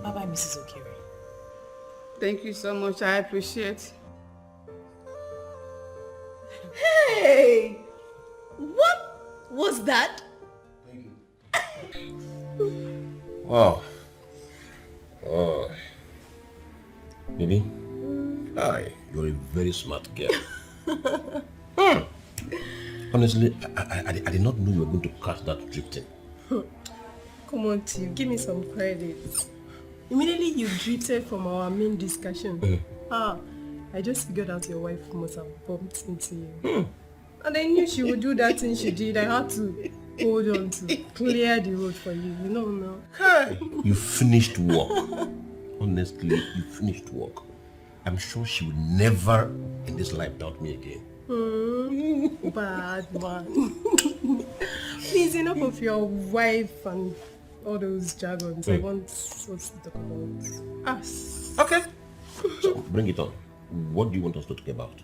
Bye-bye, Mrs. Okere. Thank you so much. I appreciate. Hey! What was that? Wow. Oh. Baby? Hi, you're a very smart girl. Honestly, I did not know you were going to catch that drifting. Come on, Tim. Give me some credit. Immediately you drifted from our main discussion. I just figured out your wife must have bumped into you. And I knew she would do that thing she did. I had to hold on to clear the road for you. You know now. Hey. You finished work. Honestly, you finished work. I'm sure she will never in this life doubt me again. Bad man. Please, enough of your wife and all those jargons. I want what's the called? Us. Okay. So bring it on. What do you want us to talk about?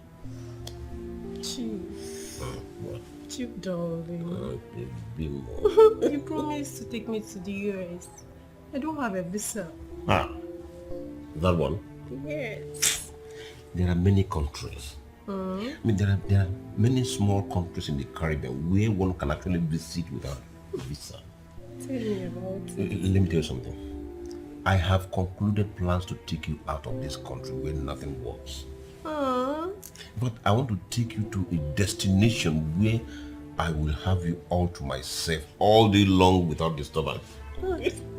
Chief. What? Chief, darling. Baby more. You promised to take me to the US. I don't have a visa. That one? Yes. There are many countries. I mean, there are many small countries in the Caribbean where one can actually visit without a visa. Tell me about it. Let me tell you something. I have concluded plans to take you out of this country where nothing works. But I want to take you to a destination where I will have you all to myself all day long without disturbance.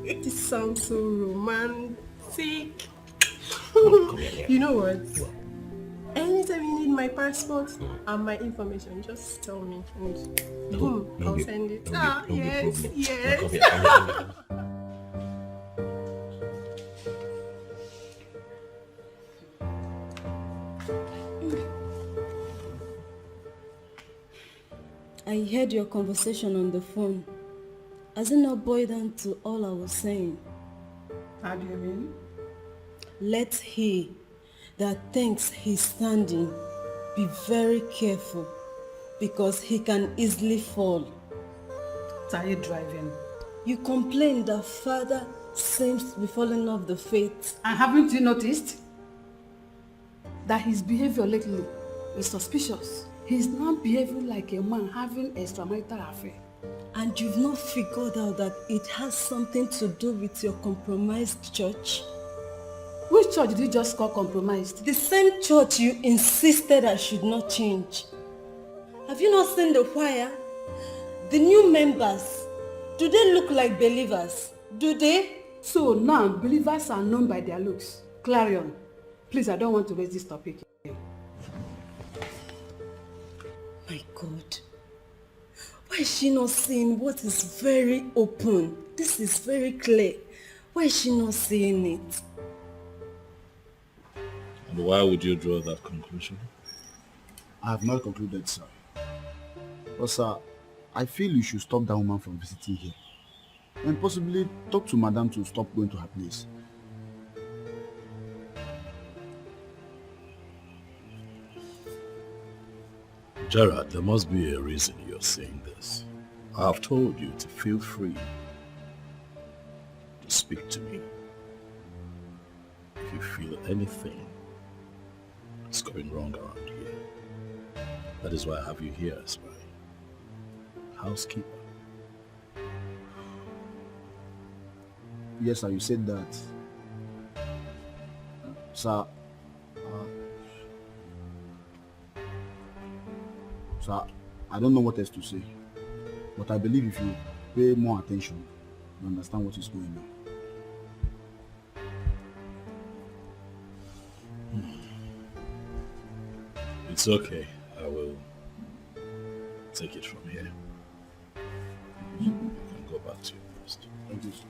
This sounds so romantic. Come here. You know what? Anytime you need my passport and my information, just tell me and boom, I'll send it. Yes, yes. Come here. I heard your conversation on the phone. Has it not boiled down to all I was saying? How do you mean? Let he that thinks he's standing be very careful, because he can easily fall. Are you driving? You complain that father seems to be falling off the faith. And haven't you noticed that his behavior lately is suspicious? He's now behaving like a man having extramarital affair. And you've not figured out that it has something to do with your compromised church? Which church did you just call compromised? The same church you insisted I should not change. Have you not seen the choir? The new members, do they look like believers? Do they? So now believers are known by their looks. Clarion, please, I don't want to raise this topic again. Why is she not seeing what is very open? This is very clear. Why is she not seeing it? And why would you draw that conclusion? I have not concluded, sir. But sir, I feel you should stop that woman from visiting here. And possibly talk to Madame to stop going to her place. Gerard, there must be a reason you're saying this. I have told you to feel free to speak to me. If you feel anything is going wrong around here, that is why I have you here as my housekeeper. Yes, sir, you said that. Sir, sir, I don't know what else to say. But I believe if you pay more attention, you understand what is going on. It's okay. I will take it from here. You can go back to your post. Thank you, sir.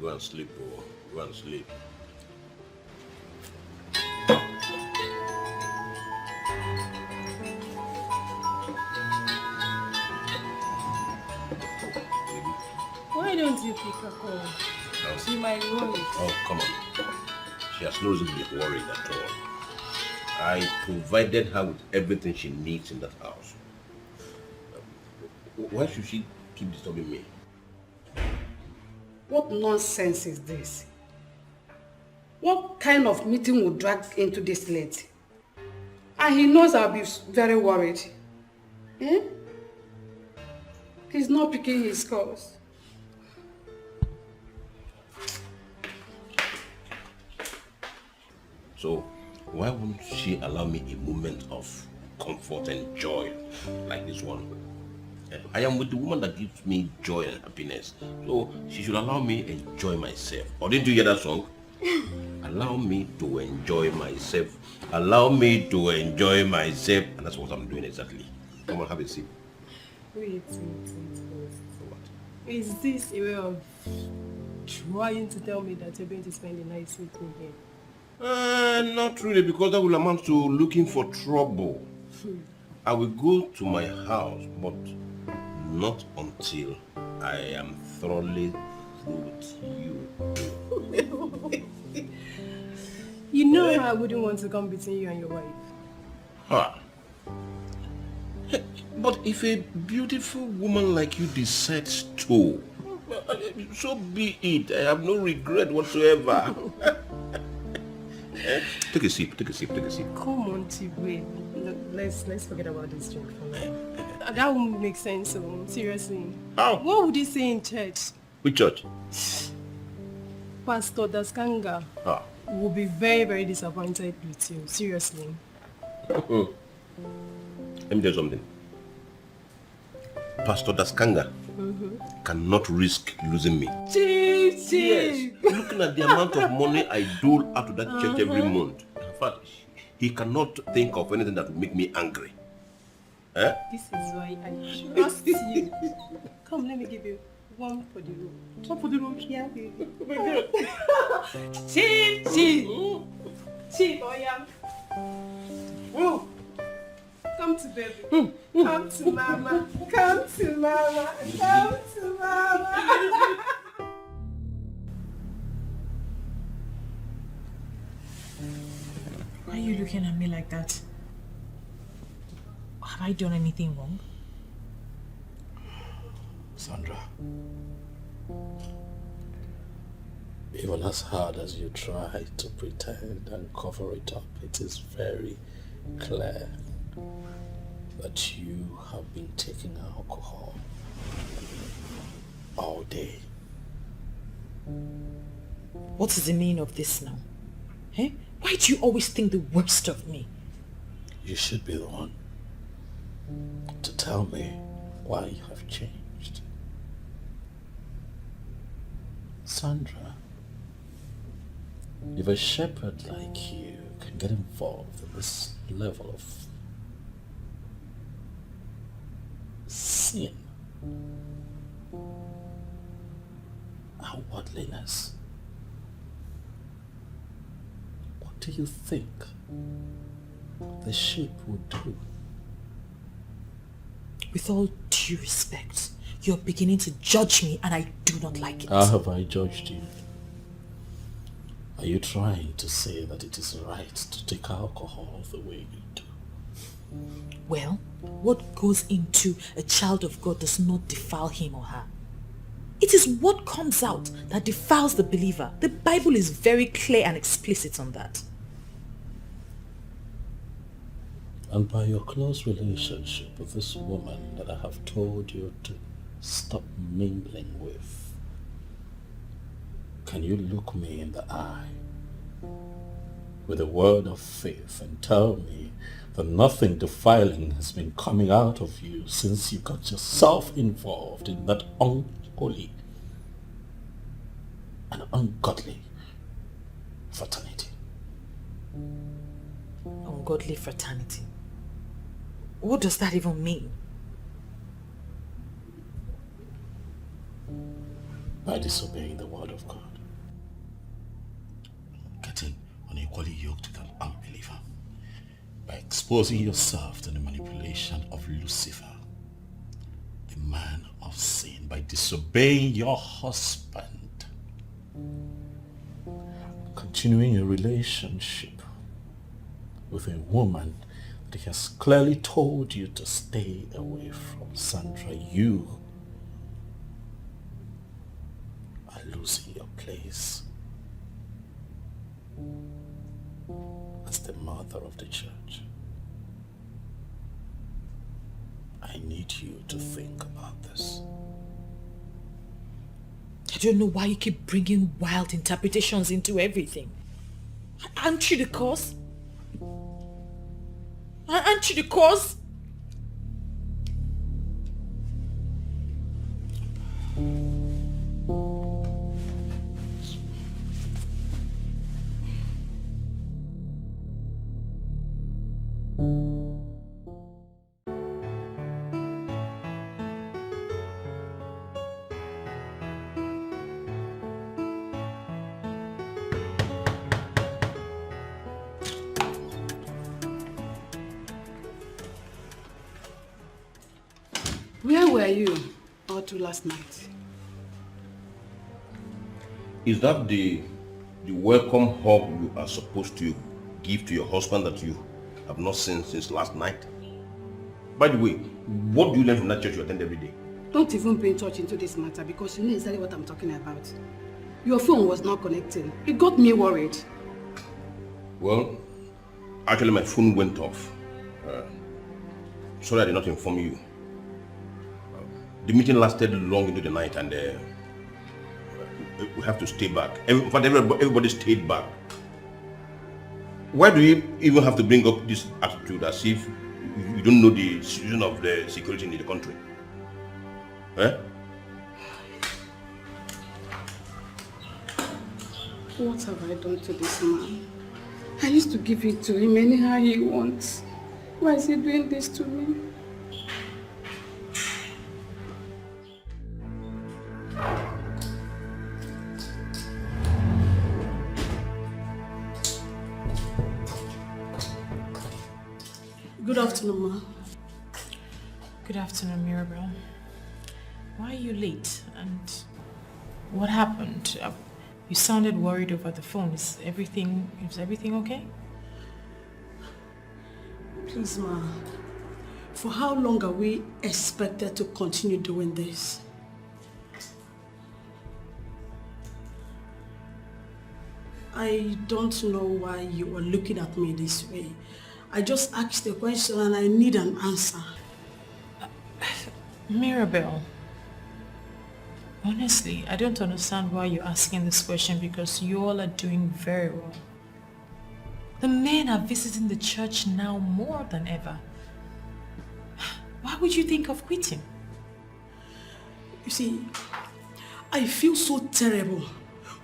Go and sleep, oh. Go and sleep. Why don't you pick a call? She might worry. Oh, come on. She has no reason to be worried at all. I provided her with everything she needs in that house. Why should she keep disturbing me? What nonsense is this? What kind of meeting would drag into this late? And he knows I'll be very worried. Eh? He's not picking his calls. So, why won't she allow me a moment of comfort and joy like this one? I am with the woman that gives me joy and happiness. So she should allow me enjoy myself. Or didn't you hear that song? Allow me to enjoy myself. Allow me to enjoy myself. And that's what I'm doing exactly. Come on, have a seat. Wait. Is this a way of trying to tell me that you're going to spend the night with me here? Not really, because that will amount to looking for trouble. I will go to my house, but not until I am thoroughly through with you. You know I wouldn't want to come between you and your wife. Huh. But if a beautiful woman like you decides to, so be it. I have no regret whatsoever. Take a sip. Come on, Chibwe. Let's forget about this drink for now. That won't make sense, so seriously. How? What would he say in church? Which church? Pastor Daskanga will be very, very disappointed with you. Seriously. Let me tell you something. Pastor Daskanga cannot risk losing me. Chief! Yes. Looking at the amount of money I dole out to that church every month. In fact, he cannot think of anything that will make me angry. Eh? This is why I trust you. Come, let me give you one for the road. One for the road? Yeah, baby. Oh my God. Chief! Chief, oh yeah. Oh. Come to baby. Come to mama. Come to mama. Come to mama. Why are you looking at me like that? Have I done anything wrong? Sandra, Even as hard as you try to pretend and cover it up, it is very clear that you have been taking alcohol all day. What is the meaning of this now? Eh? Why do you always think the worst of me? You should be the one to tell me why you have changed. Sandra, if a shepherd like you can get involved in this level of sin, unworldliness, what do you think the sheep would do? With all due respect, you're beginning to judge me and I do not like it. How have I judged you? Are you trying to say that it is right to take alcohol the way you do? Well, what goes into a child of God does not defile him or her. It is what comes out that defiles the believer. The Bible is very clear and explicit on that. And by your close relationship with this woman that I have told you to stop mingling with, can you look me in the eye with a word of faith and tell me that nothing defiling has been coming out of you since you got yourself involved in that unholy and ungodly fraternity? Ungodly fraternity? What does that even mean? By disobeying the word of God, getting unequally yoked with an unbeliever, by exposing yourself to the manipulation of Lucifer, the man of sin, by disobeying your husband, continuing a relationship with a woman that he has clearly told you to stay away from. Sandra, you are losing your place as the mother of the church. I need you to think about this. I don't know why you keep bringing wild interpretations into everything. Aren't you the cause? Aren't you the cause? Where were you all to last night? Is that the welcome hug you are supposed to give to your husband that you have not seen since last night? By the way, what do you learn from that church you attend every day? Don't even bring touch into this matter because you know exactly what I'm talking about. Your phone was not connecting. It got me worried. Well, actually my phone went off. Sorry I did not inform you. The meeting lasted long into the night and we have to stay back. In fact, everybody stayed back. Why do you even have to bring up this attitude as if you don't know the situation of the security in the country? Eh? What have I done to this man? I used to give it to him anyhow he wants. Why is he doing this to me? Good afternoon, Ma. Good afternoon, Mirabel. Why are you late? And what happened? You sounded worried over the phone. Is everything okay? Please, Ma. For how long are we expected to continue doing this? I don't know why you are looking at me this way. I just asked a question and I need an answer. Mirabel, honestly, I don't understand why you're asking this question because you all are doing very well. The men are visiting the church now more than ever. Why would you think of quitting? You see, I feel so terrible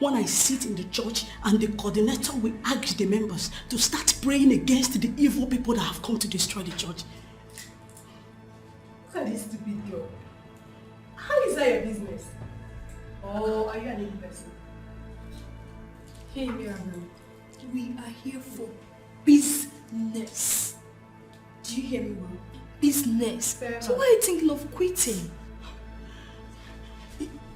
when I sit in the church and the coordinator will ask the members to start praying against the evil people that have come to destroy the church. Look at this stupid girl. How is that your business? Or are you an evil person? Hey, Mirabel, we are here for business. Do you hear me well? Business. So why are you thinking of quitting?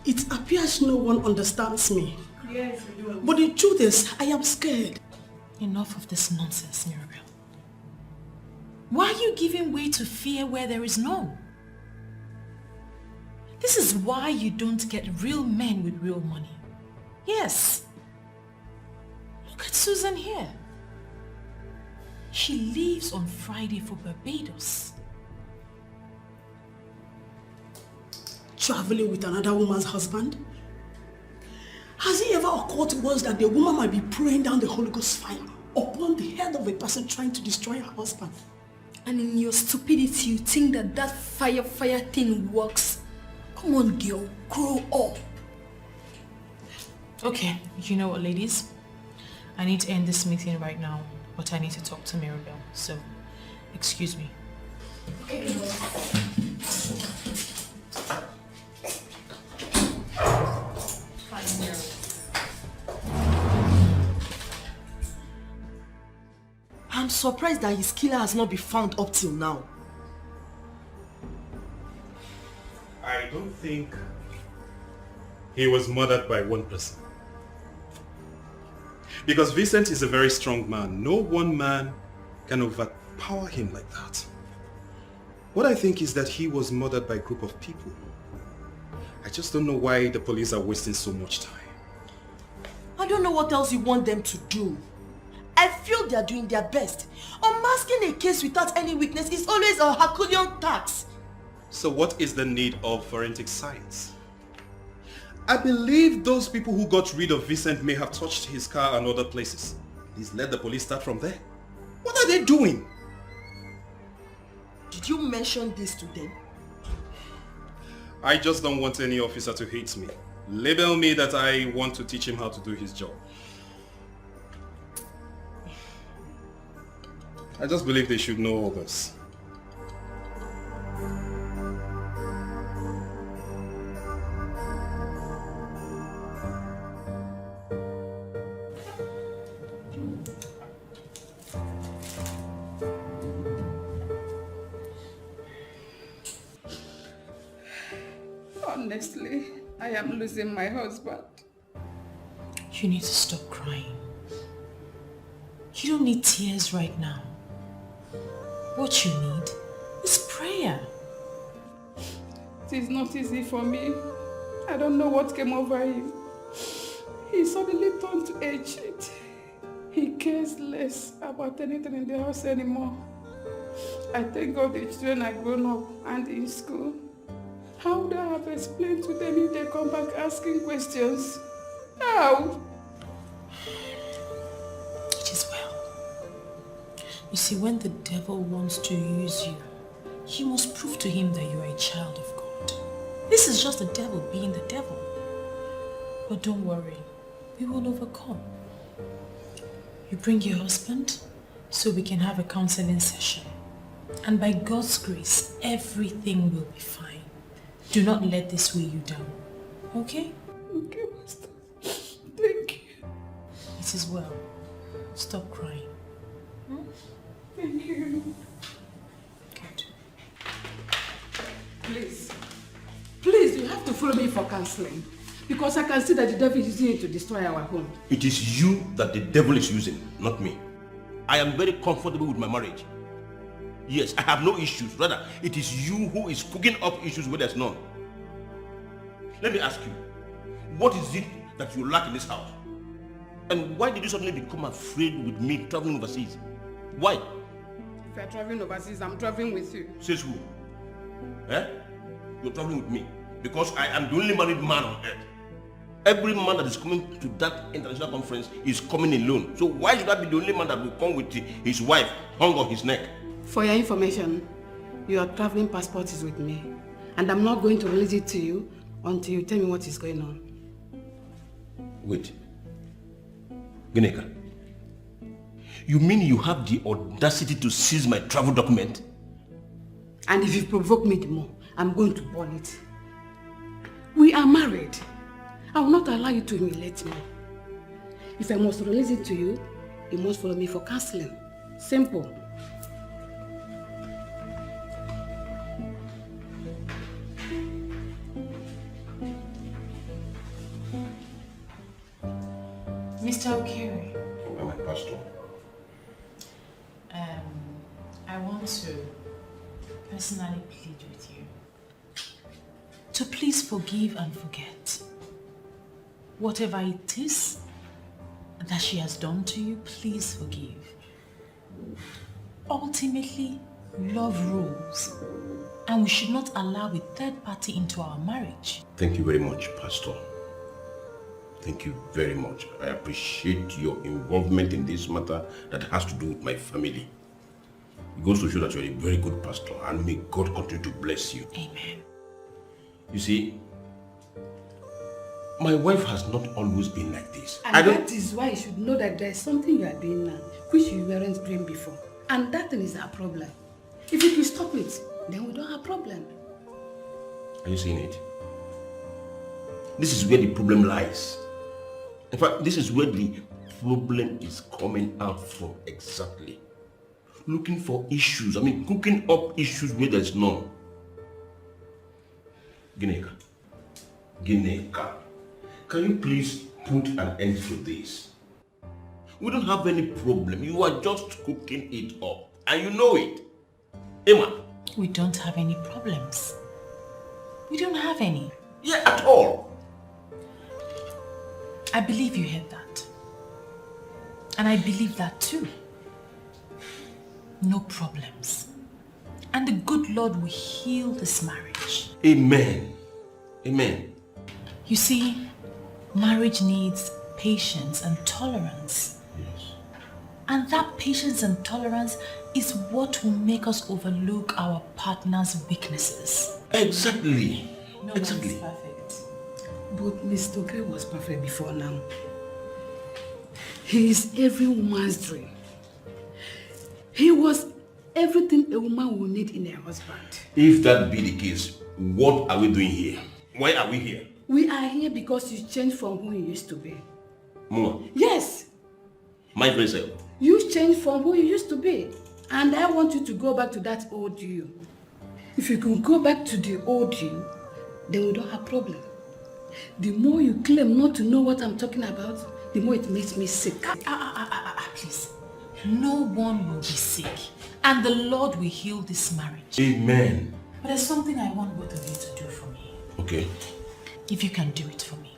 It appears no one understands me. Yes, we do. But the truth is, I am scared. Enough of this nonsense, Mirabel. Why are you giving way to fear where there is none? This is why you don't get real men with real money. Yes. Look at Susan here. She leaves on Friday for Barbados. Traveling with another woman's husband? Has it ever occurred to us that the woman might be praying down the Holy Ghost fire upon the head of a person trying to destroy her husband? And in your stupidity, you think that that fire thing works? Come on, girl, grow up. Okay, you know what, ladies? I need to end this meeting right now, but I need to talk to Mirabel, so excuse me. Okay, I'm surprised that his killer has not been found up till now. I don't think he was murdered by one person. Because Vincent is a very strong man. No one man can overpower him like that. What I think is that he was murdered by a group of people. I just don't know why the police are wasting so much time. I don't know what else you want them to do. I feel they are doing their best. Unmasking a case without any witness is always a Herculean task. So what is the need of forensic science? I believe those people who got rid of Vincent may have touched his car and other places. Please let the police start from there. What are they doing? Did you mention this to them? I just don't want any officer to hate me. Label me that I want to teach him how to do his job. I just believe they should know all this. Honestly, I am losing my husband. You need to stop crying. You don't need tears right now. What you need is prayer. It is not easy for me. I don't know what came over him. He suddenly turned to a cheat. He cares less about anything in the house anymore. I thank God the children are grown up and in school. How would I have explained to them if they come back asking questions? How? It is well. You see, when the devil wants to use you, you must prove to him that you are a child of God. This is just the devil being the devil. But don't worry, we will overcome. You bring your husband so we can have a counseling session. And by God's grace, everything will be fine. Do not let this weigh you down. Okay? Okay, Master. Thank you. It is well. Stop crying. Thank you. Good. Please, you have to follow me for counseling. Because I can see that the devil is using it to destroy our home. It is you that the devil is using, not me. I am very comfortable with my marriage. Yes, I have no issues. Rather, it is you who is cooking up issues where there's none. Let me ask you, what is it that you lack in this house? And why did you suddenly become afraid with me traveling overseas? Why? If you're traveling overseas, I'm traveling with you. Says who? Eh? You're traveling with me because I am the only married man on earth. Every man that is coming to that international conference is coming alone. So why should I be the only man that will come with his wife hung on his neck? For your information, your traveling passport is with me. And I'm not going to release it to you until you tell me what is going on. Wait. Gineka, you mean you have the audacity to seize my travel document? And if you provoke me the more, I'm going to burn it. We are married. I will not allow you to humiliate me. If I must release it to you, you must follow me for counseling. Simple. Mr. Okiri. My pastor. I want to personally plead with you to please forgive and forget. Whatever it is that she has done to you, please forgive. Ultimately, love rules, and we should not allow a third party into our marriage. Thank you very much, Pastor. Thank you very much. I appreciate your involvement in this matter that has to do with my family. It goes to show that you're a very good pastor, and may God continue to bless you. Amen. You see, my wife has not always been like this. And that is why you should know that there is something you are doing now, which you weren't doing before. And that thing is our problem. If you can stop it, then we don't have a problem. Are you seeing it? This is where the problem lies. In fact, this is where the problem is coming out from exactly. Looking for issues, cooking up issues where there's none. Gineka, can you please put an end to this? We don't have any problem. You are just cooking it up. And you know it. Emma. We don't have any problems. We don't have any. Yeah, at all. I believe you heard that. And I believe that too. No problems. And the good Lord will heal this marriage. Amen. Amen. You see, marriage needs patience and tolerance. Yes. And that patience and tolerance is what will make us overlook our partner's weaknesses. Exactly. No exactly. one is perfect. But Mr. Okere was perfect before now. He is every woman's dream. He was everything a woman will need in her husband. If that be the case, what are we doing here? Why are we here? We are here because you changed from who you used to be. Mama. Yes. My very self. You changed from who you used to be. And I want you to go back to that old you. If you can go back to the old you, then we don't have problem. The more you claim not to know what I'm talking about, the more it makes me sick. Please. No one will be sick. And the Lord will heal this marriage. Amen. But there's something I want both of you to do for me. Okay. If you can do it for me.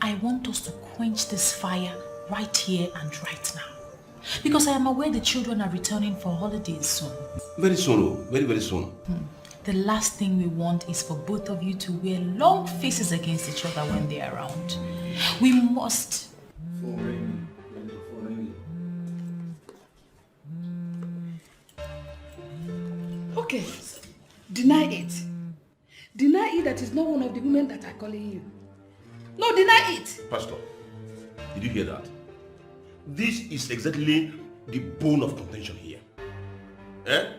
I want us to quench this fire right here and right now. Because I am aware the children are returning for holidays soon. Very soon, very, very soon. The last thing we want is for both of you to wear long faces against each other when they are around. We must... Okay, deny it. Deny it that is not one of the women that are calling you. No, deny it. Pastor, did you hear that? This is exactly the bone of contention here. Eh?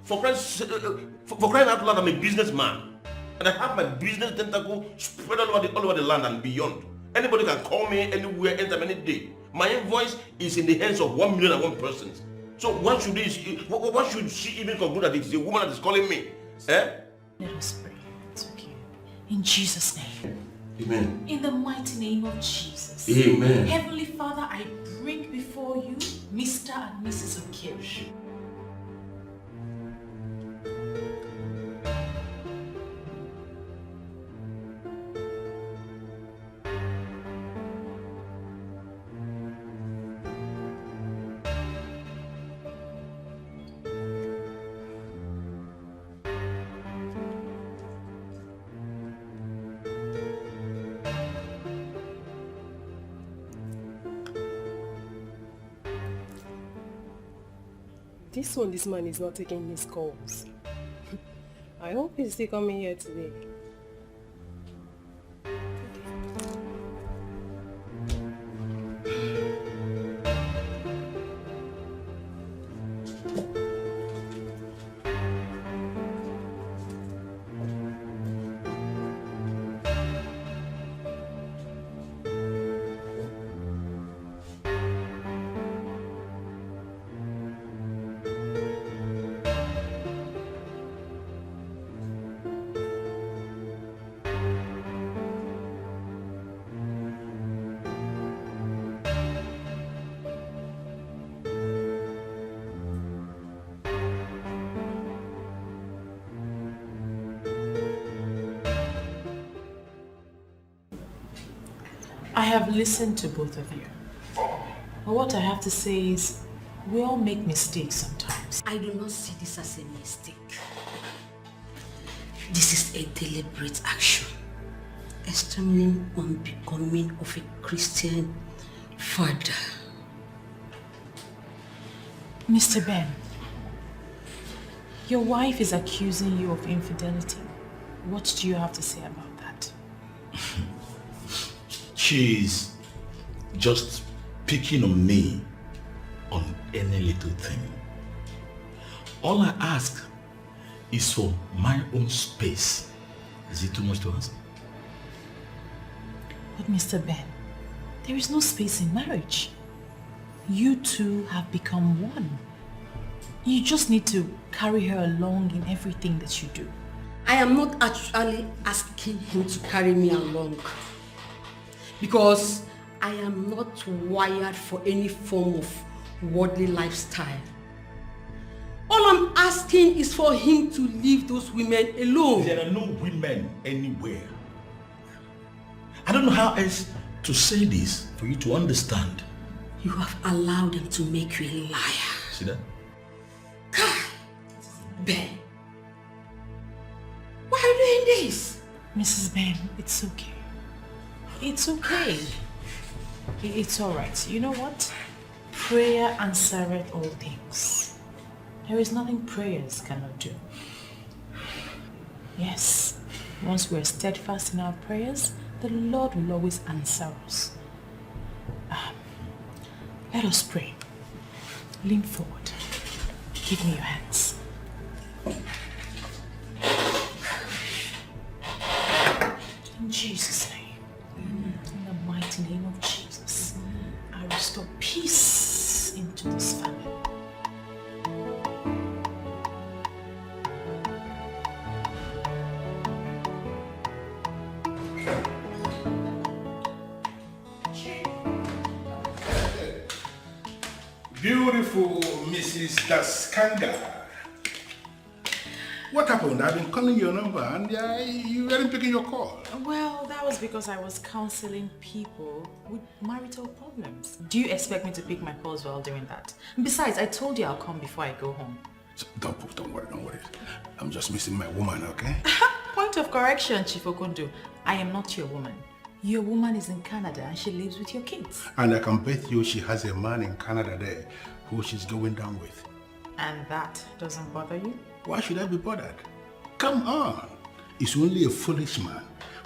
For crying out loud, I'm a businessman. And I have my business tentacle spread all over the land and beyond. Anybody can call me anywhere, anytime, any day. My invoice is in the hands of 1,001 persons. So what should she even conclude that it's a woman that is calling me? Eh? Let us pray. It's okay. In Jesus' name. Amen. In the mighty name of Jesus. Amen. Heavenly Father, I bring before you Mr. and Mrs. Okiri. This man is not taking his calls. I hope he's still coming here today. I have listened to both of you. But what I have to say is, we all make mistakes sometimes. I do not see this as a mistake. This is a deliberate action, stemming on becoming of a Christian father. Mr. Ben, your wife is accusing you of infidelity. What do you have to say about that? She's just picking on me on any little thing. All I ask is for my own space. Is it too much to ask? But Mr. Ben, there is no space in marriage. You two have become one. You just need to carry her along in everything that you do. I am not actually asking him to carry me along, because I am not wired for any form of worldly lifestyle. All I'm asking is for him to leave those women alone. There are no women anywhere. I don't know how else to say this for you to understand. You have allowed them to make you a liar. See that? Ben, why are you doing this? Mrs. Ben, it's okay. It's okay. It's alright. You know what? Prayer answereth all things. There is nothing prayers cannot do. Yes, once we're steadfast in our prayers, the Lord will always answer us. Let us pray. Lean forward. Give me your hands. In Jesus' name, in the mighty name of Jesus, I restore peace into this family. Beautiful Mrs. Daskanga. What happened? I've been calling your number and you weren't picking your call. Well, that was because I was counseling people with marital problems. Do you expect me to pick my calls while doing that? Besides, I told you I'll come before I go home. Don't worry. I'm just missing my woman, okay? Point of correction, Chief Okondo. I am not your woman. Your woman is in Canada and she lives with your kids. And I can bet you she has a man in Canada there who she's going down with. And that doesn't bother you? Why should I be bothered? Come on. It's only a foolish man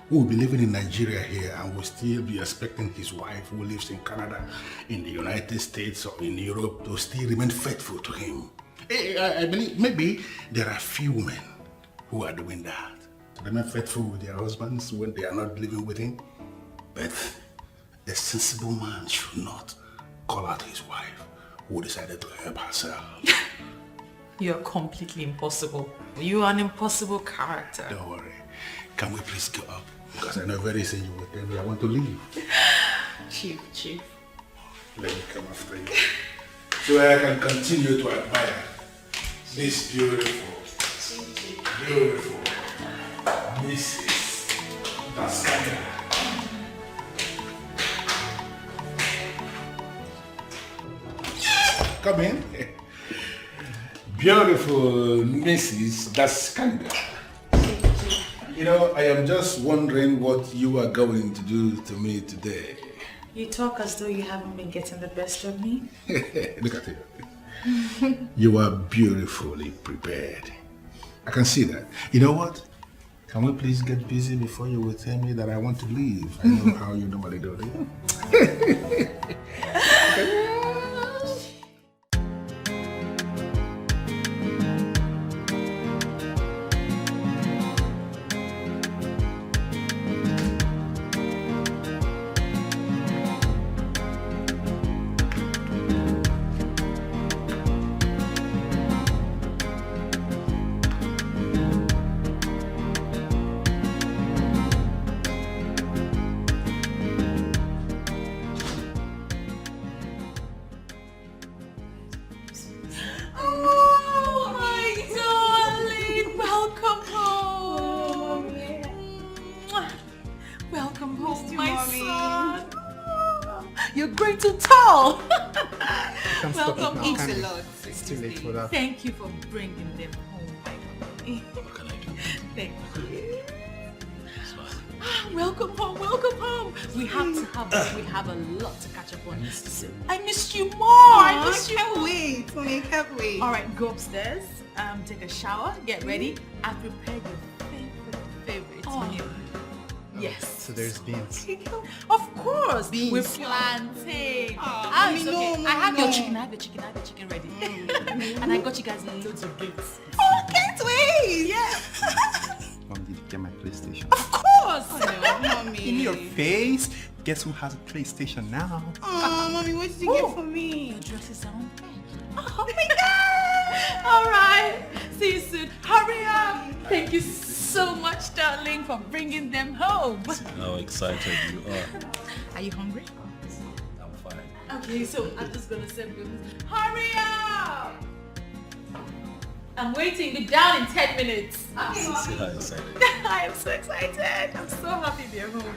who will be living in Nigeria here and will still be expecting his wife who lives in Canada, in the United States or in Europe to still remain faithful to him. I believe maybe there are few men who are doing that. To remain faithful with their husbands when they are not living with him. But a sensible man should not call out his wife who decided to help herself. You're completely impossible. You are an impossible character. Don't worry. Can we please go up? Because I know very soon you will tell me I want to leave. Chief. Let me come after you. So I can continue to admire this beautiful Mrs. Daskanga. Come in. Beautiful Mrs. Daskanga. You know, I am just wondering what you are going to do to me today. You talk as though you haven't been getting the best of me. Look at you. You are beautifully prepared. I can see that. You know what? Can we please get busy before you will tell me that I want to leave? I know how you normally do it. Thank you for bringing them home, my mommy. What can I do? Thank you. Welcome home. We have a lot to catch up on. I missed you more. I missed you. Can't wait. Mommy, can't wait. All right, go upstairs. Take a shower. Get ready. I prepared your favorite meal. Yes. So there's beans. Of course. Beans. With plantain. Mommy, it's okay. no, I have your no. chicken. I have the chicken ready. And I got you guys loads of drinks. Oh, can't wait. Yes. Mom, did you get my PlayStation? Of course. Oh, no, Mommy. In your face. Guess who has a PlayStation now? Oh, Mommy, what did you get for me? Your dress is on. Oh my God. All right. See you soon. Hurry up. Thank you so much, darling, for bringing them home. How excited you are. Are you hungry? I'm fine. Okay, so I'm just gonna send you. Hurry up! I'm waiting. Be down in 10 minutes. See how excited. I am so excited. I'm so happy they're home.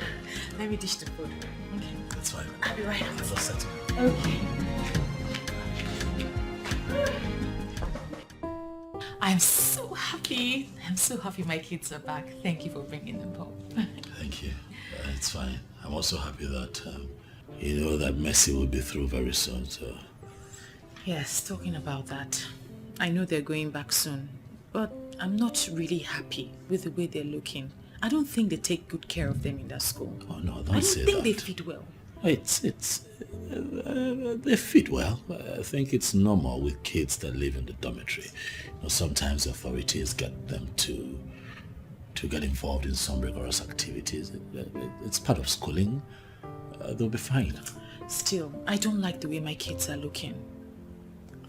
Let me dish the food. Okay. That's fine. I'll be right out. I'll just settle. Okay. I'm so happy. I'm so happy my kids are back. Thank you for bringing them home. Thank you. It's fine. I'm also happy that you know that Mercy will be through very soon. So. Yes, talking about that. I know they're going back soon, but I'm not really happy with the way they're looking. I don't think they take good care of them in that school. Oh no, I don't say that. think they feed well. They fit well. I think it's normal with kids that live in the dormitory. You know, sometimes authorities get them to get involved in some rigorous activities. It's part of schooling. They'll be fine. Still, I don't like the way my kids are looking.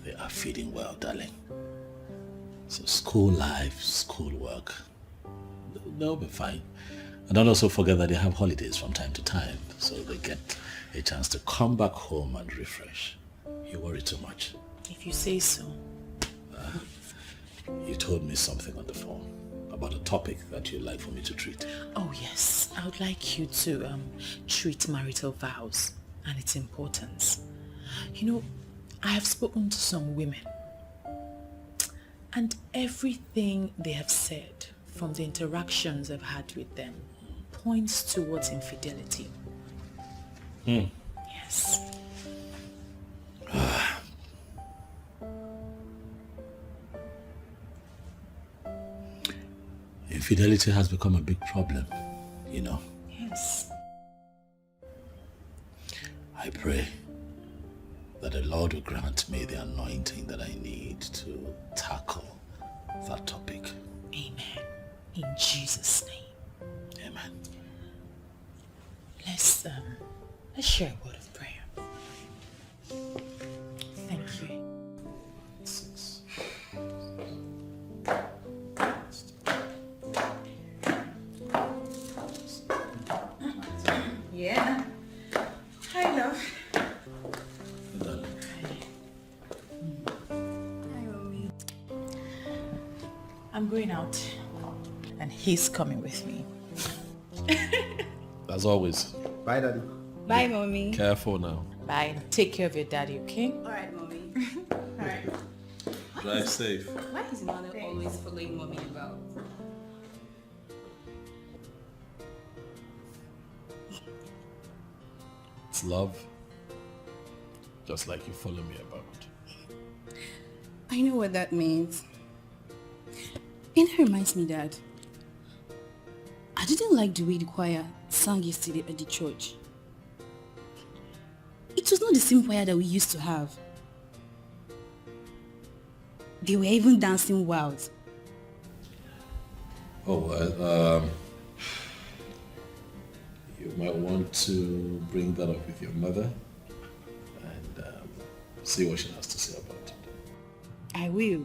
They are feeding well, darling. So school life, school work, they'll be fine. And don't also forget that they have holidays from time to time, so they get a chance to come back home and refresh. You worry too much. If you say so. You told me something on the phone about a topic that you'd like for me to treat. Oh yes, I would like you to treat marital vows and its importance. You know, I have spoken to some women, and everything they have said from the interactions I've had with them points towards infidelity. Yes. Infidelity has become a big problem, you know. Yes. I pray that the Lord will grant me the anointing that I need to tackle that topic. Amen. In Jesus' name. Amen. Let's share a word of prayer. Thank you. Yeah. Hi, love. I'm going out, and he's coming with me. As always. Bye, Daddy. Bye, Mommy. Careful now. Bye. Take care of your daddy, okay? Alright, Mommy. Alright. Drive safe. Why is Mother always following Mommy about? It's love. Just like you follow me about. I know what that means. And that reminds me that I didn't like the way the choir sang yesterday at the church. It was not the same choir that we used to have. They were even dancing wild. Oh, well, you might want to bring that up with your mother and see what she has to say about it. I will.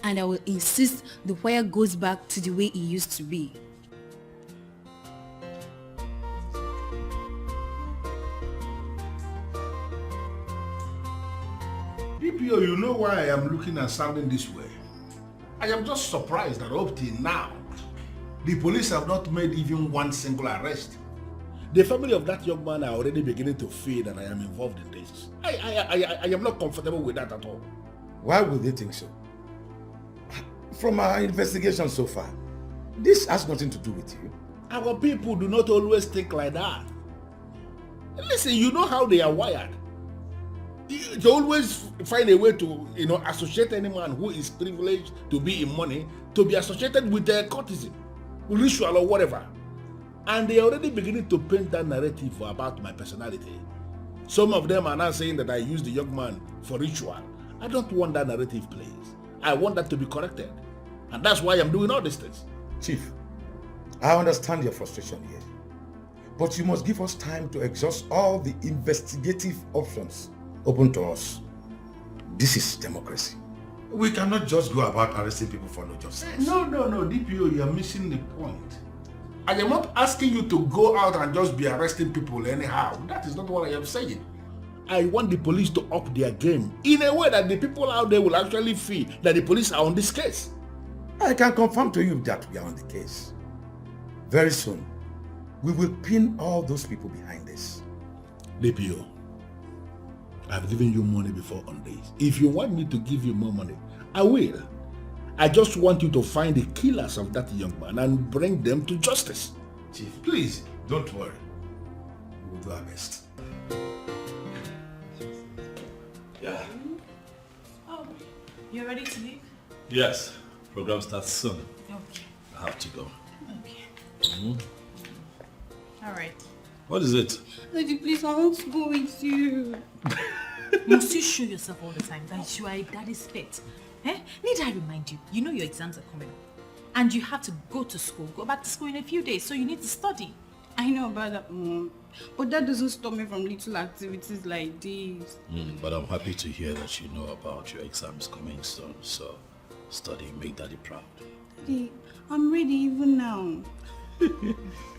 And I will insist the choir goes back to the way it used to be. DPO, you know why I am looking and sounding this way? I am just surprised that up till now, the police have not made even one single arrest. The family of that young man are already beginning to fear that I am involved in this. I am not comfortable with that at all. Why would they think so? From our investigation so far, this has nothing to do with you. Our people do not always think like that. Listen, you know how they are wired. They always find a way to, associate any man who is privileged to be in money to be associated with their courtesan, ritual or whatever. And they are already beginning to paint that narrative about my personality. Some of them are now saying that I use the young man for ritual. I don't want that narrative, please. I want that to be corrected. And that's why I'm doing all these things. Chief, I understand your frustration here. But you must give us time to exhaust all the investigative options open to us. This is democracy. We cannot just go about arresting people for no just sense. No, DPO, you are missing the point. I am not asking you to go out and just be arresting people anyhow. That is not what I am saying. I want the police to up their game in a way that the people out there will actually feel that the police are on this case. I can confirm to you that we are on the case. Very soon, we will pin all those people behind this. DPO, I've given you money before on this. If you want me to give you more money, I will. I just want you to find the killers of that young man and bring them to justice. Chief, please, don't worry. We will do our best. Yeah. Oh, you ready to leave? Yes. Program starts soon. Okay. I have to go. Okay. All right. What is it? Lady, please, I want to go with you. Must you show yourself all the time that you are a daddy's pet? Need I remind you? You know your exams are coming up. And you have to go to school, go back to school in a few days, so you need to study. I know about that, Mom. But that doesn't stop me from little activities like this. But I'm happy to hear that you know about your exams coming soon, so study, make Daddy proud. Daddy, I'm ready even now.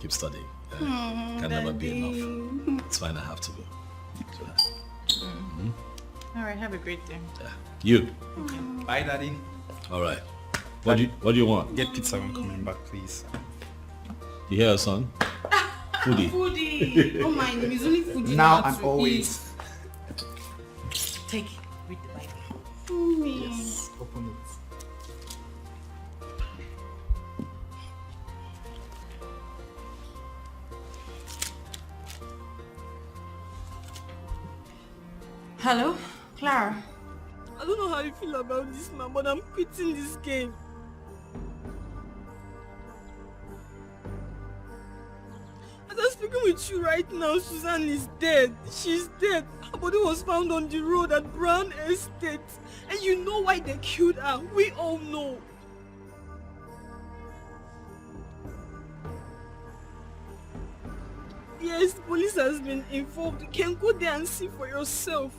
Keep studying. Can never be enough. It's fine, I have to go. So, All right, have a great day. Yeah. You. Okay. Bye, Daddy. All right. What do you want? Get pizza when coming back, please. You hear, son? Foodie. Foodie. Don't mind him. He's only foodie Now and always. Take it. Read the Bible. Mommy. Yes. Open it. Hello, Clara. I don't know how you feel about this, man, but I'm quitting this game. As I'm speaking with you right now, Susan is dead. She's dead. Her body was found on the road at Brown Estate. And you know why they killed her. We all know. Yes, police has been involved. You can go there and see for yourself.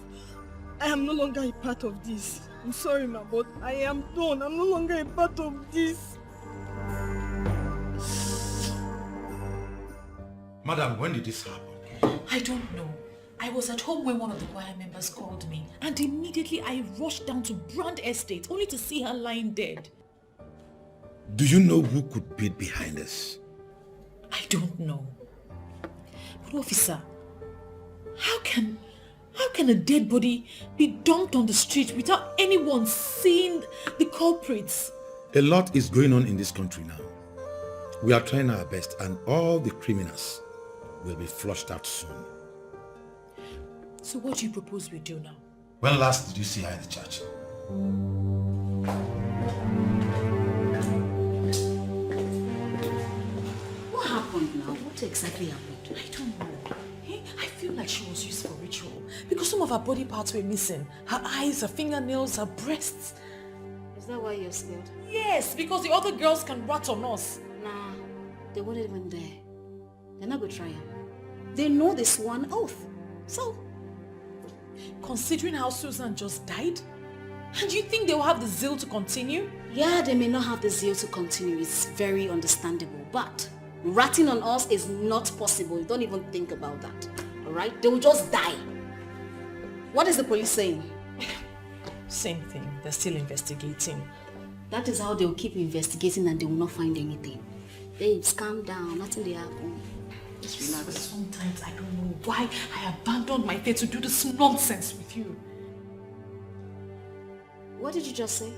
I am no longer a part of this. I'm sorry, ma, but I am done. I'm no longer a part of this. Madam, when did this happen? I don't know. I was at home when one of the choir members called me, and immediately I rushed down to Brand Estate only to see her lying dead. Do you know who could be behind this? I don't know. But officer, how can a dead body be dumped on the street without anyone seeing the culprits? A lot is going on in this country now. We are trying our best and all the criminals will be flushed out soon. So what do you propose we do now? When last did you see her in the church? What happened now? What exactly happened? I don't know. Hey, I feel like she was used for ritual because some of her body parts were missing. Her eyes, her fingernails, her breasts. Is that why you're scared? Yes, because the other girls can rat on us. Nah, they weren't even there. They're not betrayal. They know they swore an oath. So, considering how Susan just died, and you think they will have the zeal to continue? Yeah, they may not have the zeal to continue. It's very understandable. But ratting on us is not possible. Don't even think about that. Alright? They will just die. What is the police saying? Same thing. They're still investigating. That is how they will keep investigating and they will not find anything. Babes, calm down. Nothing will happen. Just relax. Sometimes I don't know why I abandoned my faith to do this nonsense with you. What did you just say?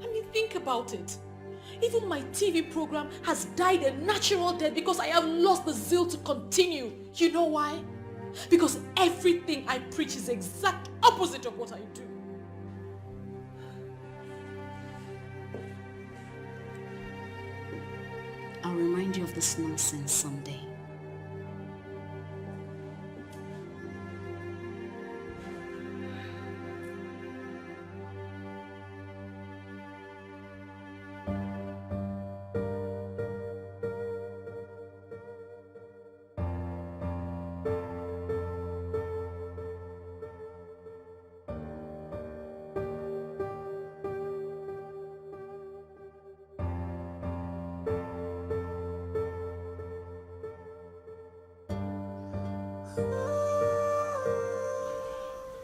I mean, think about it. Even my TV program has died a natural death because I have lost the zeal to continue. You know why? Because everything I preach is the exact opposite of what I do. I'll remind you of this nonsense someday.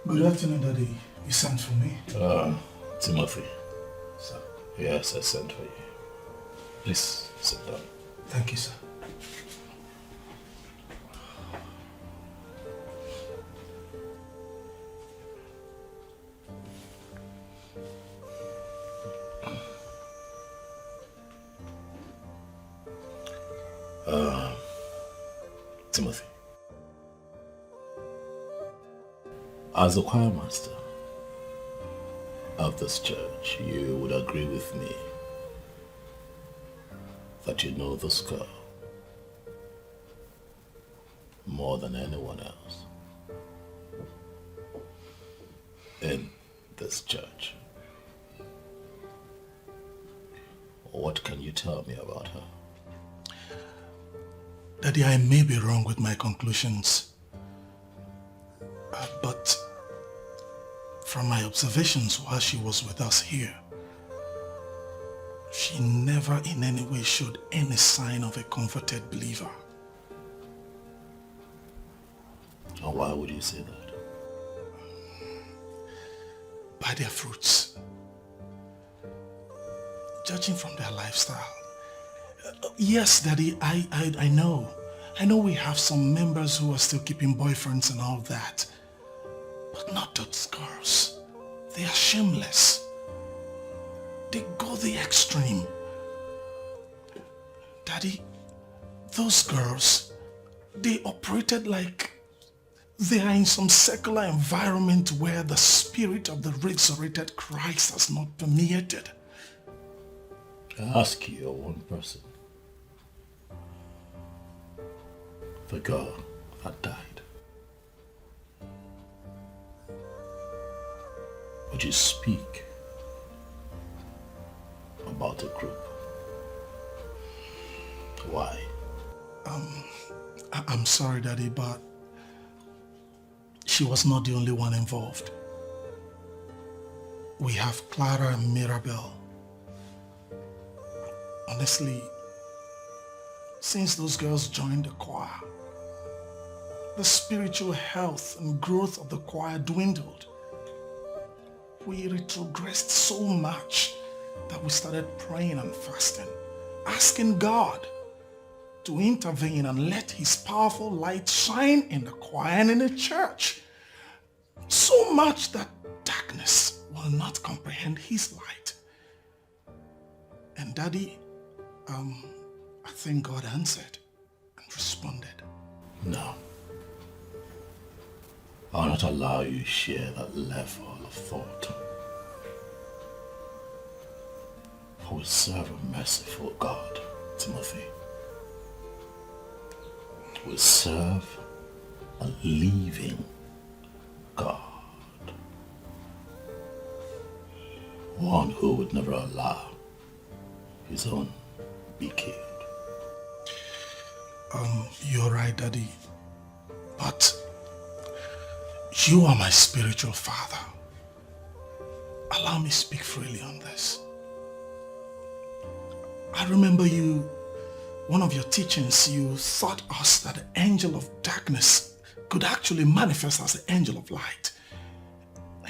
Good afternoon, Daddy. You sent for me? Timothy. Sir. Yes, I sent for you. Please sit down. Thank you, sir. Timothy. As a choir master of this church, you would agree with me that you know this girl more than anyone else in this church. What can you tell me about her? Daddy, I may be wrong with my conclusions, but from my observations while she was with us here, she never in any way showed any sign of a converted believer. And why would you say that? By their fruits. Judging from their lifestyle. Yes, Daddy, I know. I know we have some members who are still keeping boyfriends and all that. But not those girls. They are shameless. They go the extreme. Daddy, those girls, they operated like they are in some secular environment where the spirit of the resurrected Christ has not permeated. I ask you, one person. The girl that died. Would you speak about the group? Why? I'm sorry, Daddy, but she was not the only one involved. We have Clara and Mirabel. Honestly, since those girls joined the choir, the spiritual health and growth of the choir dwindled. We retrogressed so much that we started praying and fasting, asking God to intervene and let his powerful light shine in the choir and in the church. So much that darkness will not comprehend his light. And Daddy, I think God answered and responded. No. I'll not allow you to share that level of thought We serve a merciful God, Timothy. We serve a living God. One who would never allow his own be killed. You're right, Daddy. But you are my spiritual father. Allow me speak freely on this. I remember one of your teachings, you taught us that the angel of darkness could actually manifest as the angel of light.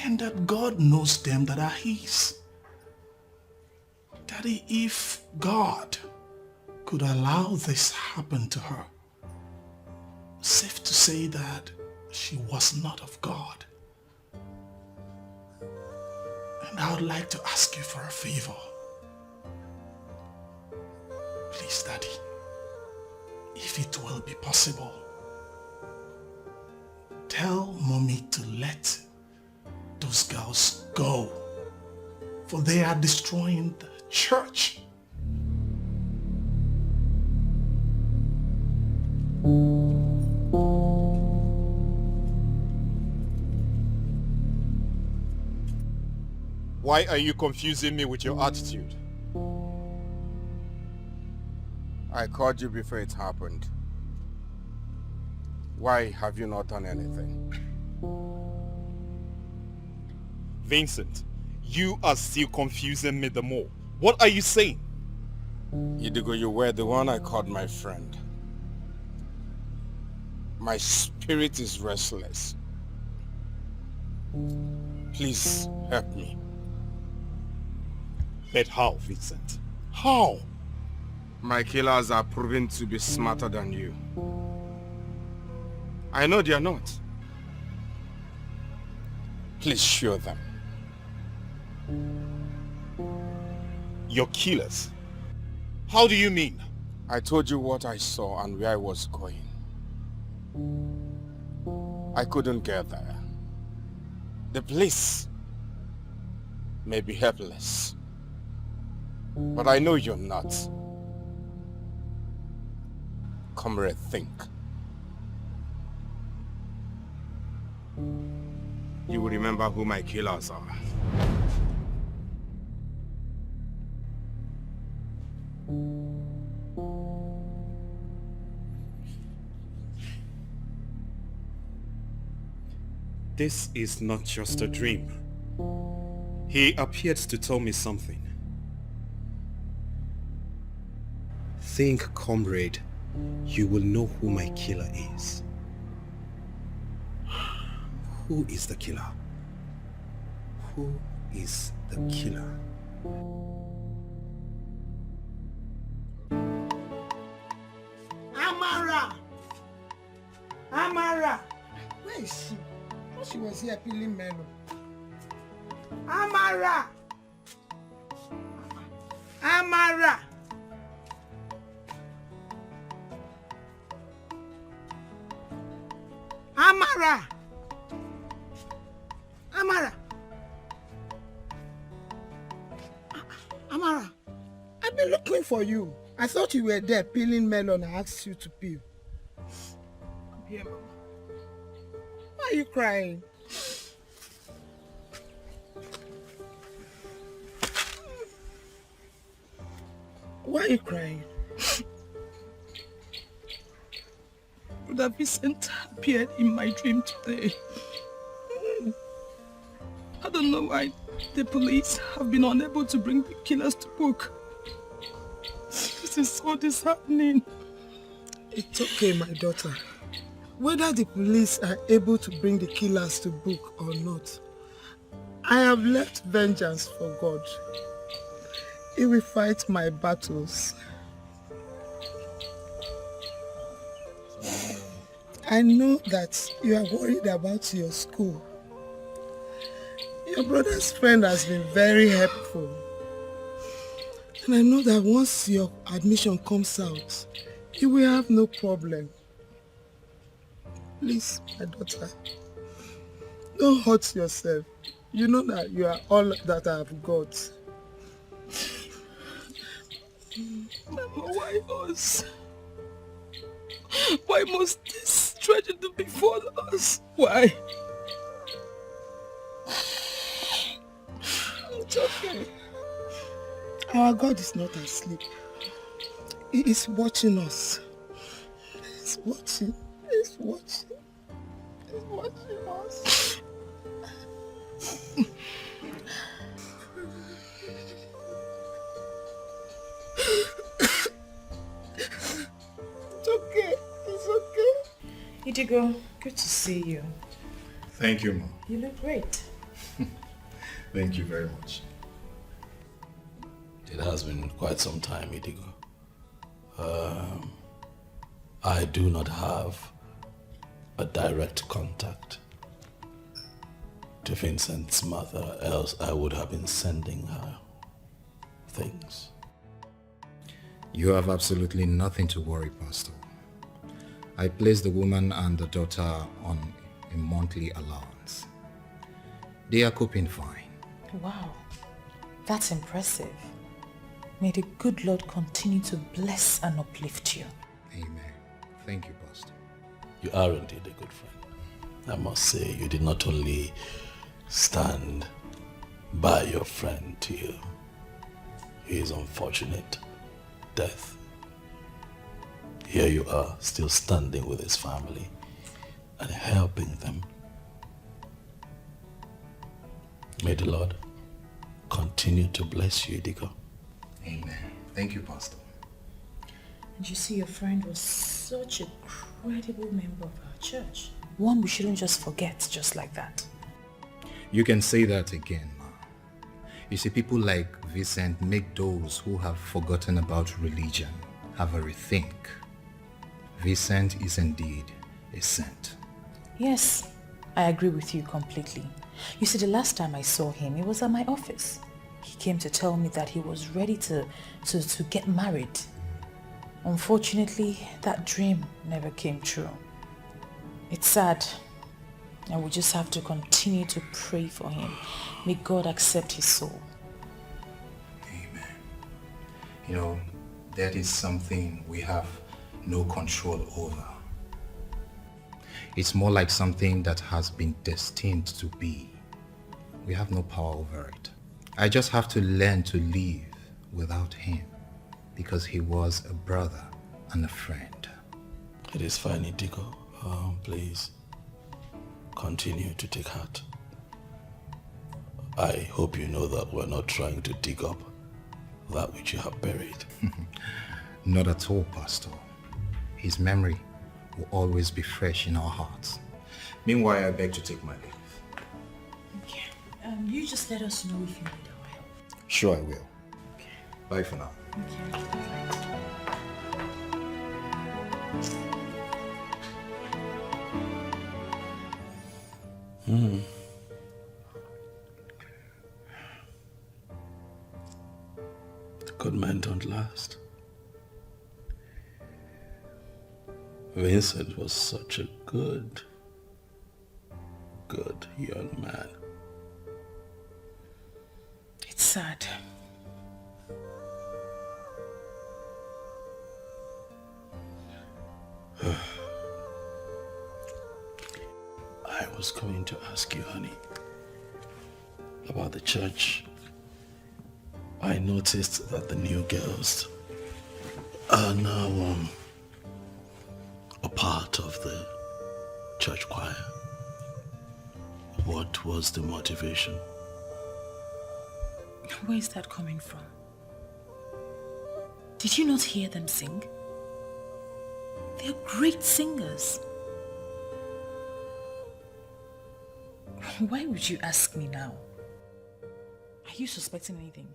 And that God knows them that are his. Daddy, if God could allow this happen to her, safe to say that she was not of God. And I would like to ask you for a favor. Please, Daddy, if it will be possible, tell Mommy to let those girls go, for they are destroying the church. Why are you confusing me with your attitude? I called you before it happened. Why have you not done anything? Vincent, you are still confusing me the more. What are you saying? Idigo, you were the one I called my friend. My spirit is restless. Please help me. But how, Vincent? How? My killers are proven to be smarter than you. I know they are not. Please show them. Your killers? How do you mean? I told you what I saw and where I was going. I couldn't get there. The police may be helpless, but I know you're not. Comrade, think. You will remember who my killers are. This is not just a dream. He appeared to tell me something. Think, comrade, you will know who my killer is. Who is the killer? Who is the killer? Amara! Amara! Where is she? I thought she was here peeling melon. Amara! Amara! Amara! Amara! Amara, I've been looking for you. I thought you were there peeling melon. I asked you to peel. Come here, Mama. Why are you crying? Why are you crying? Brother Vincent appeared in my dream today. I don't know why the police have been unable to bring the killers to book. This is so disheartening. It's okay, my daughter. Whether the police are able to bring the killers to book or not, I have left vengeance for God. He will fight my battles. I know that you are worried about your school. Your brother's friend has been very helpful. And I know that once your admission comes out, you will have no problem. Please, my daughter, don't hurt yourself. You know that you are all that I have got. Mama, why us? Why must this tragedy befall us? Why? It's okay. Our God is not asleep. He is watching us. He's watching. He's watching. He's watching us. It's okay. It's okay. Idigo, good to see you. Thank you, Mom. You look great. Thank you very much. It has been quite some time, Idigo. I do not have a direct contact to Vincent's mother, else I would have been sending her things. You have absolutely nothing to worry, Pastor. I placed the woman and the daughter on a monthly allowance. They are coping fine. Wow, that's impressive. May the good Lord continue to bless and uplift you. Amen. Thank you, Pastor. You are indeed a good friend. I must say, you did not only stand by your friend till his unfortunate death. Here you are, still standing with his family and helping them. May the Lord continue to bless you, Idigo. Amen. Thank you, Pastor. And you see, your friend was such a credible member of our church. One we shouldn't just forget just like that. You can say that again, Ma. You see, people like Vincent make those who have forgotten about religion have a rethink. Vincent is indeed a saint. Yes, I agree with you completely. You see, the last time I saw him, it was at my office. He came to tell me that he was ready to get married. Unfortunately, that dream never came true. It's sad, and we just have to continue to pray for him. May God accept his soul. Amen. You know, that is something we have no control over. It's more like something that has been destined to be. We have no power over it. I just have to learn to live without him because he was a brother and a friend. It is fine, Idigo. Please continue to take heart. I hope you know that we're not trying to dig up that which you have buried. Not at all, Pastor. His memory will always be fresh in our hearts. Meanwhile, I beg to take my leave. Okay. You just let us know if you need our help. Sure, I will. Okay. Bye for now. Okay. Good men don't last. Vincent was such a good young man. It's sad. I was going to ask you, honey, about the church. I noticed that the new girls are now a part of the church choir. What was the motivation? Where is that coming from? Did you not hear them sing? They're great singers. Why would you ask me now? Are you suspecting anything?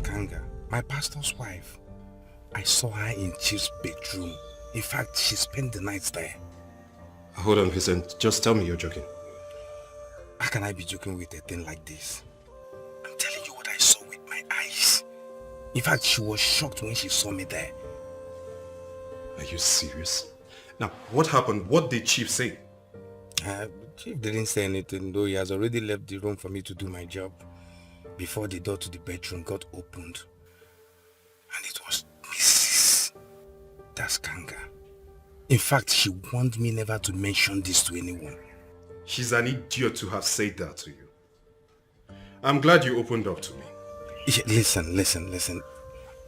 That's Kanga, my pastor's wife. I saw her in Chief's bedroom. In fact, she spent the night there. Hold on, Vincent. Just tell me you're joking. How can I be joking with a thing like this? I'm telling you what I saw with my eyes. In fact, she was shocked when she saw me there. Are you serious? Now, what happened? What did Chief say? Chief didn't say anything, though he has already left the room for me to do my job before the door to the bedroom got opened. And it was Mrs. Daskanga. In fact, she warned me never to mention this to anyone. She's an idiot to have said that to you. I'm glad you opened up to me. Listen.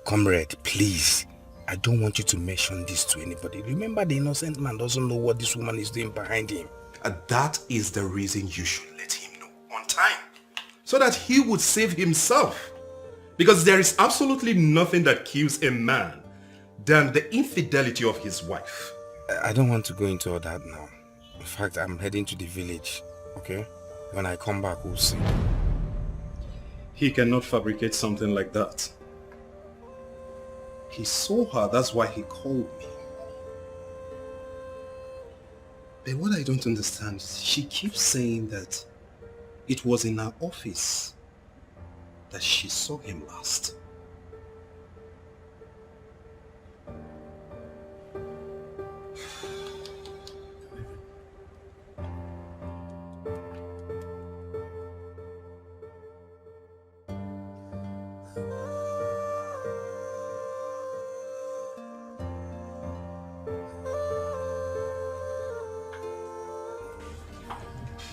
Comrade, please. I don't want you to mention this to anybody. Remember, the innocent man doesn't know what this woman is doing behind him. That is the reason you should let him know on time. So that he would save himself. Because there is absolutely nothing that kills a man than the infidelity of his wife. I don't want to go into all that now. In fact, I'm heading to the village, okay? When I come back, we'll see. He cannot fabricate something like that. He saw her, that's why he called me. But what I don't understand is she keeps saying that it was in her office that she saw him last.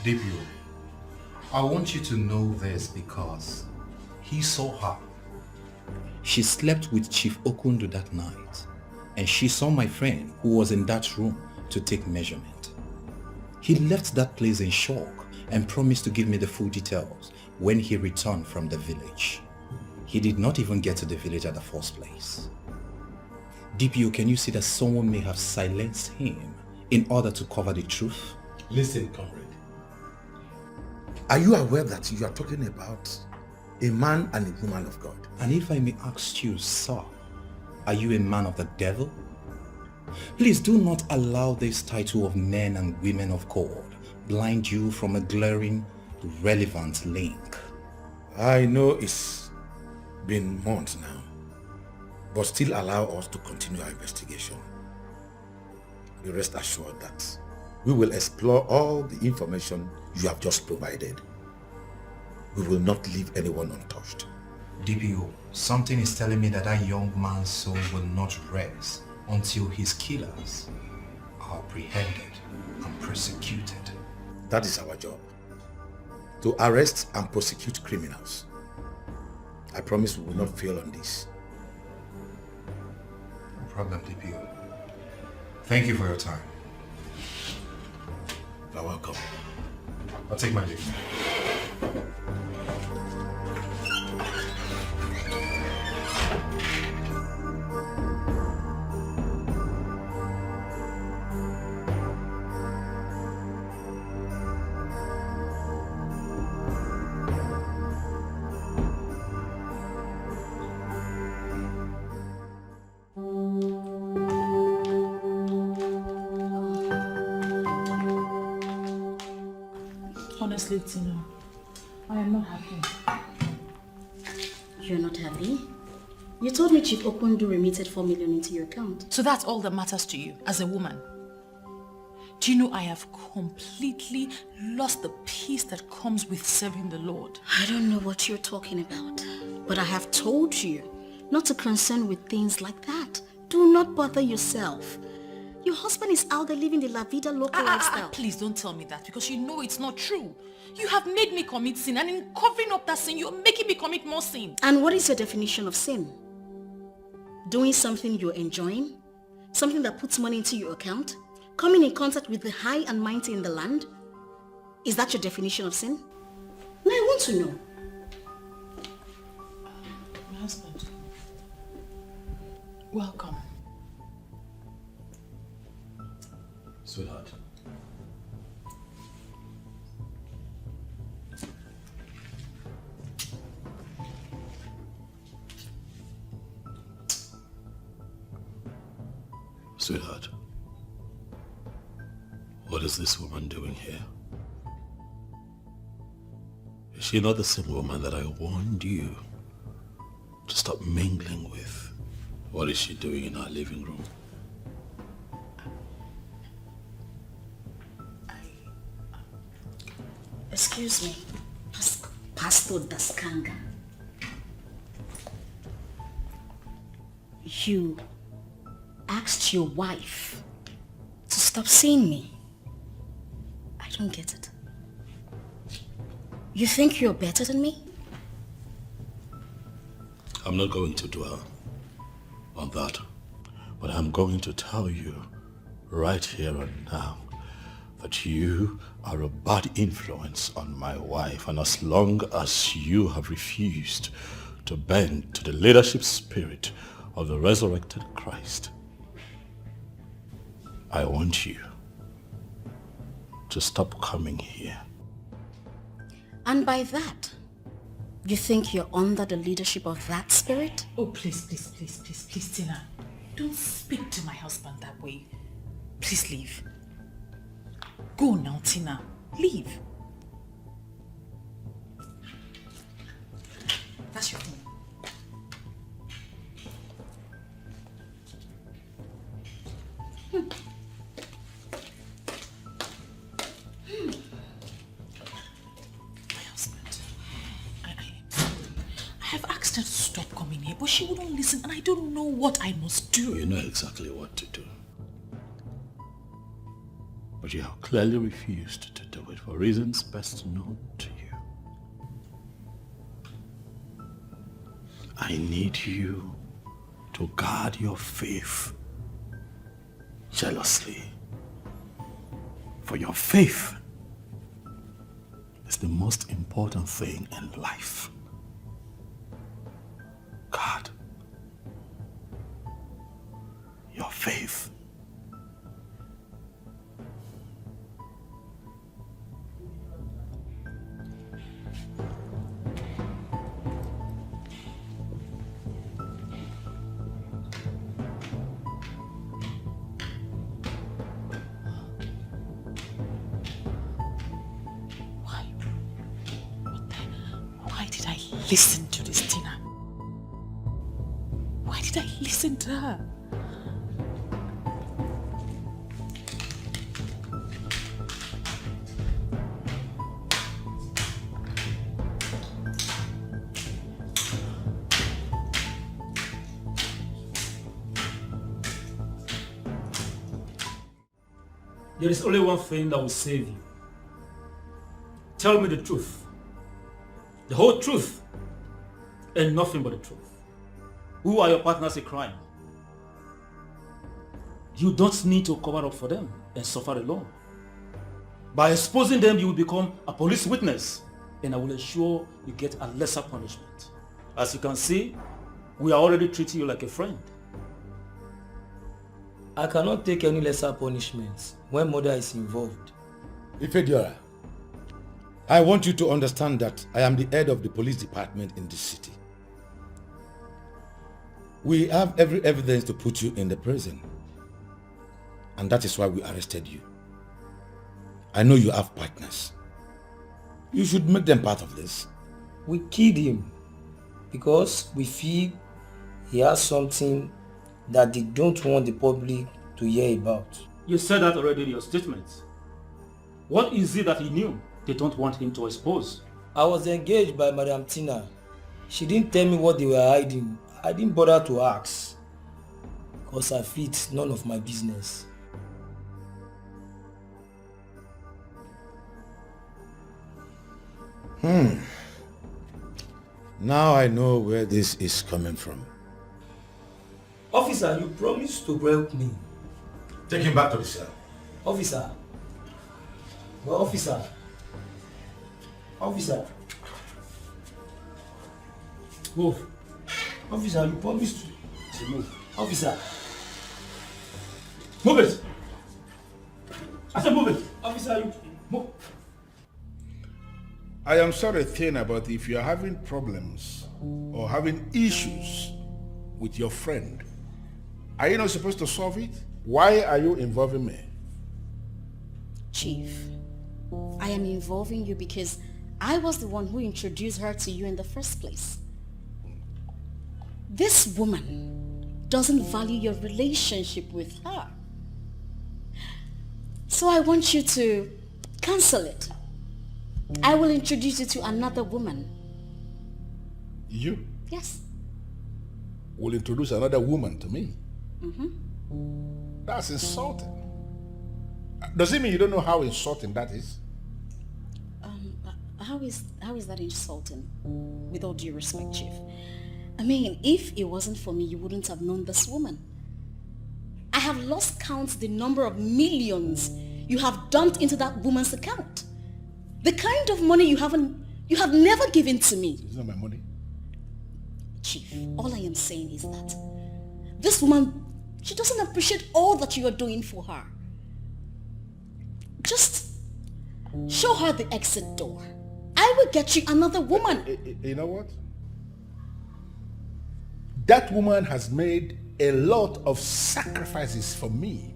Deepio, I want you to know this because he saw her. She slept with Chief Okundu that night, and she saw my friend who was in that room to take measurement. He left that place in shock and promised to give me the full details when he returned from the village. He did not even get to the village at the first place. Deepio, can you see that someone may have silenced him in order to cover the truth? Listen, comrade. Are you aware that you are talking about a man and a woman of God? And if I may ask you, sir, are you a man of the devil? Please do not allow this title of men and women of God blind you from a glaring, relevant link. I know it's been months now, but still allow us to continue our investigation. Be rest assured that we will explore all the information you have just provided. We will not leave anyone untouched. DPO, something is telling me that that young man's soul will not rest until his killers are apprehended and prosecuted. That is our job. To arrest and prosecute criminals. I promise we will not fail on this. No problem, DPO. Thank you for your time. You're welcome. I'll take my leave. Honestly, Tino, I am not happy. You're not happy? You told me Chief Okundu remitted 4 million into your account. So that's all that matters to you as a woman? Do you know I have completely lost the peace that comes with serving the Lord? I don't know what you're talking about, but I have told you not to concern with things like that. Do not bother yourself. Your husband is out there living the La Vida Loca lifestyle. Please don't tell me that because you know it's not true. You have made me commit sin, and in covering up that sin, you're making me commit more sin. And what is your definition of sin? Doing something you're enjoying? Something that puts money into your account? Coming in contact with the high and mighty in the land? Is that your definition of sin? Now I want to know. My husband. Welcome. Sweetheart. Sweetheart, what is this woman doing here? Is she not the same woman that I warned you to stop mingling with? What is she doing in our living room? Excuse me, Pastor Daskanga. You asked your wife to stop seeing me. I don't get it. You think you're better than me? I'm not going to dwell on that, but I'm going to tell you right here and now that you are a bad influence on my wife, and as long as you have refused to bend to the leadership spirit of the resurrected Christ, I want you to stop coming here. And by that, you think you're under the leadership of that spirit? Oh, please, Tina. Don't speak to my husband that way. Please leave. Go now, Tina. Leave. That's your phone. My husband. I have asked her to stop coming here, but she wouldn't listen, and I don't know what I must do. You know exactly what to do. But you have clearly refused to do it for reasons best known to you. I need you to guard your faith jealously. For your faith is the most important thing in life. Guard your faith. Listen to this, Tina. Why did I listen to her? There is only one thing that will save you. Tell me the truth. The whole truth and nothing but the truth. Who are your partners in crime? You don't need to cover up for them and suffer alone. By exposing them, you will become a police witness, and I will ensure you get a lesser punishment. As you can see, we are already treating you like a friend. I cannot take any lesser punishments when murder is involved. Ifediora, I want you to understand that I am the head of the police department in this city. We have every evidence to put you in the prison. And that is why we arrested you. I know you have partners. You should make them part of this. We killed him because we feel he has something that they don't want the public to hear about. You said that already in your statement. What is it that he knew they don't want him to expose? I was engaged by Madam Tina. She didn't tell me what they were hiding. I didn't bother to ask because I feel it's none of my business. Now I know where this is coming from. Officer, you promised to help me. Take him back to the cell. Officer. Well, officer. Officer. Move. Officer, you promised to move. Officer. Move it. I said move it. Officer, you move. I am sorry, Tina, but if you are having problems or having issues with your friend, Are you not supposed to solve it? Why are you involving me? Chief, I am involving you because I was the one who introduced her to you in the first place. This woman doesn't value your relationship with her. So I want you to cancel it. I will introduce you to another woman. You Yes. will introduce another woman to me? Mm-hmm. That's insulting. Does it mean you don't know how insulting that is? How is that insulting? With all due respect, Chief. I mean, if it wasn't for me, you wouldn't have known this woman. I have lost count the number of millions you have dumped into that woman's account. The kind of money you have never given to me. It's not my money. Chief, all I am saying is that this woman, she doesn't appreciate all that you are doing for her. Just show her the exit door. I will get you another woman. You know what? That woman has made a lot of sacrifices for me.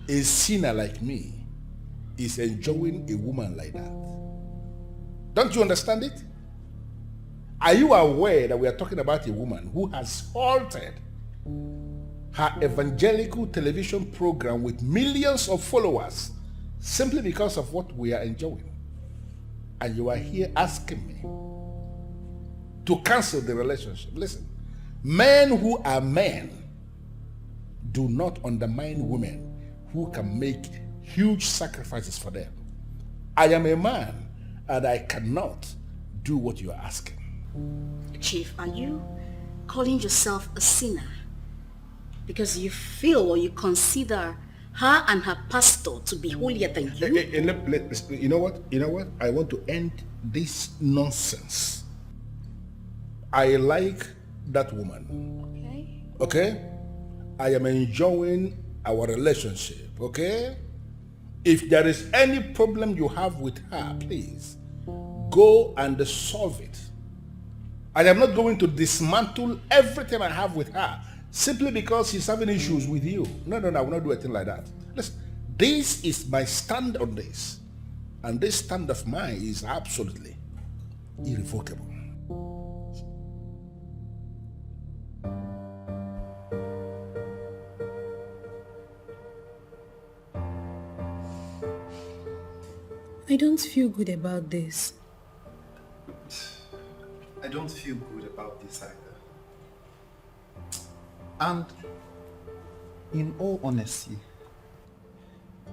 A sinner like me is enjoying a woman like that. Don't you understand it? Are you aware that we are talking about a woman who has halted her evangelical television program with millions of followers simply because of what we are enjoying? And you are here asking me to cancel the relationship. Listen, men who are men do not undermine women who can make huge sacrifices for them. I am a man and I cannot do what you are asking. Chief, are you calling yourself a sinner because you feel or you consider her and her pastor to be holier than you? You know what? I want to end this nonsense. I like that woman. Okay? I am enjoying our relationship. Okay? If there is any problem you have with her, please go and solve it. I am not going to dismantle everything I have with her simply because she's having issues with you. No, I will not do a thing like that. Listen, this is my stand on this. And this stand of mine is absolutely irrevocable. I don't feel good about this. I don't feel good about this either. And in all honesty,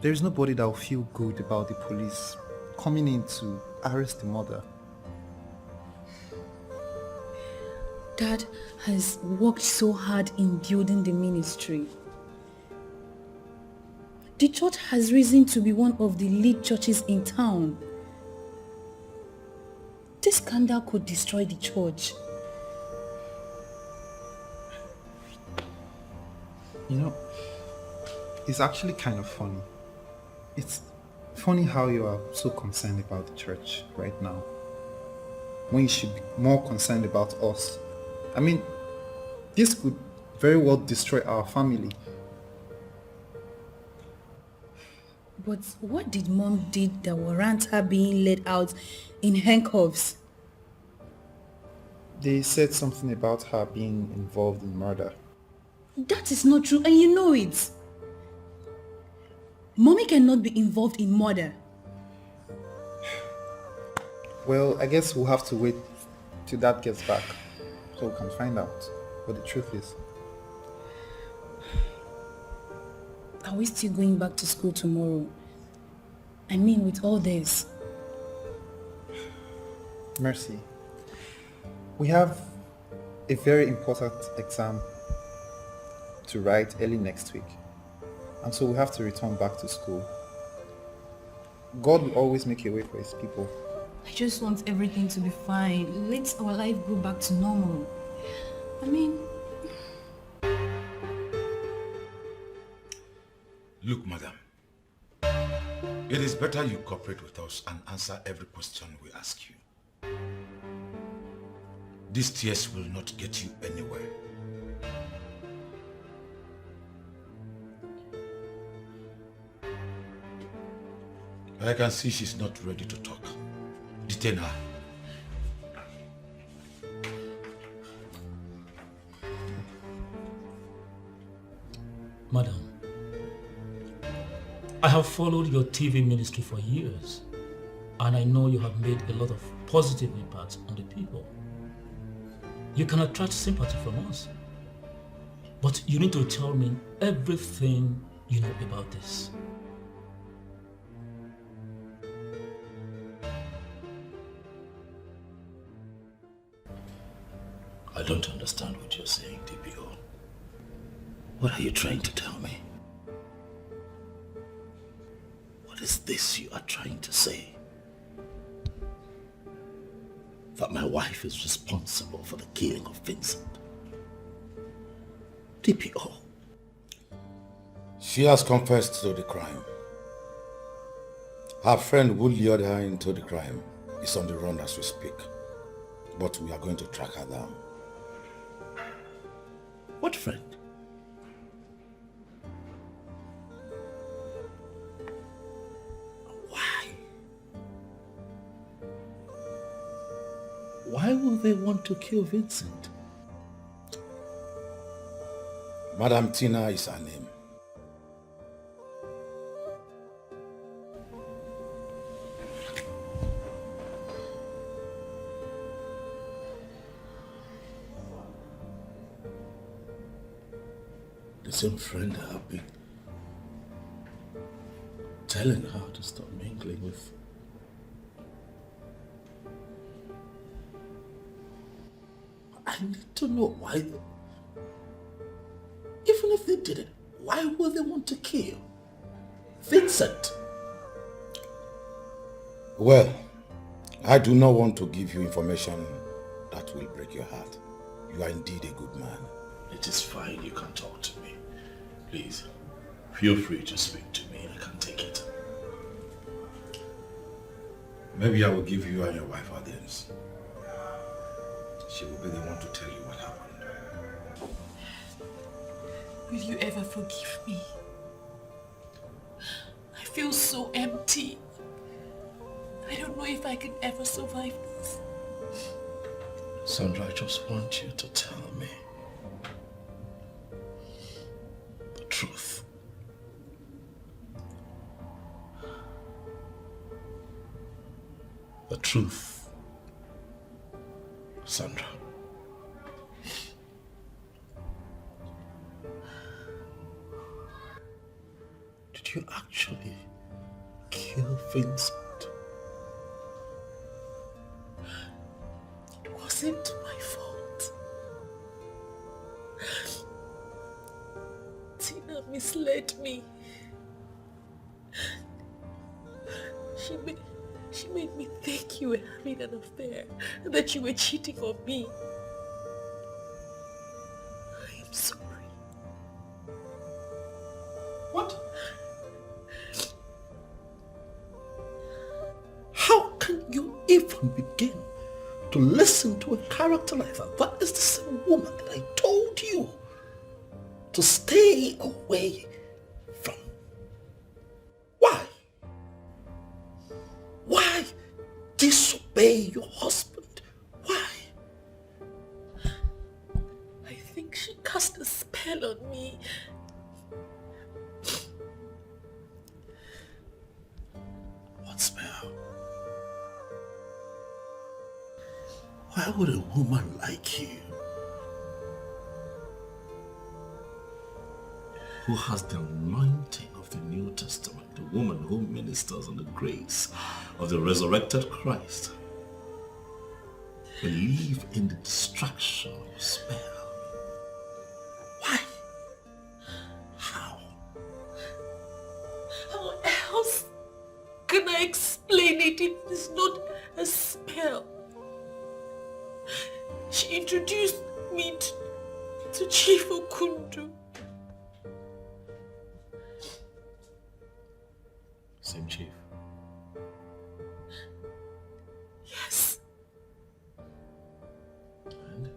there is nobody that will feel good about the police coming in to arrest the mother. Dad has worked so hard in building the ministry. The church has risen to be one of the lead churches in town. This scandal could destroy the church. You know, it's actually kind of funny. It's funny how you are so concerned about the church right now, when you should be more concerned about us. I mean, this could very well destroy our family. But what did Mom did that warrant her being let out in handcuffs? They said something about her being involved in murder. That is not true, and you know it. Mommy cannot be involved in murder. Well, I guess we'll have to wait till Dad gets back so we can find out what the truth is. Are we still going back to school tomorrow? I mean, with all this. Mercy, we have a very important exam to write early next week, and so we have to return back to school. God will always make a way for his people. I just want everything to be fine. Let our life go back to normal. I mean... Look, madam, it is better you cooperate with us and answer every question we ask you. These tears will not get you anywhere. I can see she's not ready to talk. Detain her. Madam, I have followed your TV ministry for years, and I know you have made a lot of positive impact on the people. You can attract sympathy from us, but you need to tell me everything you know about this. I don't understand what you're saying, DPO. What are you trying to tell me? What is this you are trying to say? That my wife is responsible for the killing of Vincent? DPO. She has confessed to the crime. Her friend who lured her into the crime is on the run as we speak. But we are going to track her down. What friend? Why will they want to kill Vincent? Madam Tina is her name. The same friend I have been telling her to stop mingling with. I need to know why. Even if they did it, why would they want to kill Vincent? Well, I do not want to give you information that will break your heart. You are indeed a good man. It is fine, you can talk to me. Please, feel free to speak to me. I can take it. Maybe I will give you and your wife audience. She will be the one to tell you what happened. Will you ever forgive me? I feel so empty. I don't know if I can ever survive this. Sandra, I just want you to tell me the truth. The truth. Sandra. Did you actually kill Vincent? It wasn't my fault. Tina misled me. She made me think you were having an affair and that you were cheating on me. I am sorry. What? How can you even begin to listen to a character like that? That is the same woman that I told you to stay away from. Why? Why disobey your husband? Why? I think she cast a spell on me. What spell? Why would a woman like you, who has the anointing of the New Testament, the woman who ministers on the grace of the resurrected Christ, believe in the destruction of a spell? Why? How? How else can I explain it if it's not a spell? She introduced me to Chief Okundu. Same chief? Yes. And?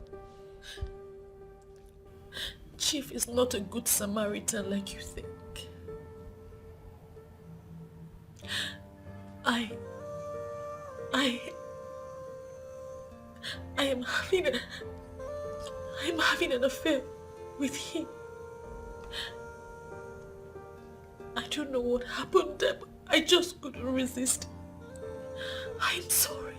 Chief is not a good Samaritan like you think. I'm having an affair with him. I don't know what happened there, but I just couldn't resist. I'm sorry.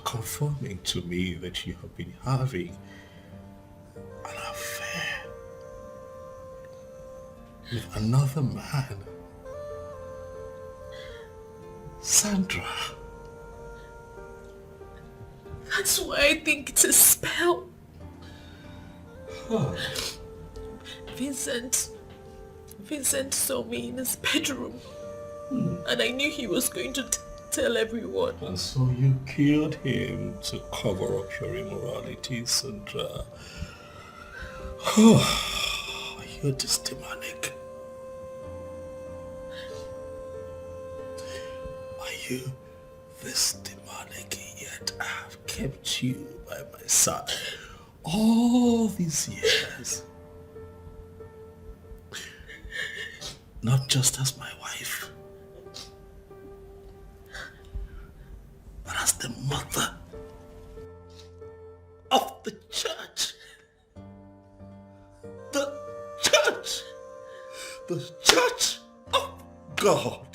Confirming to me that you have been having an affair with another man. Sandra. That's why I think it's a spell. Huh. Vincent saw me in his bedroom, and I knew he was going to tell everyone. And so you killed him to cover up your immorality, Sandra. You're just demonic. Are you this demonic, yet I have kept you by my side all these years? Not just as my wife, but as the mother of the church. The church! The church of God!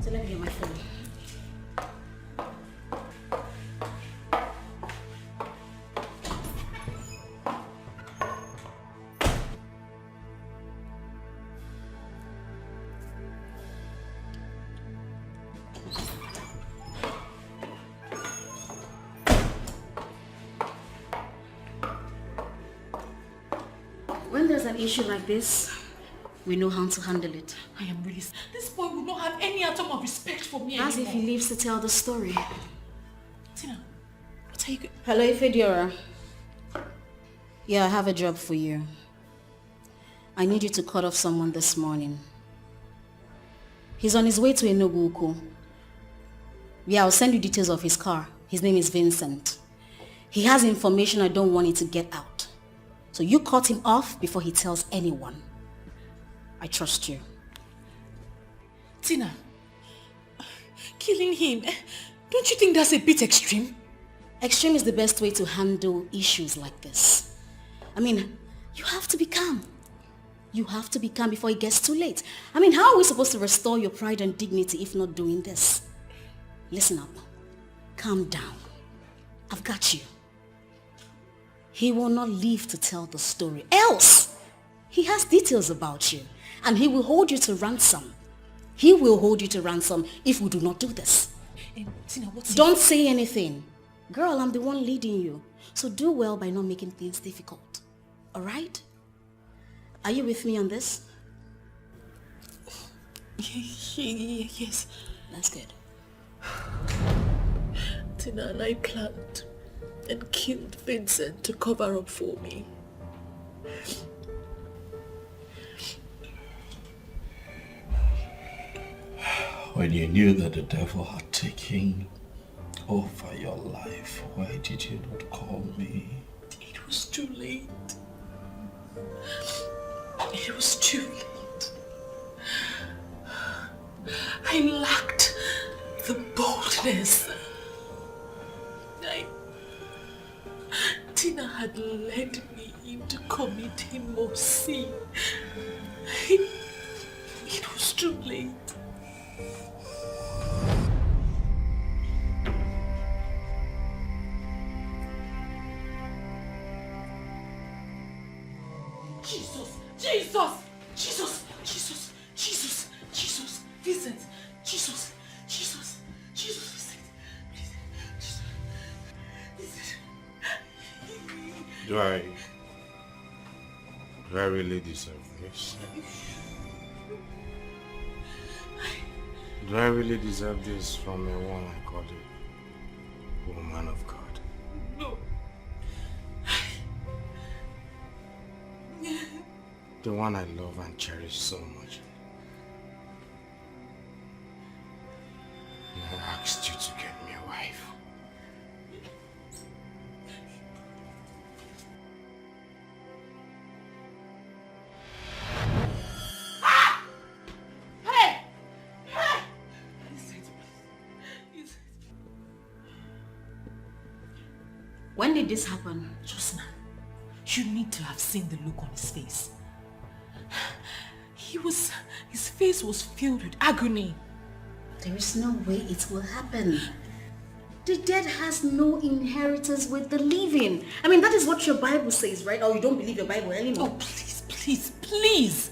So let me get my phone. When there's an issue like this, we know how to handle it. I am really... This boy will not have any atom of respect for me As anymore. if he lives to tell the story. Tina, what are you... Hello, Ifediora. Yeah, I have a job for you. I need you to cut off someone this morning. He's on his way to Enugu. Yeah, I'll send you details of his car. His name is Vincent. He has information I don't want it to get out. So you cut him off before he tells anyone. I trust you. Tina, killing him, don't you think that's a bit extreme? Extreme is the best way to handle issues like this. I mean, you have to be calm. You have to be calm before it gets too late. I mean, how are we supposed to restore your pride and dignity if not doing this? Listen up. Calm down. I've got you. He will not live to tell the story. Else, he has details about you. And he will hold you to ransom. He will hold you to ransom if we do not do this. Tina, Don't say anything. Girl, I'm the one leading you. So do well by not making things difficult. Alright? Are you with me on this? Yes. That's good. Tina and I planned and killed Vincent to cover up for me. When you knew that the devil had taken over your life, why did you not call me? It was too late. It was too late. I lacked the boldness. Tina had led me into committing more sin. It was too late. Jesus! Vincent! Jesus! Do I really deserve this? Do I really deserve this from a one I call a woman of God? No. The one I love and cherish so much. And I asked you to get me a wife. When did this happen? Just now. You need to have seen the look on his face. His face was filled with agony. There is no way it will happen. The dead has no inheritance with the living. I mean, that is what your Bible says, right? Or you don't believe your Bible anymore. Oh, please, please, please.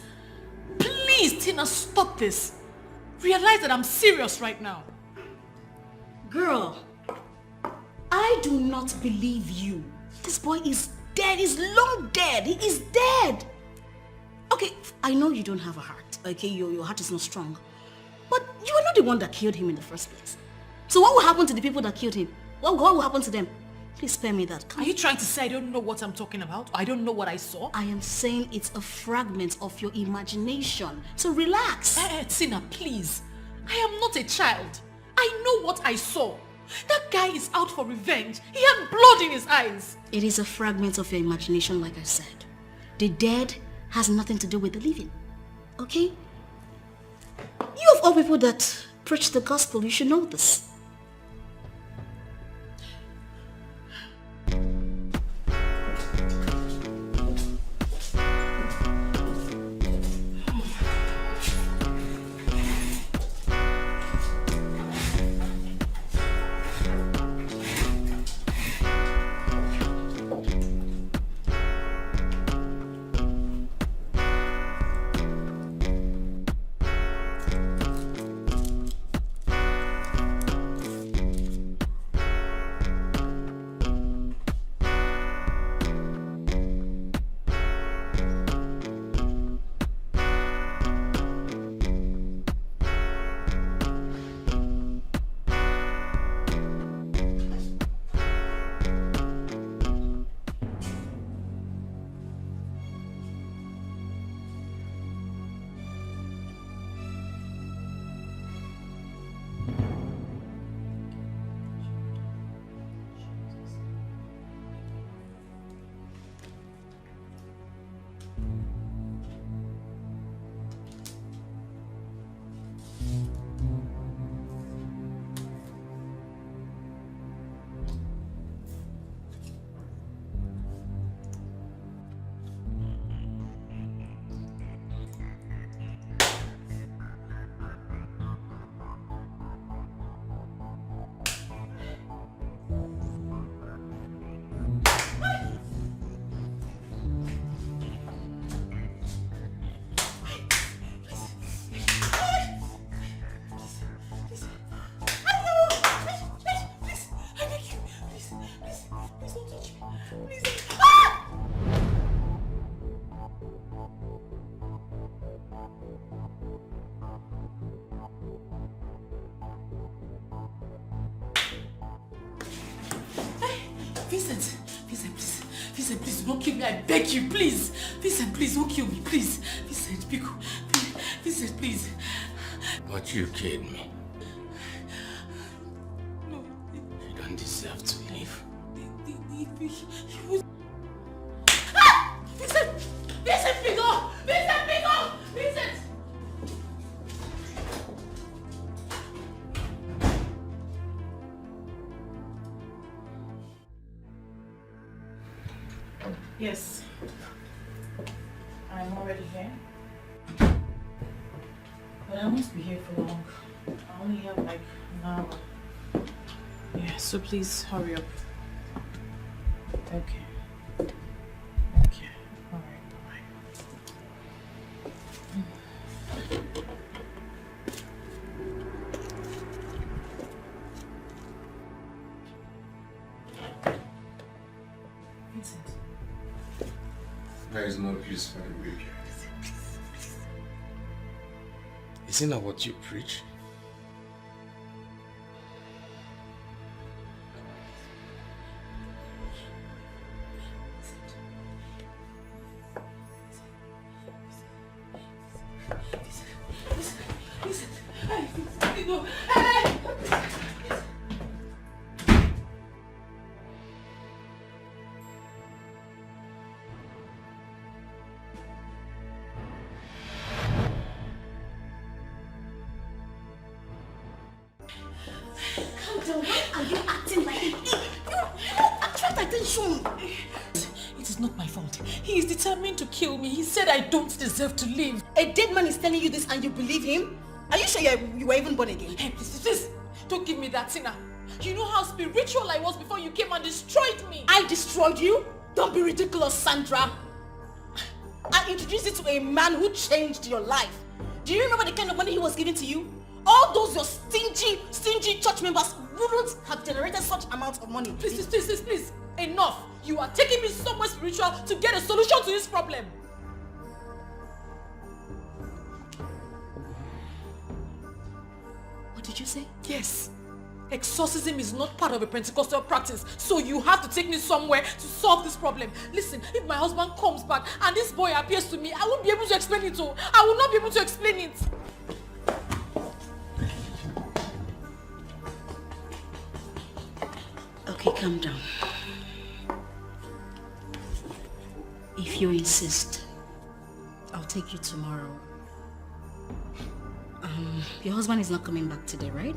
Please, Tina, stop this. Realize that I'm serious right now. Girl, I do not believe you. This boy is dead. He's long dead. He is dead. Okay, I know you don't have a heart. Okay, your heart is not strong. But you are not the one that killed him in the first place. So what will happen to the people that killed him? What will happen to them? Please spare me that. Are you trying to say I don't know what I'm talking about? I don't know what I saw? I am saying it's a fragment of your imagination. So relax. Tina, please. I am not a child. I know what I saw. That guy is out for revenge. He had blood in his eyes. It is a fragment of your imagination, like I said. The dead has nothing to do with the living. Okay? You of all people that preach the gospel, you should know this. Vincent, please don't kill me. I beg you, please. Vincent, please don't kill me, please. Vincent, Pico, Vincent, please. But you killed me. No. You don't deserve to live. Vincent, Pico, Vincent. Yes, I'm already here, but I won't be here for long. I only have like an hour. Yeah, so please hurry up. Okay, alright, bye. Vincent. is no peace for the wicked. Isn't that what you preach? To kill me. He said I don't deserve to live. A dead man is telling you this and you believe him? Are you sure you were even born again? Hey, please, don't give me that, Tina. You know how spiritual I was before you came and destroyed me. I destroyed you? Don't be ridiculous, Sandra. I introduced you to a man who changed your life. Do you remember the kind of money he was giving to you? All those your stingy church members wouldn't have generated such amount of money. Please. Enough. You are taking me somewhere spiritual to get a solution to this problem. What did you say? Yes. Exorcism is not part of a Pentecostal practice, so you have to take me somewhere to solve this problem. Listen, if my husband comes back and this boy appears to me, I won't be able to explain it all. I will not be able to explain it. Okay, calm down. If you insist, I'll take you tomorrow. Your husband is not coming back today, right?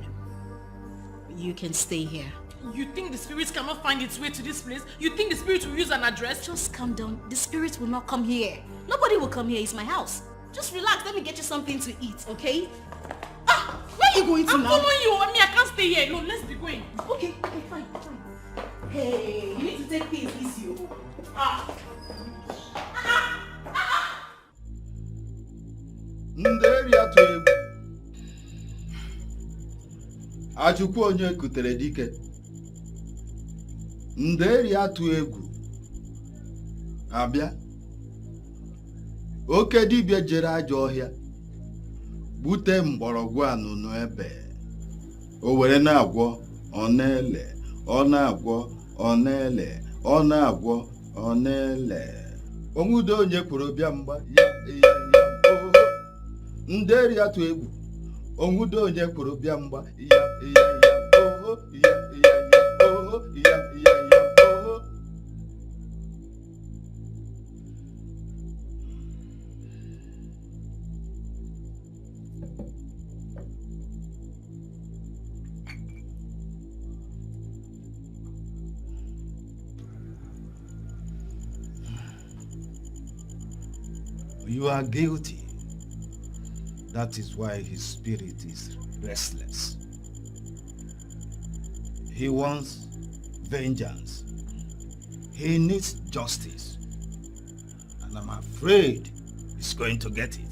You can stay here. You think the spirit cannot find its way to this place? You think the spirit will use an address? Just calm down. The spirit will not come here. Nobody will come here. It's my house. Just relax. Let me get you something to eat, okay? Where are you going to now? I'm following you. I can't stay here. No, let's be going. Okay, fine. Hey, you need to take things easy. Nderi atụ egwu Achukwu onye kutere dike Nderi atụ egwu abịa oke dibịa jere ajọ ọhịa bute mgbọrọgwụ anụnụ ebe o were na-agwọ ọ na-ele ọ na-agwọ ọ na-ele ọ na-agwọ ọ na-ele onwude onye kwuru bịa mgba ya Nderi atụ egwu onwude onye kwuru bịa mgba ya oho ya oho ya oho You are guilty. That is why his spirit is restless. He wants vengeance. He needs justice. And I'm afraid he's going to get it.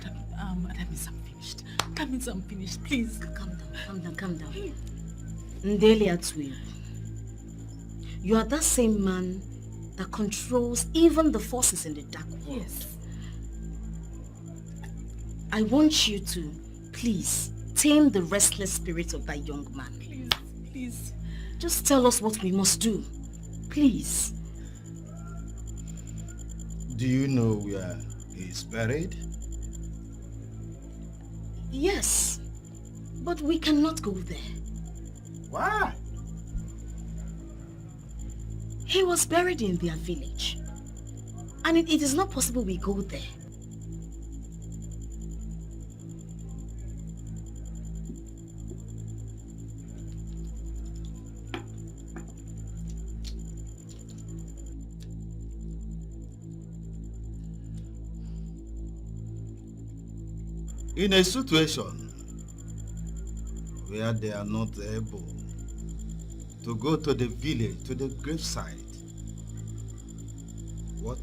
That means I'm finished. That means I'm finished. Please. Calm down. Ndeli Atui, you are that same man that controls even the forces in the dark world. Yes. I want you to, please, tame the restless spirit of that young man. Please. Just tell us what we must do. Please. Do you know where he is buried? Yes, but we cannot go there. Why? He was buried in their village. And it is not possible we go there. In a situation where they are not able to go to the village, to the graveside, what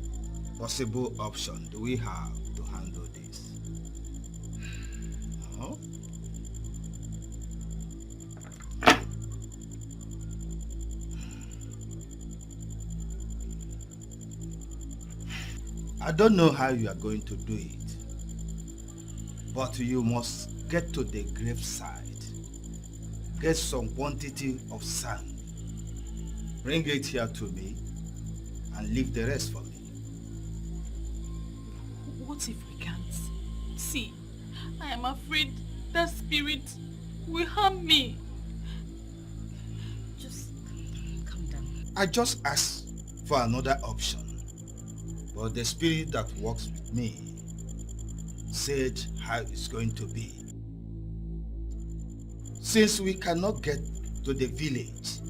possible option do we have to handle this? Huh? I don't know how you are going to do it, but you must get to the graveside. Get some quantity of sand. Bring it here to me and leave the rest for me. What if we can't? See, I am afraid that spirit will harm me. Just calm down. I just asked for another option, but the spirit that works with me said how it's going to be. Since we cannot get to the village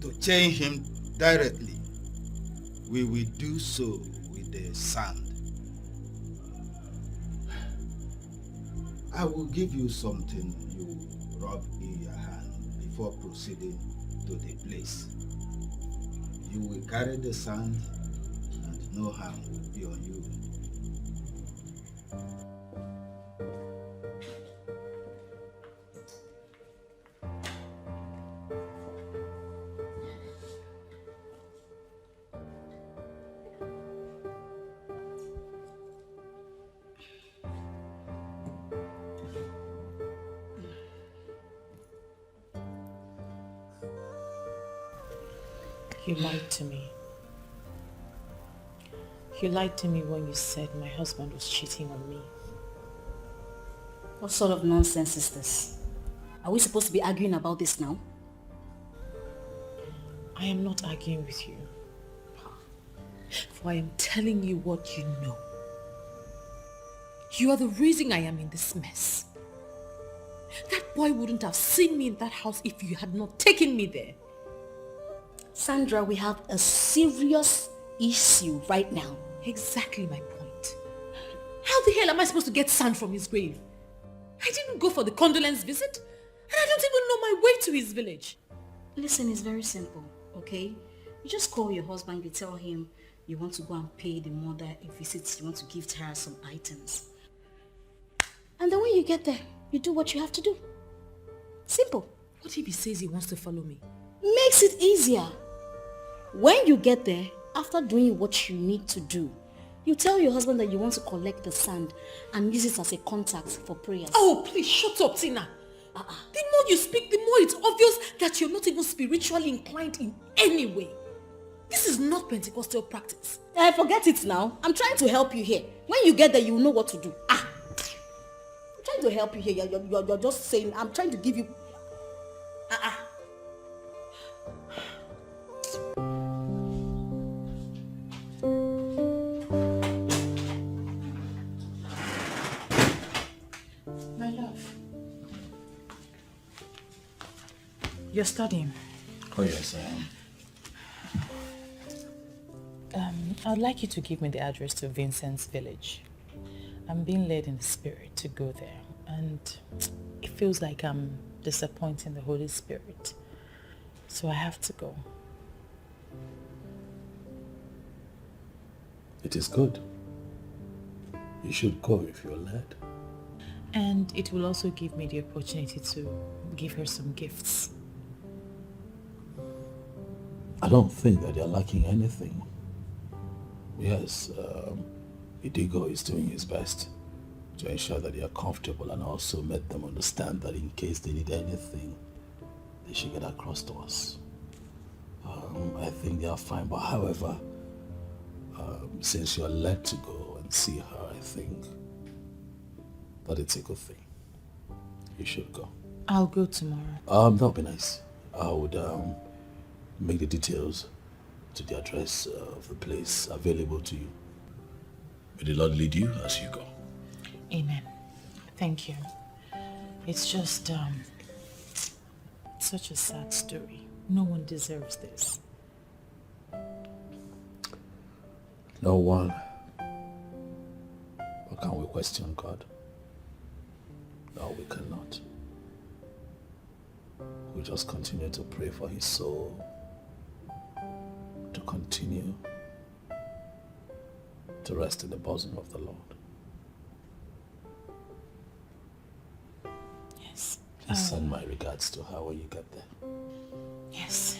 to chain him directly, we will do so with the sand. I will give you something you rub in your hand before proceeding to the place. You will carry the sand and no harm will be on you. You lied to me. You lied to me when you said my husband was cheating on me. What sort of nonsense is this? Are we supposed to be arguing about this now? I am not arguing with you. For I am telling you what you know. You are the reason I am in this mess. That boy wouldn't have seen me in that house if you had not taken me there. Sandra, we have a serious issue right now. Exactly my point. How the hell am I supposed to get sand from his grave? I didn't go for the condolence visit, and I don't even know my way to his village. Listen, it's very simple, okay? You just call your husband, you tell him you want to go and pay the mother a visit, you want to gift her some items. And then when you get there, you do what you have to do. Simple. What if he says he wants to follow me? Makes it easier. When you get there, after doing what you need to do, you tell your husband that you want to collect the sand and use it as a contact for prayers. Oh, please shut up, Tina. The more you speak, the more it's obvious that you're not even spiritually inclined in any way. This is not Pentecostal practice. Forget it now. I'm trying to help you here. When you get there, you will know what to do. I'm trying to help you here. You're just saying, I'm trying to give you... My love. You're studying? Oh yes, I am. I'd like you to give me the address to Vincent's village. I'm being led in the spirit to go there, and it feels like I'm disappointing the Holy Spirit. So I have to go. It is good. You should go if you're led. And it will also give me the opportunity to give her some gifts. I don't think that they're lacking anything. Yes, Idigo is doing his best to ensure that they are comfortable and also make them understand that in case they need anything, they should get across to us. I think they are fine, but however, since you're led to go and see her, I think that it's a good thing. You should go. I'll go tomorrow. That would be nice. I would make the details to the address of the place available to you. May the Lord lead you as you go. Amen. Thank you. It's just such a sad story. No one deserves this. No one. But can we question God? No, we cannot. We just continue to pray for his soul to continue to rest in the bosom of the Lord. Yes. Please send my regards to her when you get there. Yes.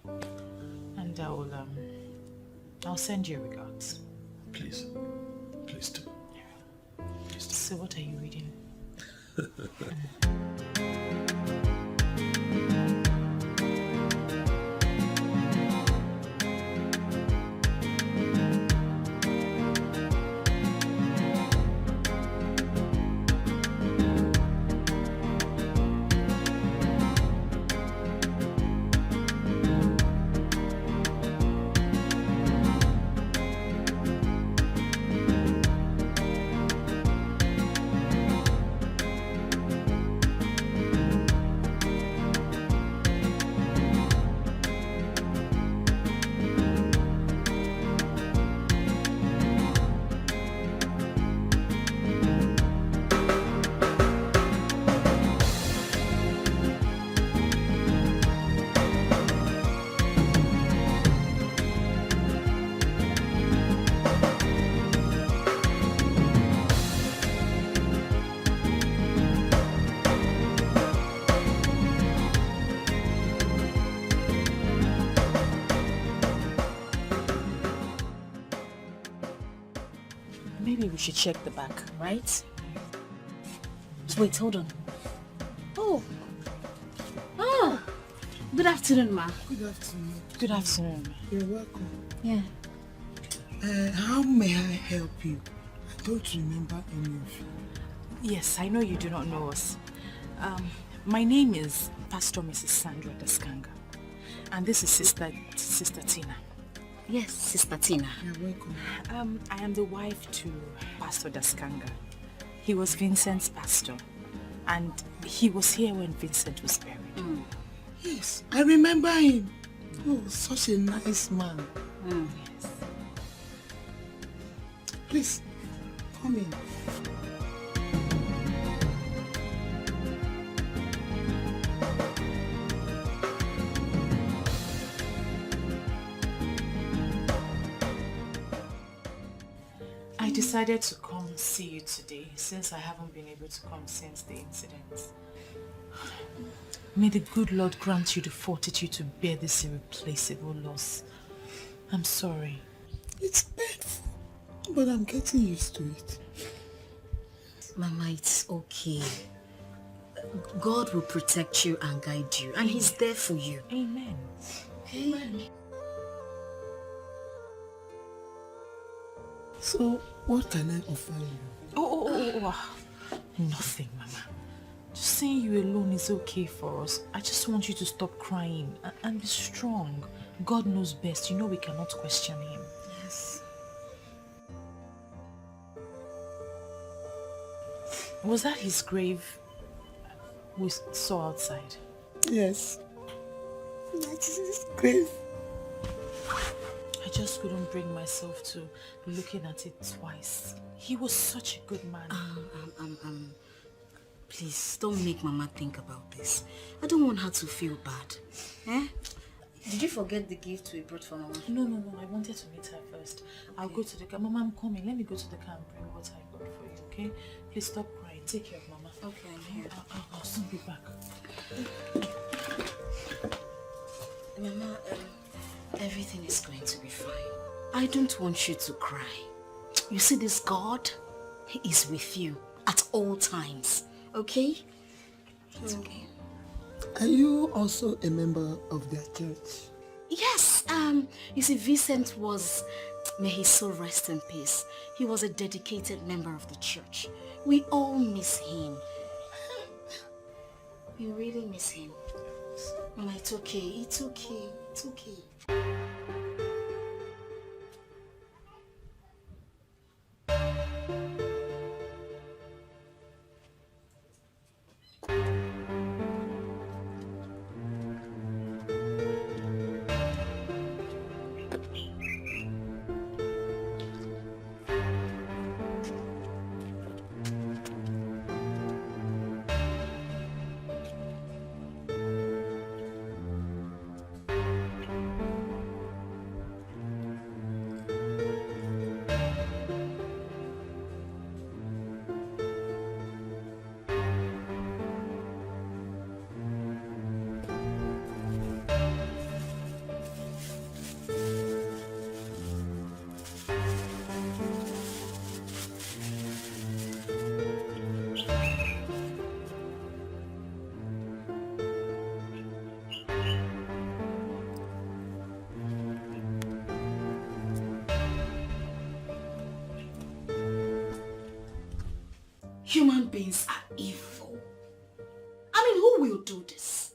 And I will I'll send you regards. Please. Please do. So what are you reading? Maybe we should check the back. Right? Wait, hold on. Oh. Oh. Good afternoon, ma. Good afternoon. Good afternoon. You're welcome. Yeah. How may I help you? I don't remember any of you. Yes, I know you do not know us. My name is Pastor Mrs. Sandra Daskanga. And this is Sister Tina. Yes, Sister Tina. You're welcome. I am the wife to Pastor Daskanga. He was Vincent's pastor. And he was here when Vincent was buried. Yes, I remember him. Oh, such a nice man. Yes. Please, come in. I decided to come see you today since I haven't been able to come since the incident. May the good Lord grant you the fortitude to bear this irreplaceable loss. I'm sorry. It's painful, but I'm getting used to it. Mama, it's okay. God will protect you and guide you, and He's there for you. Amen. Amen. So, what can I offer you? Oh. Nothing, Mama. Just seeing you alone is okay for us. I just want you to stop crying and be strong. God knows best. You know we cannot question Him. Yes. Was that his grave we saw outside? Yes. That's his grave. I just couldn't bring myself to looking at it twice. He was such a good man. Please, don't make Mama think about this. I don't want her to feel bad. Eh? Did you forget the gift we brought for Mama? No. I wanted to meet her first. Okay. I'll go to the car. Mama, I'm coming. Let me go to the car and bring what I brought for you, okay? Please stop crying. Take care of Mama. Okay, I'm here. I'll soon be back. Mama, everything is going to be fine. I don't want you to cry. You see this God? He is with you at all times. Okay? It's okay. Are you also a member of their church? Yes. You see, Vincent was, may his soul rest in peace. He was a dedicated member of the church. We all miss him. We really miss him. Mama, it's okay. It's okay. It's okay. Human beings are evil. I mean, who will do this?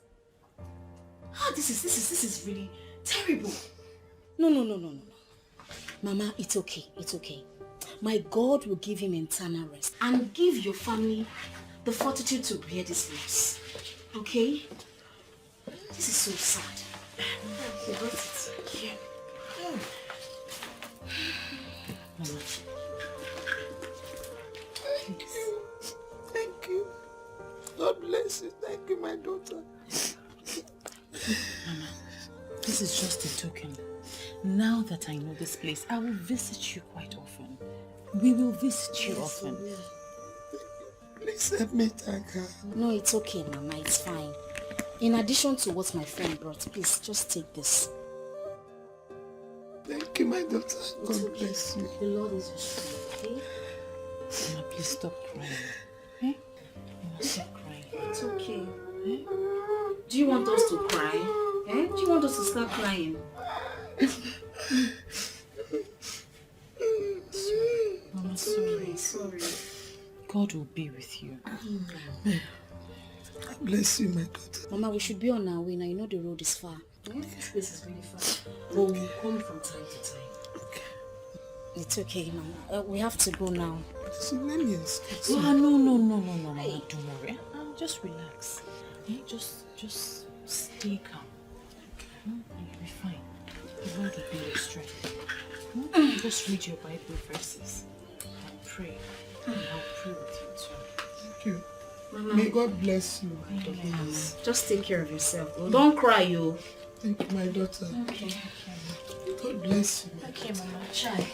This is really terrible. No. Mama, it's okay. My God will give him eternal rest and give your family the fortitude to bear this loss. Okay? This is so sad. You got it. Yeah. Mama. Thank you. God bless you. Thank you, my daughter. Mama, this is just a token. Now that I know this place, I will visit you quite often. We will visit you often. Please help me thank her. No, it's okay, Mama. It's fine. In addition to what my friend brought, please just take this. Thank you, my daughter. God bless you. The Lord is your strength, okay? Mama, please stop crying. Eh? Mama, stop crying. It's okay. Eh? Do you want us to cry? Eh? Do you want us to start crying? Mama, sorry. God will be with you. God bless you, my daughter. Mama, we should be on our way now. You know the road is far. This place is really far. But we'll come from time to time. Okay. It's okay, Mama. We have to go now. So let me escape. No, Mama. Don't worry. Just relax. Just stay calm. You'll be fine. The Lord will be your strength. Just read your Bible verses and pray. And I'll pray with you too. Thank you. Mama. May God bless you. Mama, just take care of yourself. Oh, don't cry, you. Thank you, my daughter. Okay. God bless you. Okay, Mama. Try.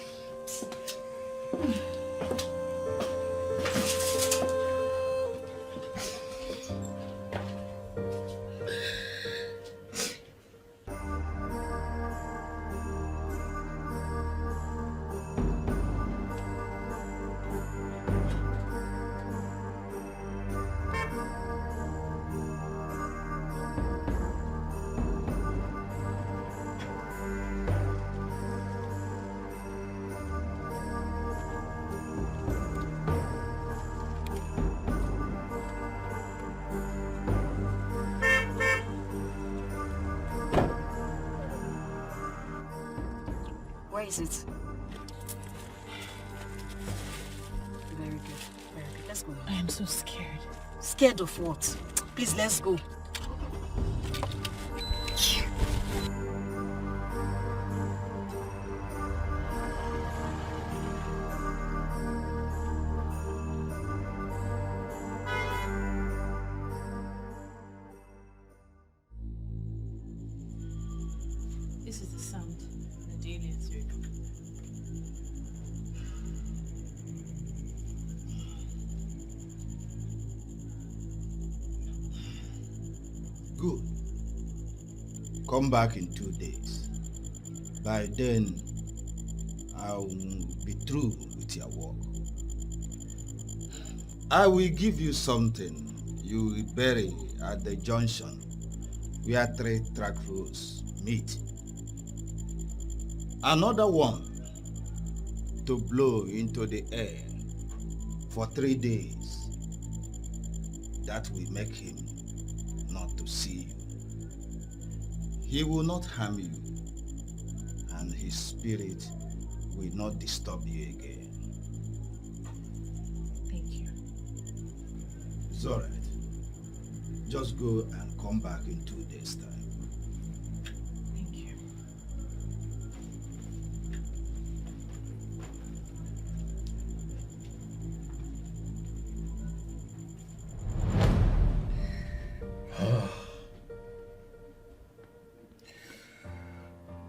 Where is it? Very good. Let's go. I am so scared. Scared of what? Please, let's go. This is the sound the aliens heard. Good. Come back in 2 days. By then, I will be through with your work. I will give you something you will bury at the junction where 3 track roads meet. Another one to blow into the air for 3 days. That will make him not to see you. He will not harm you, and his spirit will not disturb you again. Thank you. It's all right. Just go and come back in 2 days' time. Thank you.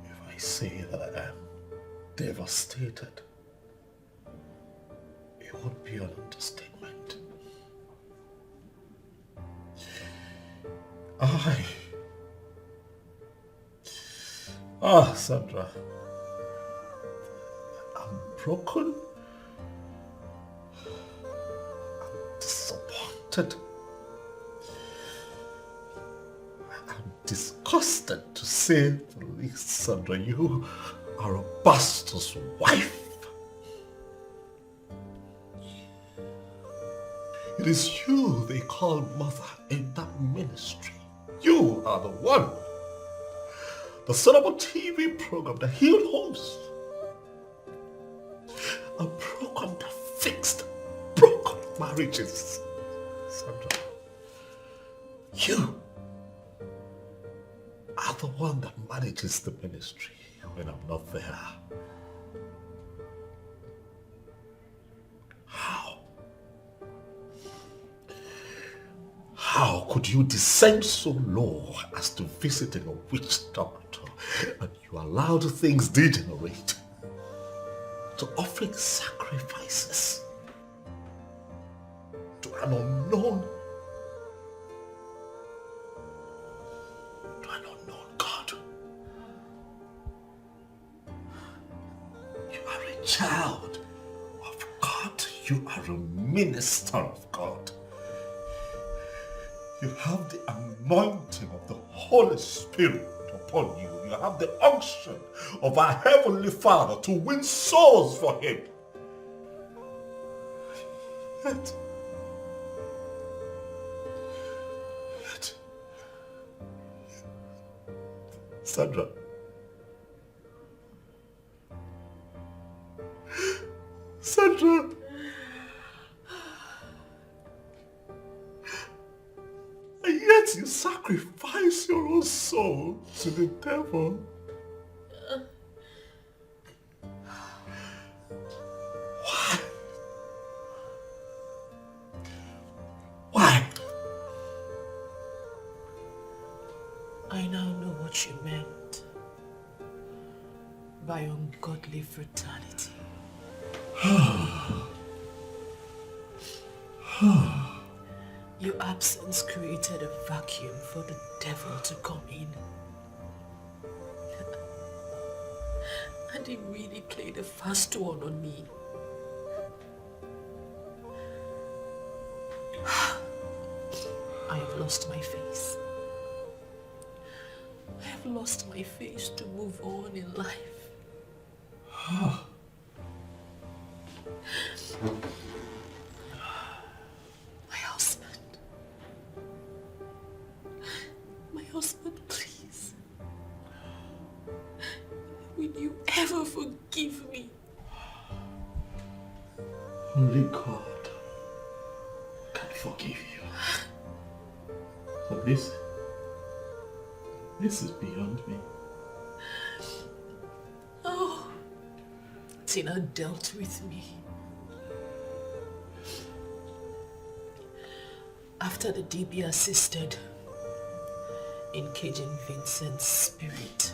If I say that I am devastated, it would be an understatement. Sandra, I'm broken. I'm disappointed. I'm disgusted to say the least, Sandra. You are a bastard's wife. It is you they call mother in that ministry. You are the one. The son of a TV program that healed homes. A program that fixed broken marriages. Sandra, you are the one that manages the ministry when I'm not there. How could you descend so low as to visiting a witch doctor and you allowed things degenerate to offering sacrifices to an unknown God? You are a child of God. You are a minister of God. You have the anointing of the Holy Spirit upon you. You have the unction of our Heavenly Father to win souls for Him. Yet, Sandra, and yet you sacrifice your own soul to the devil. Why? Why? I now know what you meant by ungodly brutality. Your absence created a vacuum for the devil to come in. And he really played a fast one on me. I have lost my face. I have lost my face to move on in life. My husband, please. Will you ever forgive me? Only God can forgive you. But this is beyond me. Oh, Tina dealt with me. After the DB assisted in caging Vincent's spirit,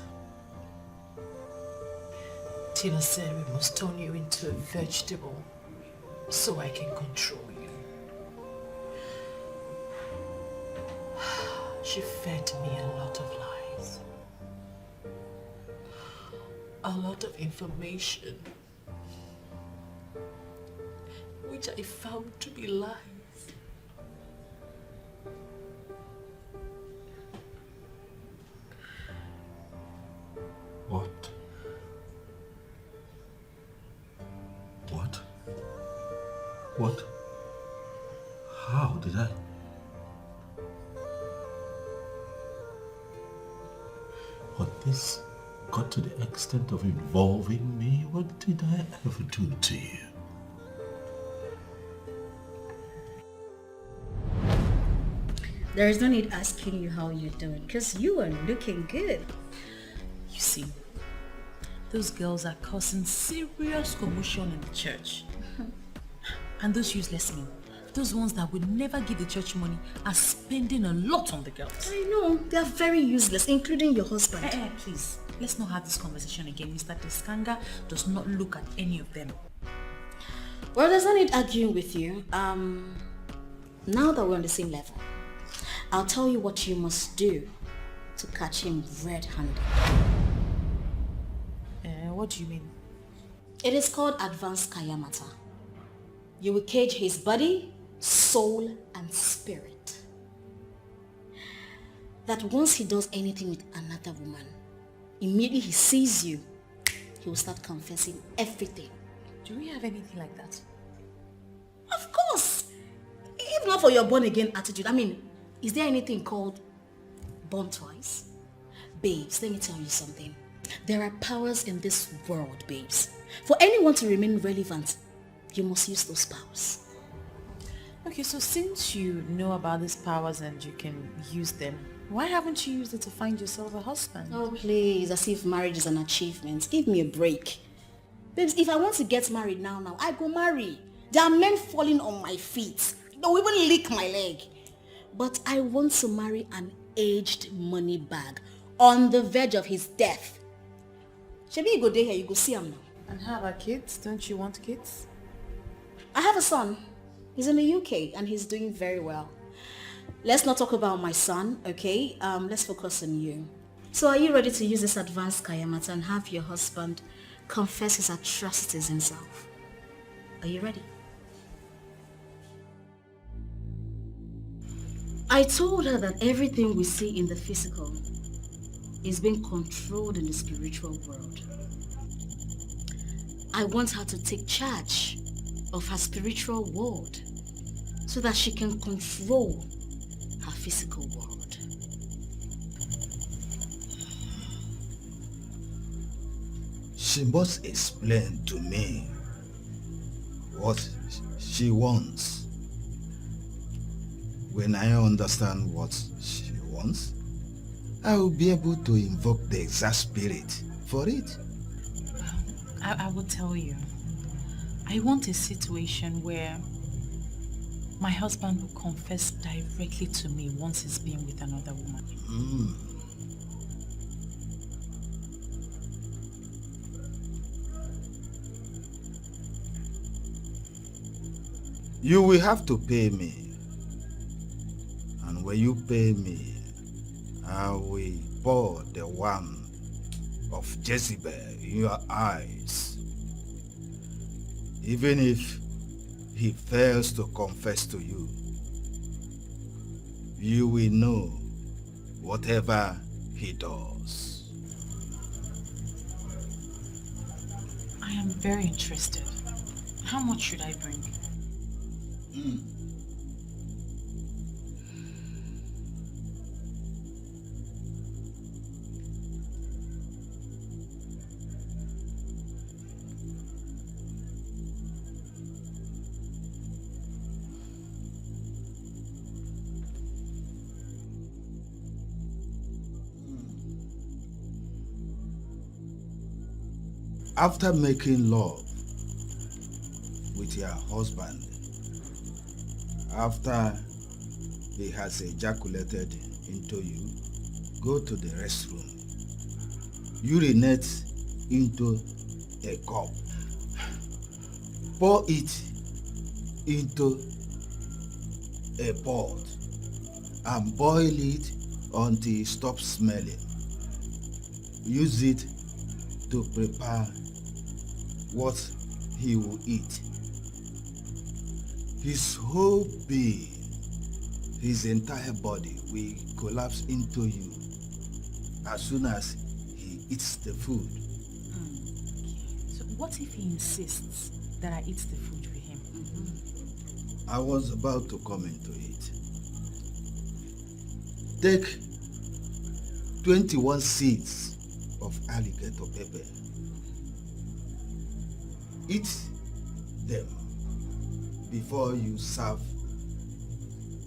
Tina said we must turn you into a vegetable so I can control you. She fed me a lot of lies. A lot of information which I found to be lies. What? What? What? How did I? What, this got to the extent of involving me? What did I ever do to you? There is no need asking you how you're doing, because you are looking good. You see, those girls are causing serious commotion in the church. And those useless men, those ones that would never give the church money, are spending a lot on the girls. I know, they are very useless, including your husband. Please, let's not have this conversation again. Mr. Teskanga does not look at any of them. Well, there's no need arguing with you. Now that we're on the same level, I'll tell you what you must do to catch him red-handed. What do you mean? It is called advanced kayamata. You will cage his body, soul, and spirit. That once he does anything with another woman, immediately he sees you, he will start confessing everything. Do we have anything like that? Of course! not for your born-again attitude. I mean, is there anything called born twice? Babes, let me tell you something. There are powers in this world, babes. For anyone to remain relevant, you must use those powers. Okay, so since you know about these powers and you can use them, why haven't you used it to find yourself a husband? Oh, please, as if marriage is an achievement. Give me a break. Babes, if I want to get married now, I go marry. There are men falling on my feet. They'll even lick my leg. But I want to marry an aged money bag on the verge of his death. Shebi, you go there here, you go see him now. And how about kids? Don't you want kids? I have a son. He's in the UK and he's doing very well. Let's not talk about my son, okay? Let's focus on you. So are you ready to use this advanced kayamata and have your husband confess his atrocities himself? Are you ready? I told her that everything we see in the physical is being controlled in the spiritual world. I want her to take charge of her spiritual world so that she can control her physical world. She must explain to me what she wants. When I understand what she wants, I will be able to invoke the exact spirit for it. I will tell you. I want a situation where my husband will confess directly to me once he's been with another woman. You will have to pay me. And when you pay me, I will pour the wine of Jezebel in your eyes. Even if he fails to confess to you, you will know whatever he does. I am very interested. How much should I bring? After making love with your husband, after he has ejaculated into you, go to the restroom. Urinate into a cup. Pour it into a pot and boil it until it stops smelling. Use it to prepare what he will eat. His whole being, his entire body will collapse into you as soon as he eats the food. So what if he insists that I eat the food with him? I was about to come into it. Take 21 seeds of alligator pepper. Eat them before you serve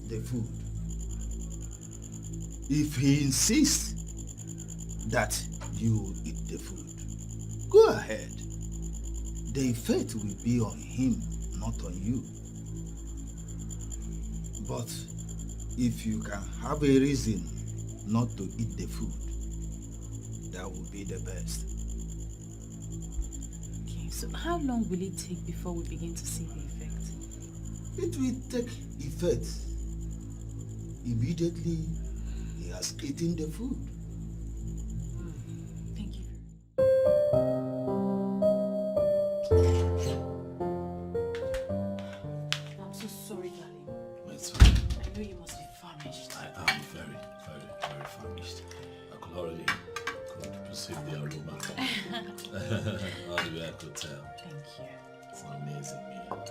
the food. If he insists that you eat the food, go ahead. The effect will be on him, not on you. But if you can have a reason not to eat the food, that will be the best. So how long will it take before we begin to see the effect? It will take effect immediately he has eaten the food. Thank you. I'm so sorry, darling. It's fine. I know you must be famished. I am very, very, very famished. I could already perceive the aroma. All the way I could tell. Thank you. It's an amazing meal.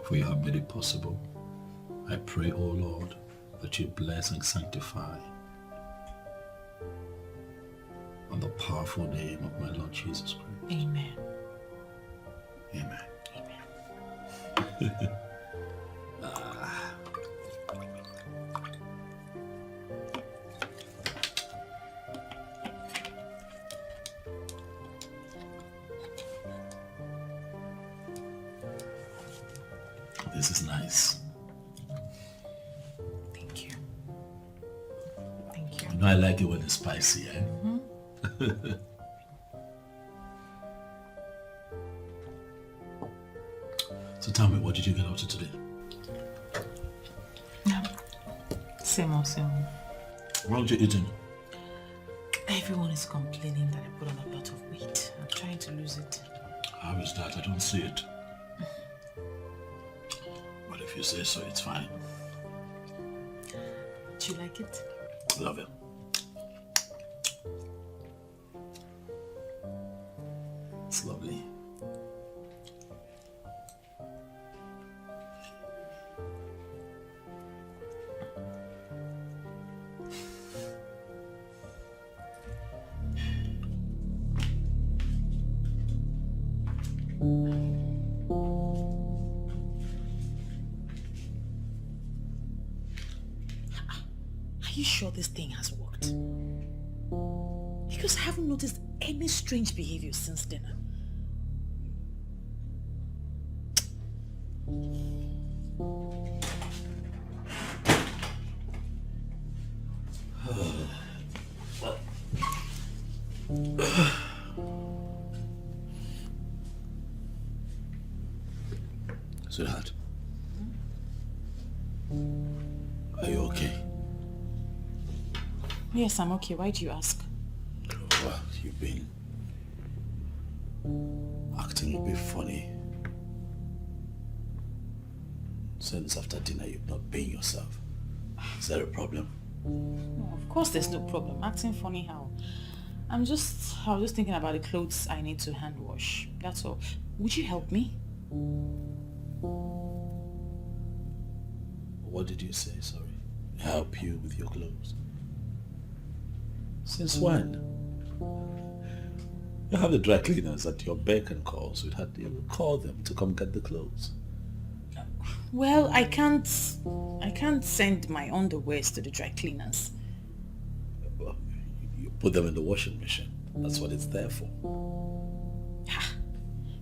for you have made it possible. I pray, O Lord, that you bless and sanctify on the powerful name of my Lord Jesus Christ. Amen. Amen. Amen. This is nice. Thank you. Thank you. You know I like it when it's spicy, eh? Mm-hmm. So tell me, what did you get up to today? Same old, same old. What did you eat? Everyone is complaining that I put on a lot of weight. I'm trying to lose it. How is that? I don't see it. But if you say so, it's fine. Do you like it? Love it. It's lovely. Are you sure this thing has worked? Because I haven't noticed any strange behavior since dinner. Sweetheart, are you okay? Yes, I'm okay. Why do you ask? Well, you've been acting a bit funny. Since after dinner you've not been yourself. Is there a problem? No, of course there's no problem. Acting funny how? I was just thinking about the clothes I need to hand wash. That's all. Would you help me? What did you say, sorry? Help you with your clothes? Since when? You have the dry cleaners at your beck and call, sweetheart. You will call them to come get the clothes. Well, I can't send my underwears to the dry cleaners. Well, you put them in the washing machine. That's what it's there for.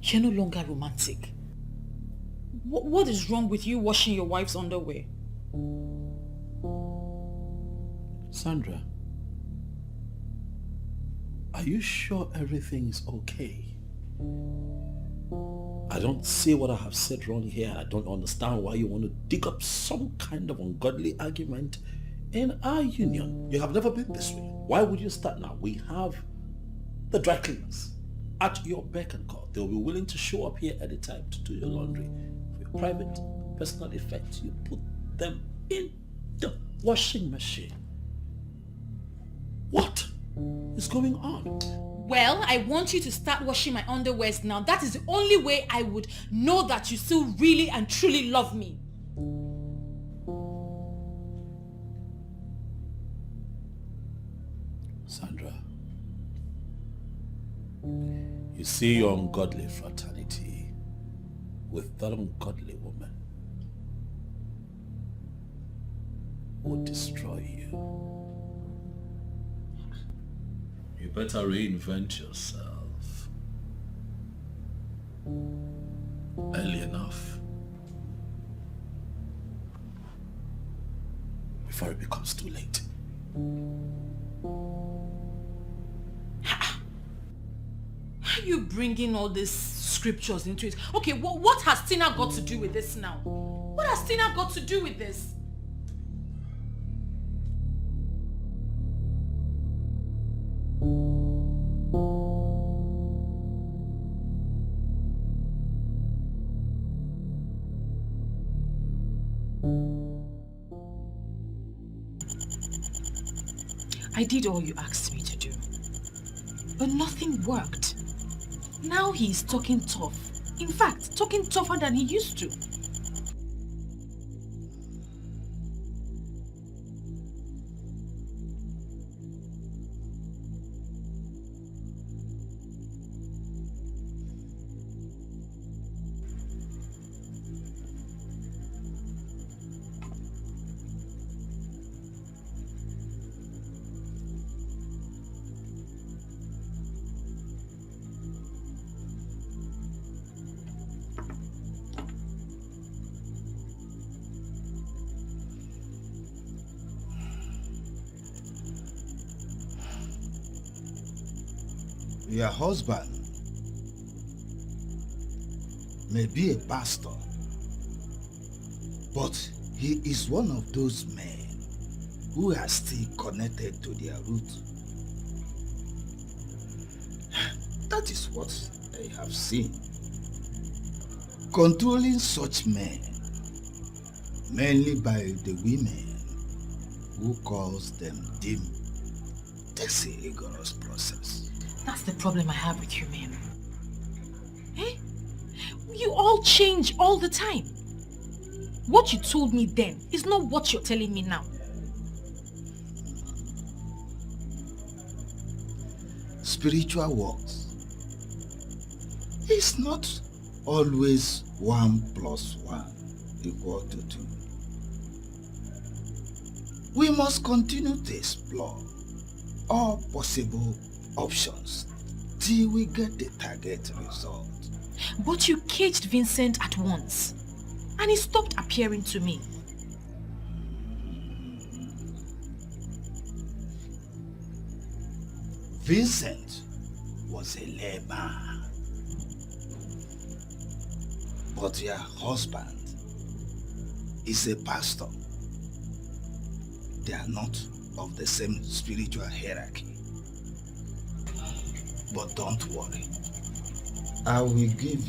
You're no longer romantic. What is wrong with you washing your wife's underwear? Sandra, are you sure everything is okay? I don't see what I have said wrong here. I don't understand why you want to dig up some kind of ungodly argument in our union. You have never been this way. Why would you start now? We have the dry cleaners at your beck and call. They'll be willing to show up here anytime to do your laundry. For your private, personal effect, you put them in the washing machine. What is going on? Well, I want you to start washing my underwears now. That is the only way I would know that you still really and truly love me. Sandra, you see your ungodly fraternity with that ungodly woman will destroy you. You better reinvent yourself early enough before it becomes too late. Why are you bringing all these scriptures into it? Okay, what has Tina got to do with this now? What has Tina got to do with this? I did all you asked me to do, but nothing worked. Now he's talking tough. In fact, talking tougher than he used to. Your husband may be a pastor, but he is one of those men who are still connected to their roots. That is what I have seen. Controlling such men, mainly by the women who calls them dim, takes a rigorous process. That's the problem I have with you men. Eh? You all change all the time. What you told me then is not what you're telling me now. Spiritual works. It's not always 1 + 1 = 2. We must continue to explore all possible options till we get the target result. But you caged Vincent at once, and he stopped appearing to me. Vincent was a layman, but your husband is a pastor. They are not of the same spiritual hierarchy. But don't worry. I will give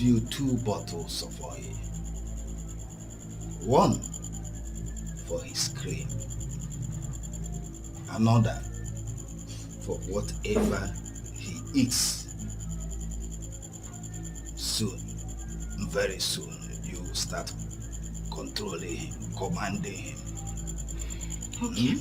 you 2 bottles of oil. One for his cream, another for whatever he eats. Soon, very soon, you will start controlling him, commanding him. Okay.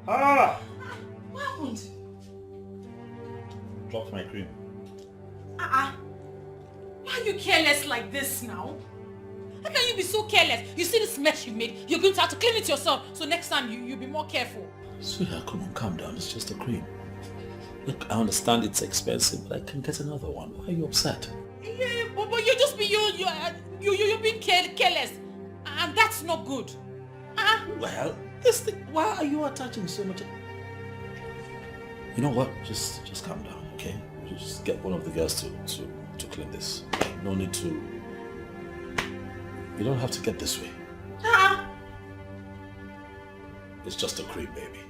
Ah! What happened? Dropped my cream. Why are you careless like this now? How can you be so careless? You see this mess you made? You're going to have to clean it yourself. So next time you'll be more careful. Sweetheart, come on, calm down. It's just a cream. Look, I understand it's expensive, but I can get another one. Why are you upset? Yeah, but you're just you're being careless. And that's not good. Well, this thing, why are you attaching so much? You know what? Just calm down, okay? Just get one of the girls to clean this. No need to. You don't have to get this way. It's just a cream, baby.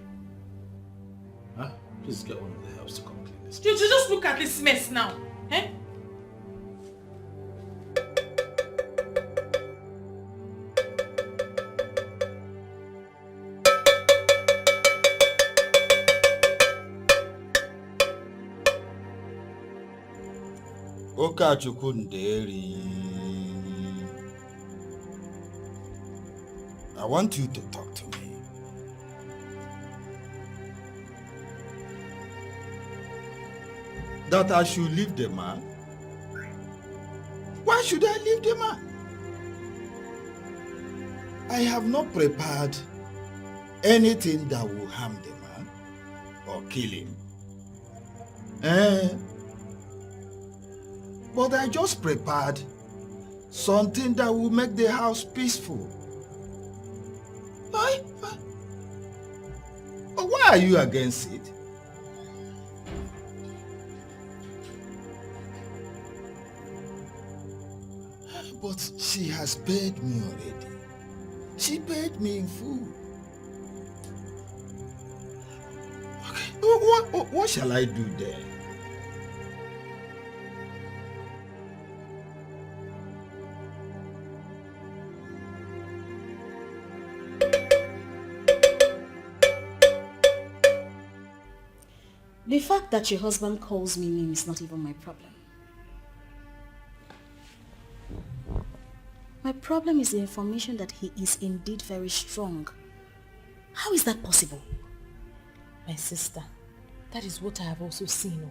Huh? Please get one of the helps to come clean this. You just look at this mess now. Eh? Okachukwu Nderi. I want you to talk to me. That I should leave the man? Why should I leave the man? I have not prepared anything that will harm the man or kill him. But I just prepared something that will make the house peaceful. Why are you against it? But she has paid me already. She paid me in full. Okay, what shall I do then? The fact that your husband calls me name is not even my problem. My problem is the information that he is indeed very strong. How is that possible? My sister, that is what I have also seen.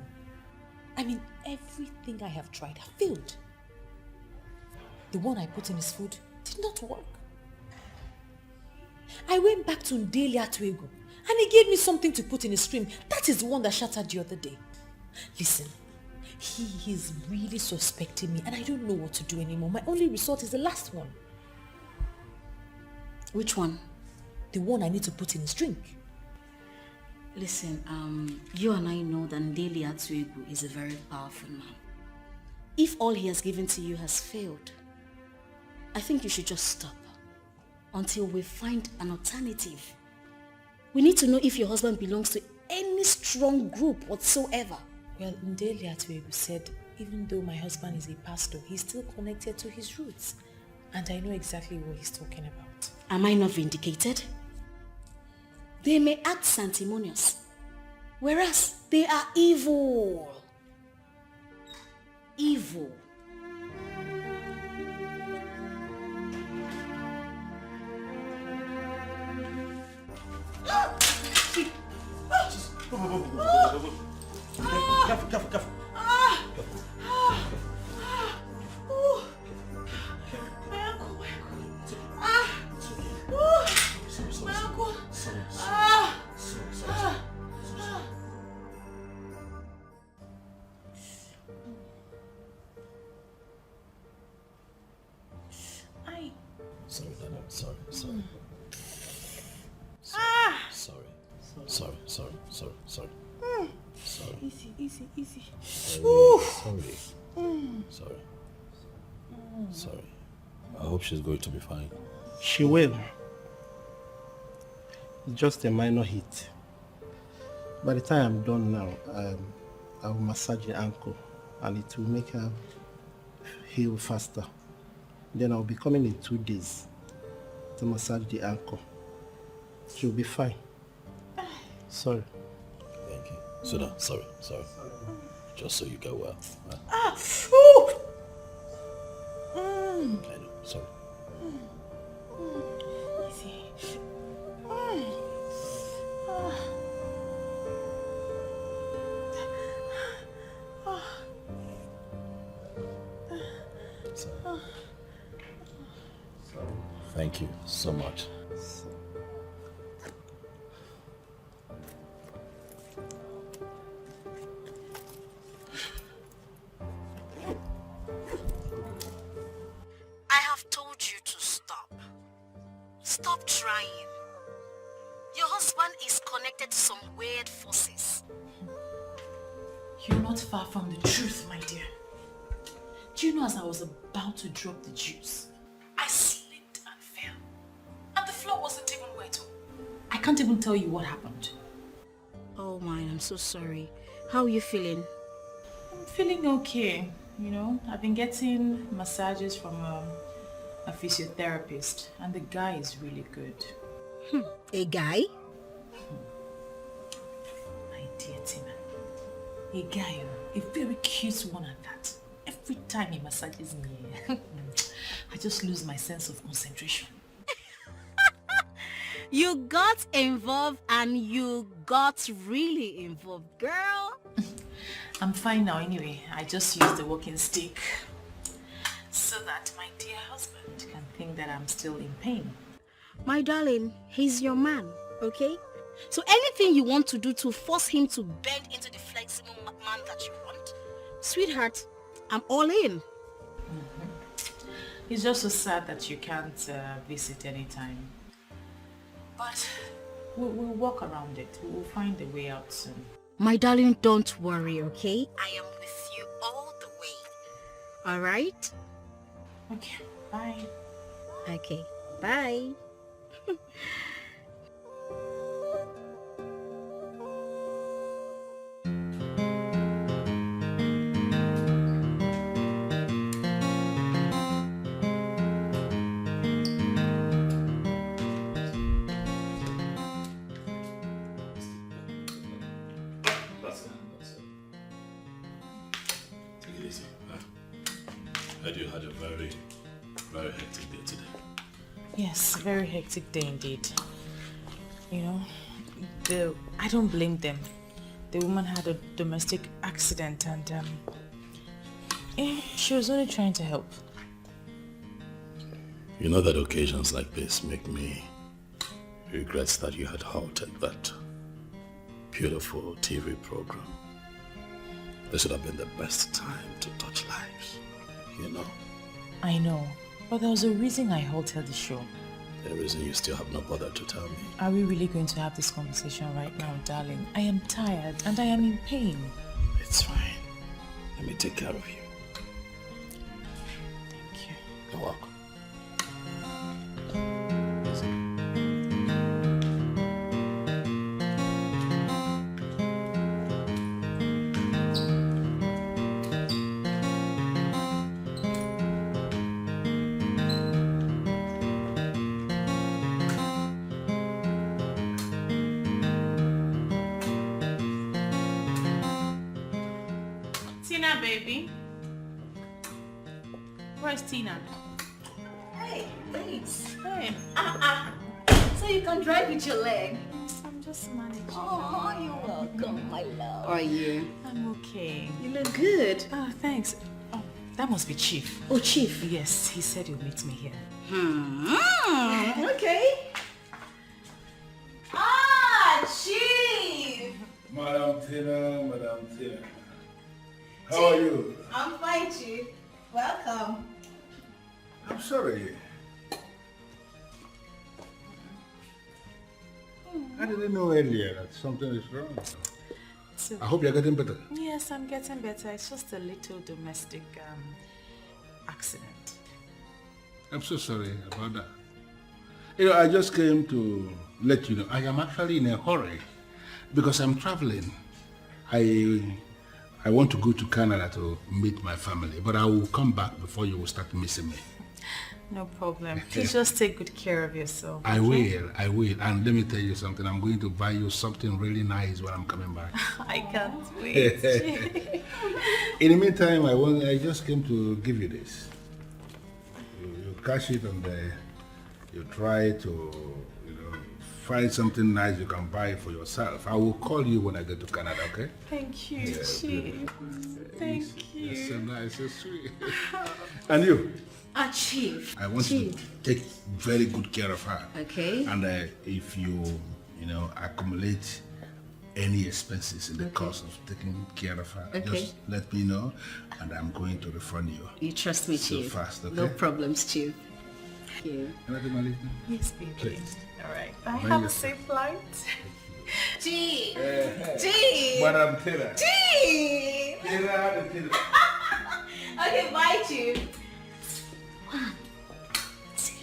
I mean, everything I have tried have failed. The one I put in his food did not work. I went back to Ndeli Atuego and he gave me something to put in his stream. That is the one that shattered the other day. Listen, he is really suspecting me and I don't know what to do anymore. My only resort is the last one. Which one? The one I need to put in his drink. Listen, you and I know that Ndeli Atuego is a very powerful man. If all he has given to you has failed, I think you should just stop until we find an alternative. We need to know if your husband belongs to any strong group whatsoever. Well, Ndeli Atuego said, even though my husband is a pastor, he's still connected to his roots. And I know exactly what he's talking about. Am I not vindicated? They may act sanctimonious, whereas they are evil. Evil. Careful. Sorry, darling. Sorry. Sorry. Easy. Sorry. I hope she's going to be fine. She will. It's just a minor hit. By the time I'm done now, I will massage the ankle and it will make her heal faster. Then I'll be coming in 2 days to massage the ankle. She'll be fine. Sorry. Thank you. Suda, sorry. Just so you get well. Ah! I know, sorry. Easy. Thank you so much. I have told you to stop. Stop trying. Your husband is connected to some weird forces. You're not far from the truth, my dear. Do you know, as I was about to drop the juice, I slipped and fell. And the floor wasn't even wet. I can't even tell you what happened. Oh my, I'm so sorry. How are you feeling? I'm feeling okay. You know, I've been getting massages from a physiotherapist, and the guy is really good. A guy? My dear Tina, a guy, a very cute one at that. Every time he massages me, I just lose my sense of concentration. You got involved and you got really involved, girl. I'm fine now anyway. I just use the walking stick so that my dear husband can think that I'm still in pain. My darling, he's your man, okay? So anything you want to do to force him to bend into the flexible man that you want, sweetheart, I'm all in. It's just so sad that you can't visit anytime. But we'll walk around it. We'll find a way out soon. My darling, don't worry, okay? I am with you all the way. All right? Okay, bye. Okay, bye. You had a very, very hectic day today. Yes, very hectic day indeed. You know, I don't blame them. The woman had a domestic accident and she was only trying to help. You know that occasions like this make me regret that you had halted that beautiful TV program. This would have been the best time to touch lives. You know. I know, but there was a reason I halted the show. The reason you still have not bothered to tell me. Are we really going to have this conversation right now, darling? I am tired and I am in pain. It's fine. Let me take care of you. Thank you. You're welcome. Baby, where's Tina? Hey, thanks. Hey. So you can drive with your leg? I'm just managing. Oh, you're welcome, my love. How are you? I'm okay. You look good. Oh, thanks. Oh, that must be Chief. Oh, Chief? Yes, he said he'll meet me here. Okay. Ah, Chief! Madam Tina. How are you? I'm fine, Chief. Welcome. I'm sorry. I didn't know earlier that something is wrong. I hope you're getting better. Yes, I'm getting better. It's just a little domestic accident. I'm so sorry about that. You know, I just came to let you know I am actually in a hurry because I'm traveling. I want to go to Canada to meet my family, but I will come back before you will start missing me. No problem. Please just take good care of yourself. I will. And let me tell you something. I'm going to buy you something really nice when I'm coming back. I can't wait. In the meantime, I just came to give you this. You cash it and you try to, find something nice you can buy for yourself. I will call you when I get to Canada, okay? Thank you, Chief. Thank you. You're so nice, so sweet. And you? Chief. I want you to take very good care of her. Okay. And if you accumulate any expenses in the course of taking care of her, just let me know and I'm going to refund you. You trust me, Chief. So fast, okay? No problems, Chief. Thank you. Yes, baby. Please. All right. Bye. Have a safe flight. Chief. Chief. Madam Tina. Chief. Tina. Okay, bye, Chief. 1, 2,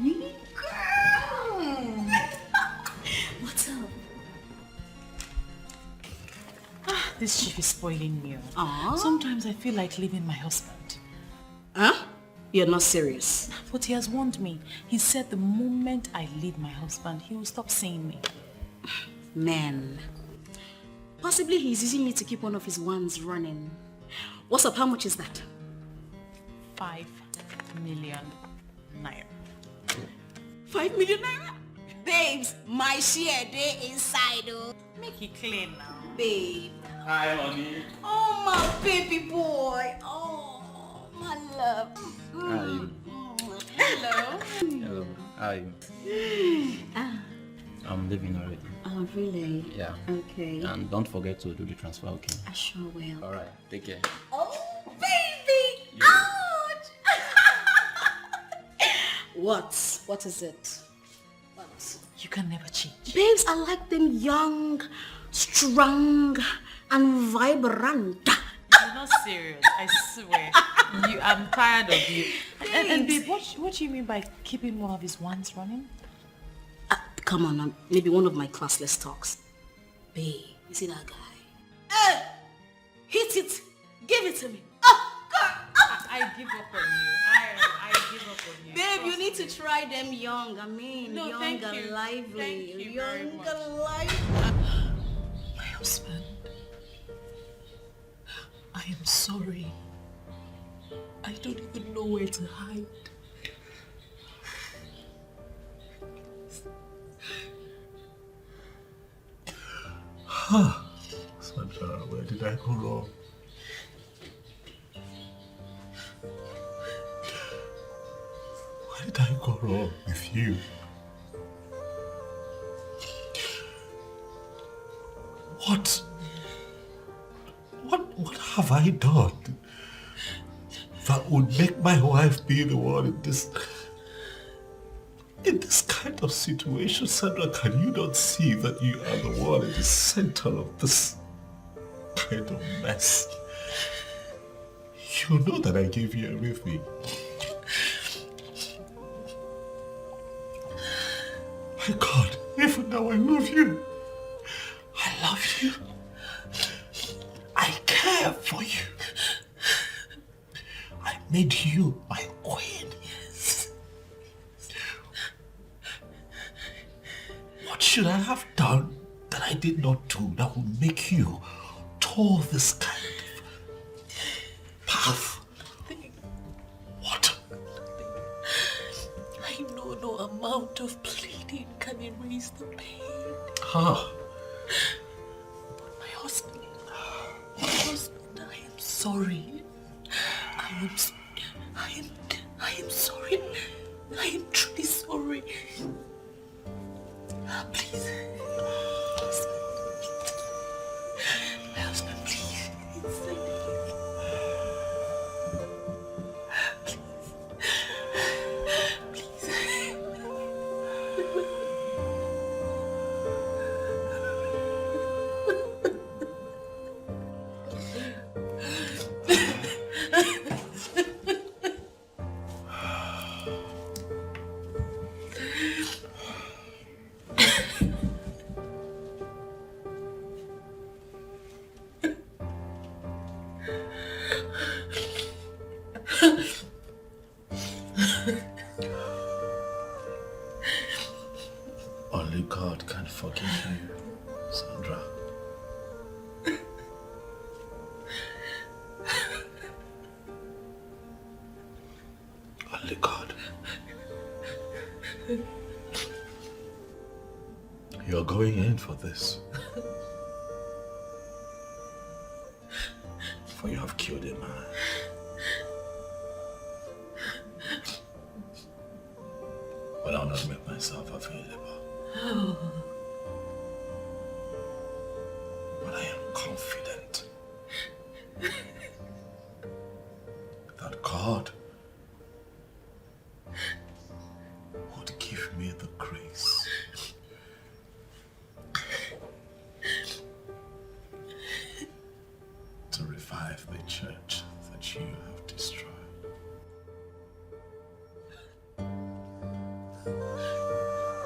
3, girl. What's up? This Chief is spoiling me. Aww. Sometimes I feel like leaving my husband. Huh? You're not serious. But he has warned me. He said the moment I leave my husband, he will stop seeing me. Man. Possibly he's using me to keep one of his ones running. What's up? How much is that? 5 million naira. 5 million naira? Babes, my share they inside, oh. Make it clear now. Babe. Hi, honey. Oh, my baby boy. Oh, my love. How are you? Hello. Hello. How are you? I'm leaving already. Oh, really? Yeah. Okay. And don't forget to do the transfer, okay? I sure will. Alright, take care. Oh, baby! What? What is it? What? You can never change. Babes, I like them young, strong, and vibrant. You're not serious, I swear. I'm tired of you. And babe, what do you mean by keeping one of his ones running? Come on, maybe one of my classless talks. Babe, you see that guy? Hey! Hit it! Give it to me! Oh, God! Oh. I give up on you. I give up on you. Babe, you need to try them young. I mean, No, young thank and you. lively. Thank you very Young much. and lively. My husband, I am sorry. I don't even know where to hide. Sandra, where did I go wrong? Where did I go wrong with you? What have I done that would make my wife be the one in this kind of situation? Sandra, can you not see that you are the one in the center of this kind of mess? You know that I gave you everything. My God, even now I love you. I love you. I care for you. I made you my queen. Yes. What should I have done that I did not do that would make you tour this kind of path? What? I know no amount of pleading can erase the pain. Huh? My husband, I am sorry. I am sorry. I am truly sorry. Please. My husband, please. Only God can forgive you, Sandra. Only God. You're going in for this. For you have killed a man. But I'll not make myself available. But I am confident that God would give me the grace to revive the church that you have destroyed.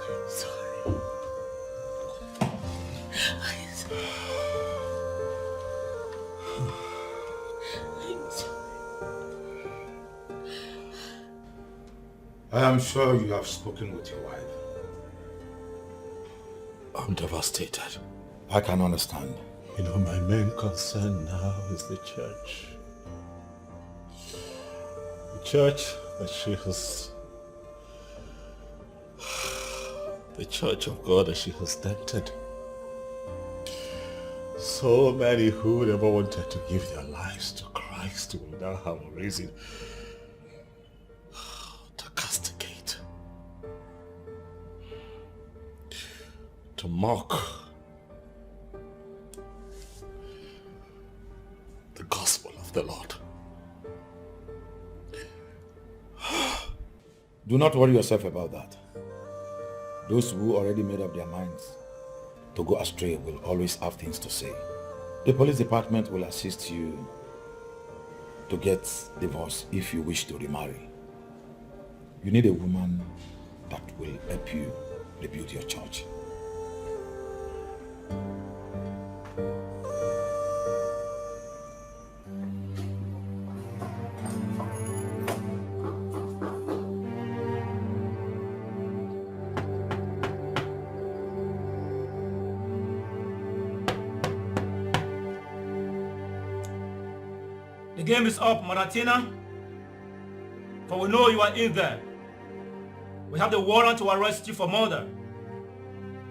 I'm sorry. I'm sorry. I'm sorry. I am sure you have spoken with your wife. I'm devastated. I can understand. You know, my main concern now is the church. The church that she has... The church of God that she has dented. So many who never wanted to give their lives to Christ will now have a reason to castigate, to mock the gospel of the Lord. Do not worry yourself about that. Those who already made up their minds to go astray will always have things to say. The police department will assist you to get divorced if you wish to remarry. You need a woman that will help you rebuild your church. The game is up, Maratina. For we know you are in there. We have the warrant to arrest you for murder.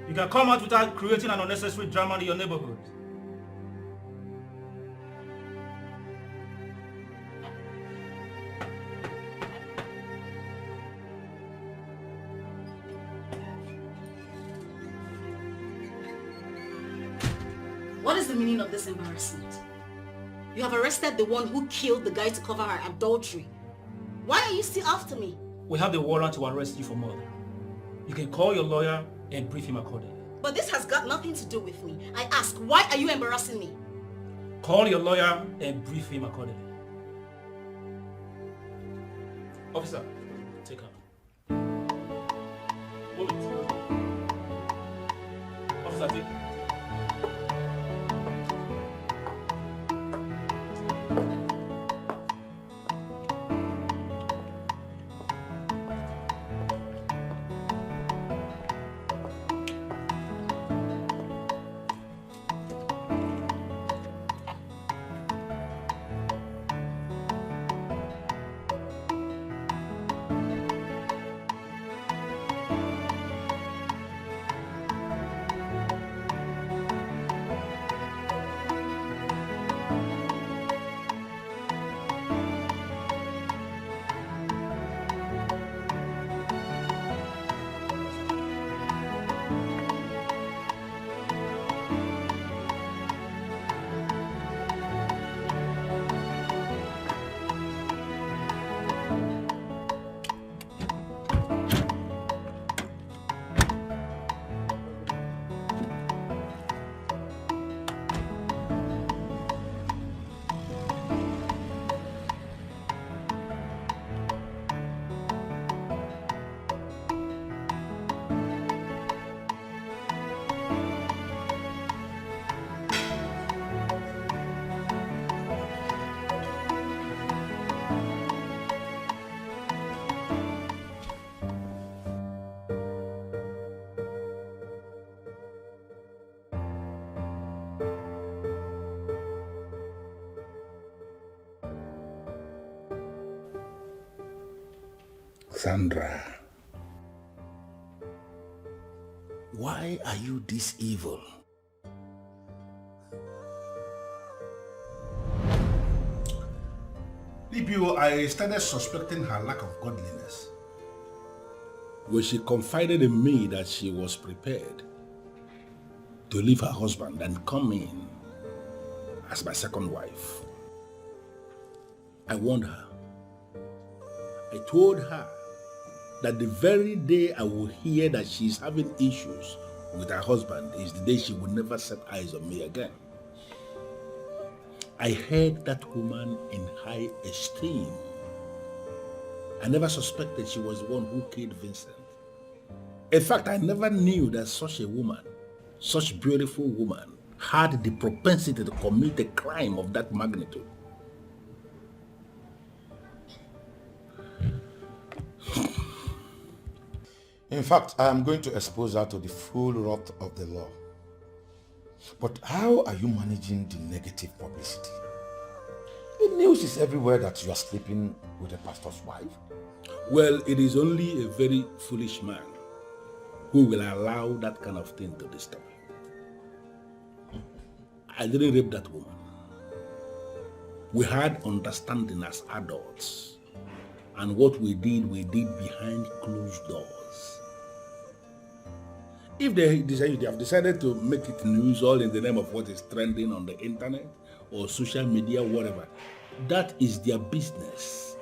You can come out without creating an unnecessary drama in your neighborhood. What is the meaning of this embarrassment? You have arrested the one who killed the guy to cover her adultery. Why are you still after me? We have the warrant to arrest you for murder. You can call your lawyer and brief him accordingly. But this has got nothing to do with me. I ask, why are you embarrassing me? Call your lawyer and brief him accordingly. Officer, take her. Move it. Officer, take her. Sandra, why are you this evil? DPO, I started suspecting her lack of godliness when she confided in me that she was prepared to leave her husband and come in as my second wife. I warned her. I told her that the very day I will hear that she's having issues with her husband is the day she will never set eyes on me again. I held that woman in high esteem. I never suspected she was the one who killed Vincent. In fact, I never knew that such a woman, such beautiful woman, had the propensity to commit a crime of that magnitude. In fact, I am going to expose her to the full wrath of the law. But how are you managing the negative publicity? The news is everywhere that you are sleeping with a pastor's wife. Well, it is only a very foolish man who will allow that kind of thing to disturb him. I didn't rape that woman. We had understanding as adults. And what we did behind closed doors. If they have decided to make it news all in the name of what is trending on the internet or social media, whatever, that is their business.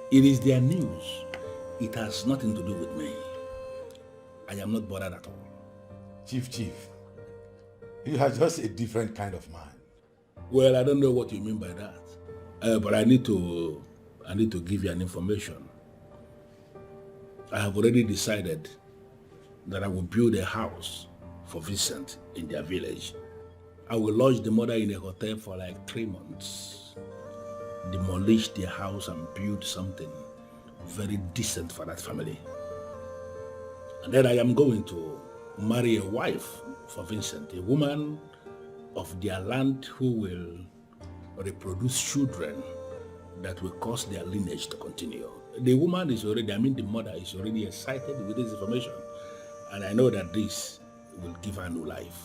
It is their news. It has nothing to do with me. I am not bothered at all. Chief, you are just a different kind of man. Well, I don't know what you mean by that. But I need to give you an information. I have already decided that I will build a house for Vincent in their village. I will lodge the mother in a hotel for like 3 months. Demolish their house and build something very decent for that family. And then I am going to marry a wife for Vincent, a woman of their land who will reproduce children that will cause their lineage to continue. The woman is already, the mother is already excited with this information. And I know that this will give her new life.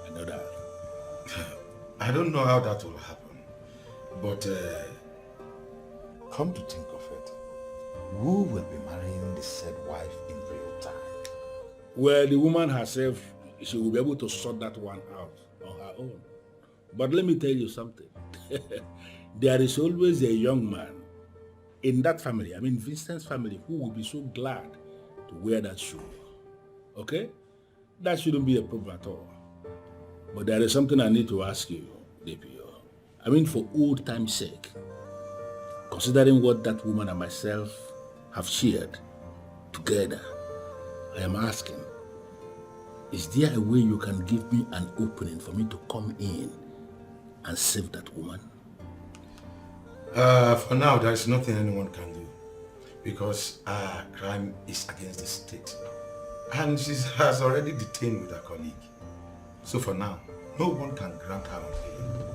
I know that. I don't know how that will happen. But come to think of it, who will be marrying the said wife in real time? Well, the woman herself, she will be able to sort that one out on her own. But let me tell you something. There is always a young man in that family, Vincent's family, who will be so glad to wear that shoe. Okay? That shouldn't be a problem at all. But there is something I need to ask you, DPO. For old time's sake, considering what that woman and myself have shared together, I am asking, is there a way you can give me an opening for me to come in and save that woman? For now, there is nothing anyone can do because crime is against the state. And she has already detained with her colleague. So for now, no one can grant her bail.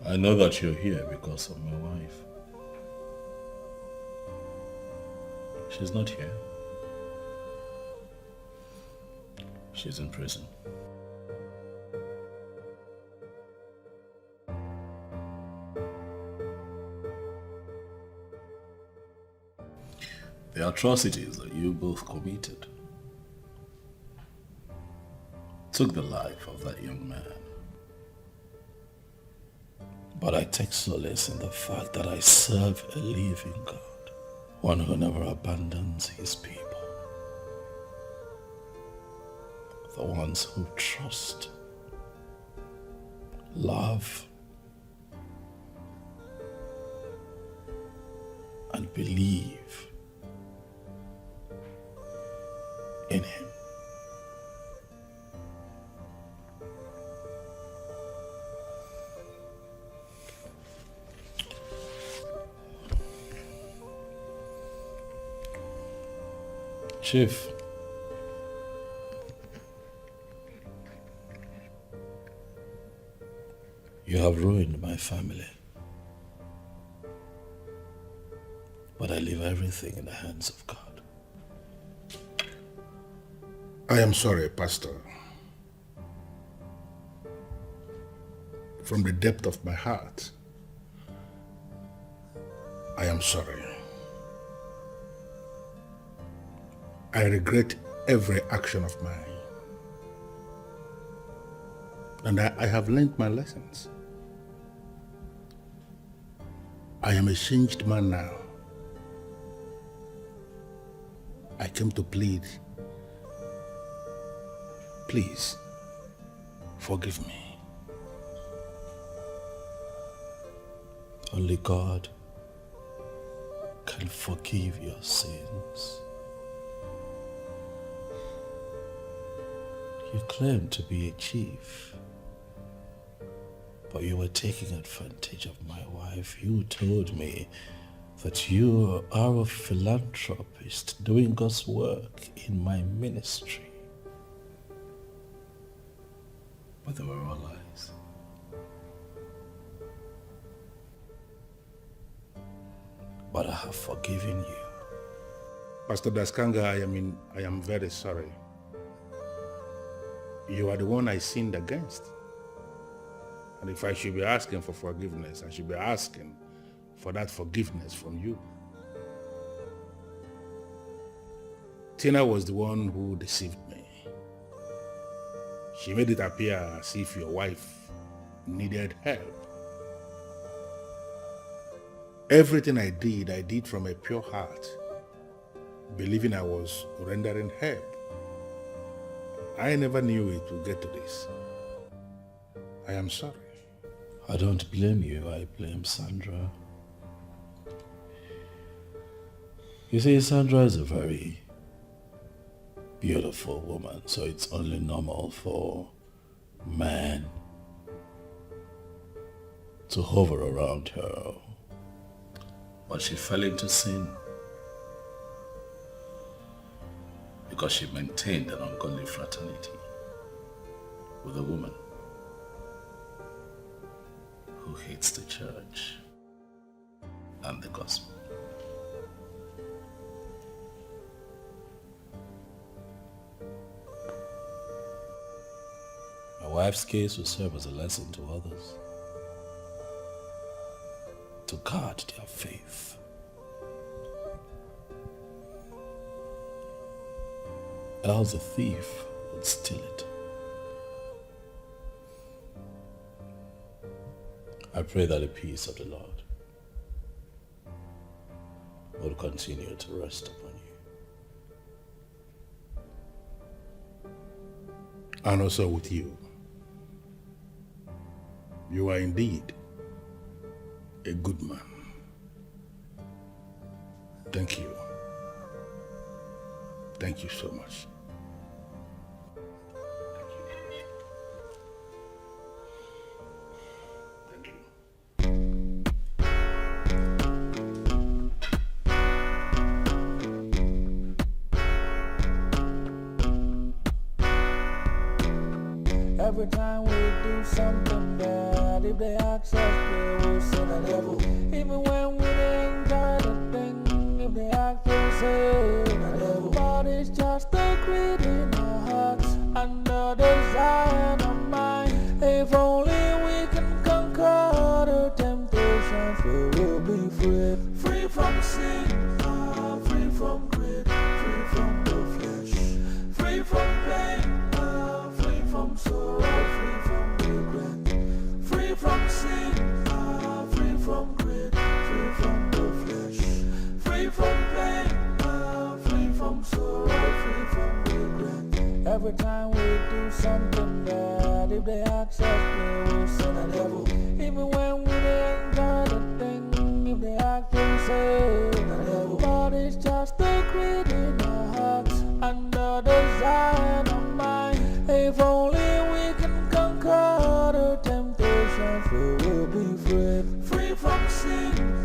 I know that you're here because of my wife. She's not here. She's in prison. The atrocities that you both committed took the life of that young man. But I take solace in the fact that I serve a living God, one who never abandons his people. The ones who trust, love, and believe in him. Chief, you have ruined my family, but I leave everything in the hands of God. I am sorry, Pastor. From the depth of my heart, I am sorry. I regret every action of mine. And I have learned my lessons. I am a changed man now. I came to plead. Please, forgive me. Only God can forgive your sins. You claim to be a chief, but you were taking advantage of my wife. You told me that you are a philanthropist doing God's work in my ministry. But they were all lies. But I have forgiven you. Pastor Daskanga, I am very sorry. You are the one I sinned against. And if I should be asking for forgiveness, I should be asking for that forgiveness from you. Tina was the one who deceived me. She made it appear as if your wife needed help. Everything I did from a pure heart, believing I was rendering help. I never knew it would get to this. I am sorry. I don't blame you, I blame Sandra. You see, Sandra is a very beautiful woman, so it's only normal for men to hover around her. But she fell into sin because she maintained an ungodly fraternity with a woman who hates the church and the gospel. My wife's case will serve as a lesson to others to guard their faith. Else a thief would steal it. I pray that the peace of the Lord will continue to rest upon you. And also with you. You are indeed a good man. Thank you. Thank you so much. Every time we do something bad, if they ask us, we will say the devil. Even when we enjoy the thing, if they ask us, say the devil. But it's just the greed in our hearts and the desire in our mind. If only we can conquer the temptations, we will be free. Free from sin, free from greed, free from the flesh, free from pain, free from sorrow, free from regret, free from sin, free from greed, free from the flesh, free from pain, free from sorrow, free from regret. Every time we do something bad, if they ask us, we will say the devil. Even when we enjoy the thing, if they ask us, say the devil. But it's just the greed in our hearts and the desire in our mind. If only we can conquer the temptations, we will be free. Free from sin,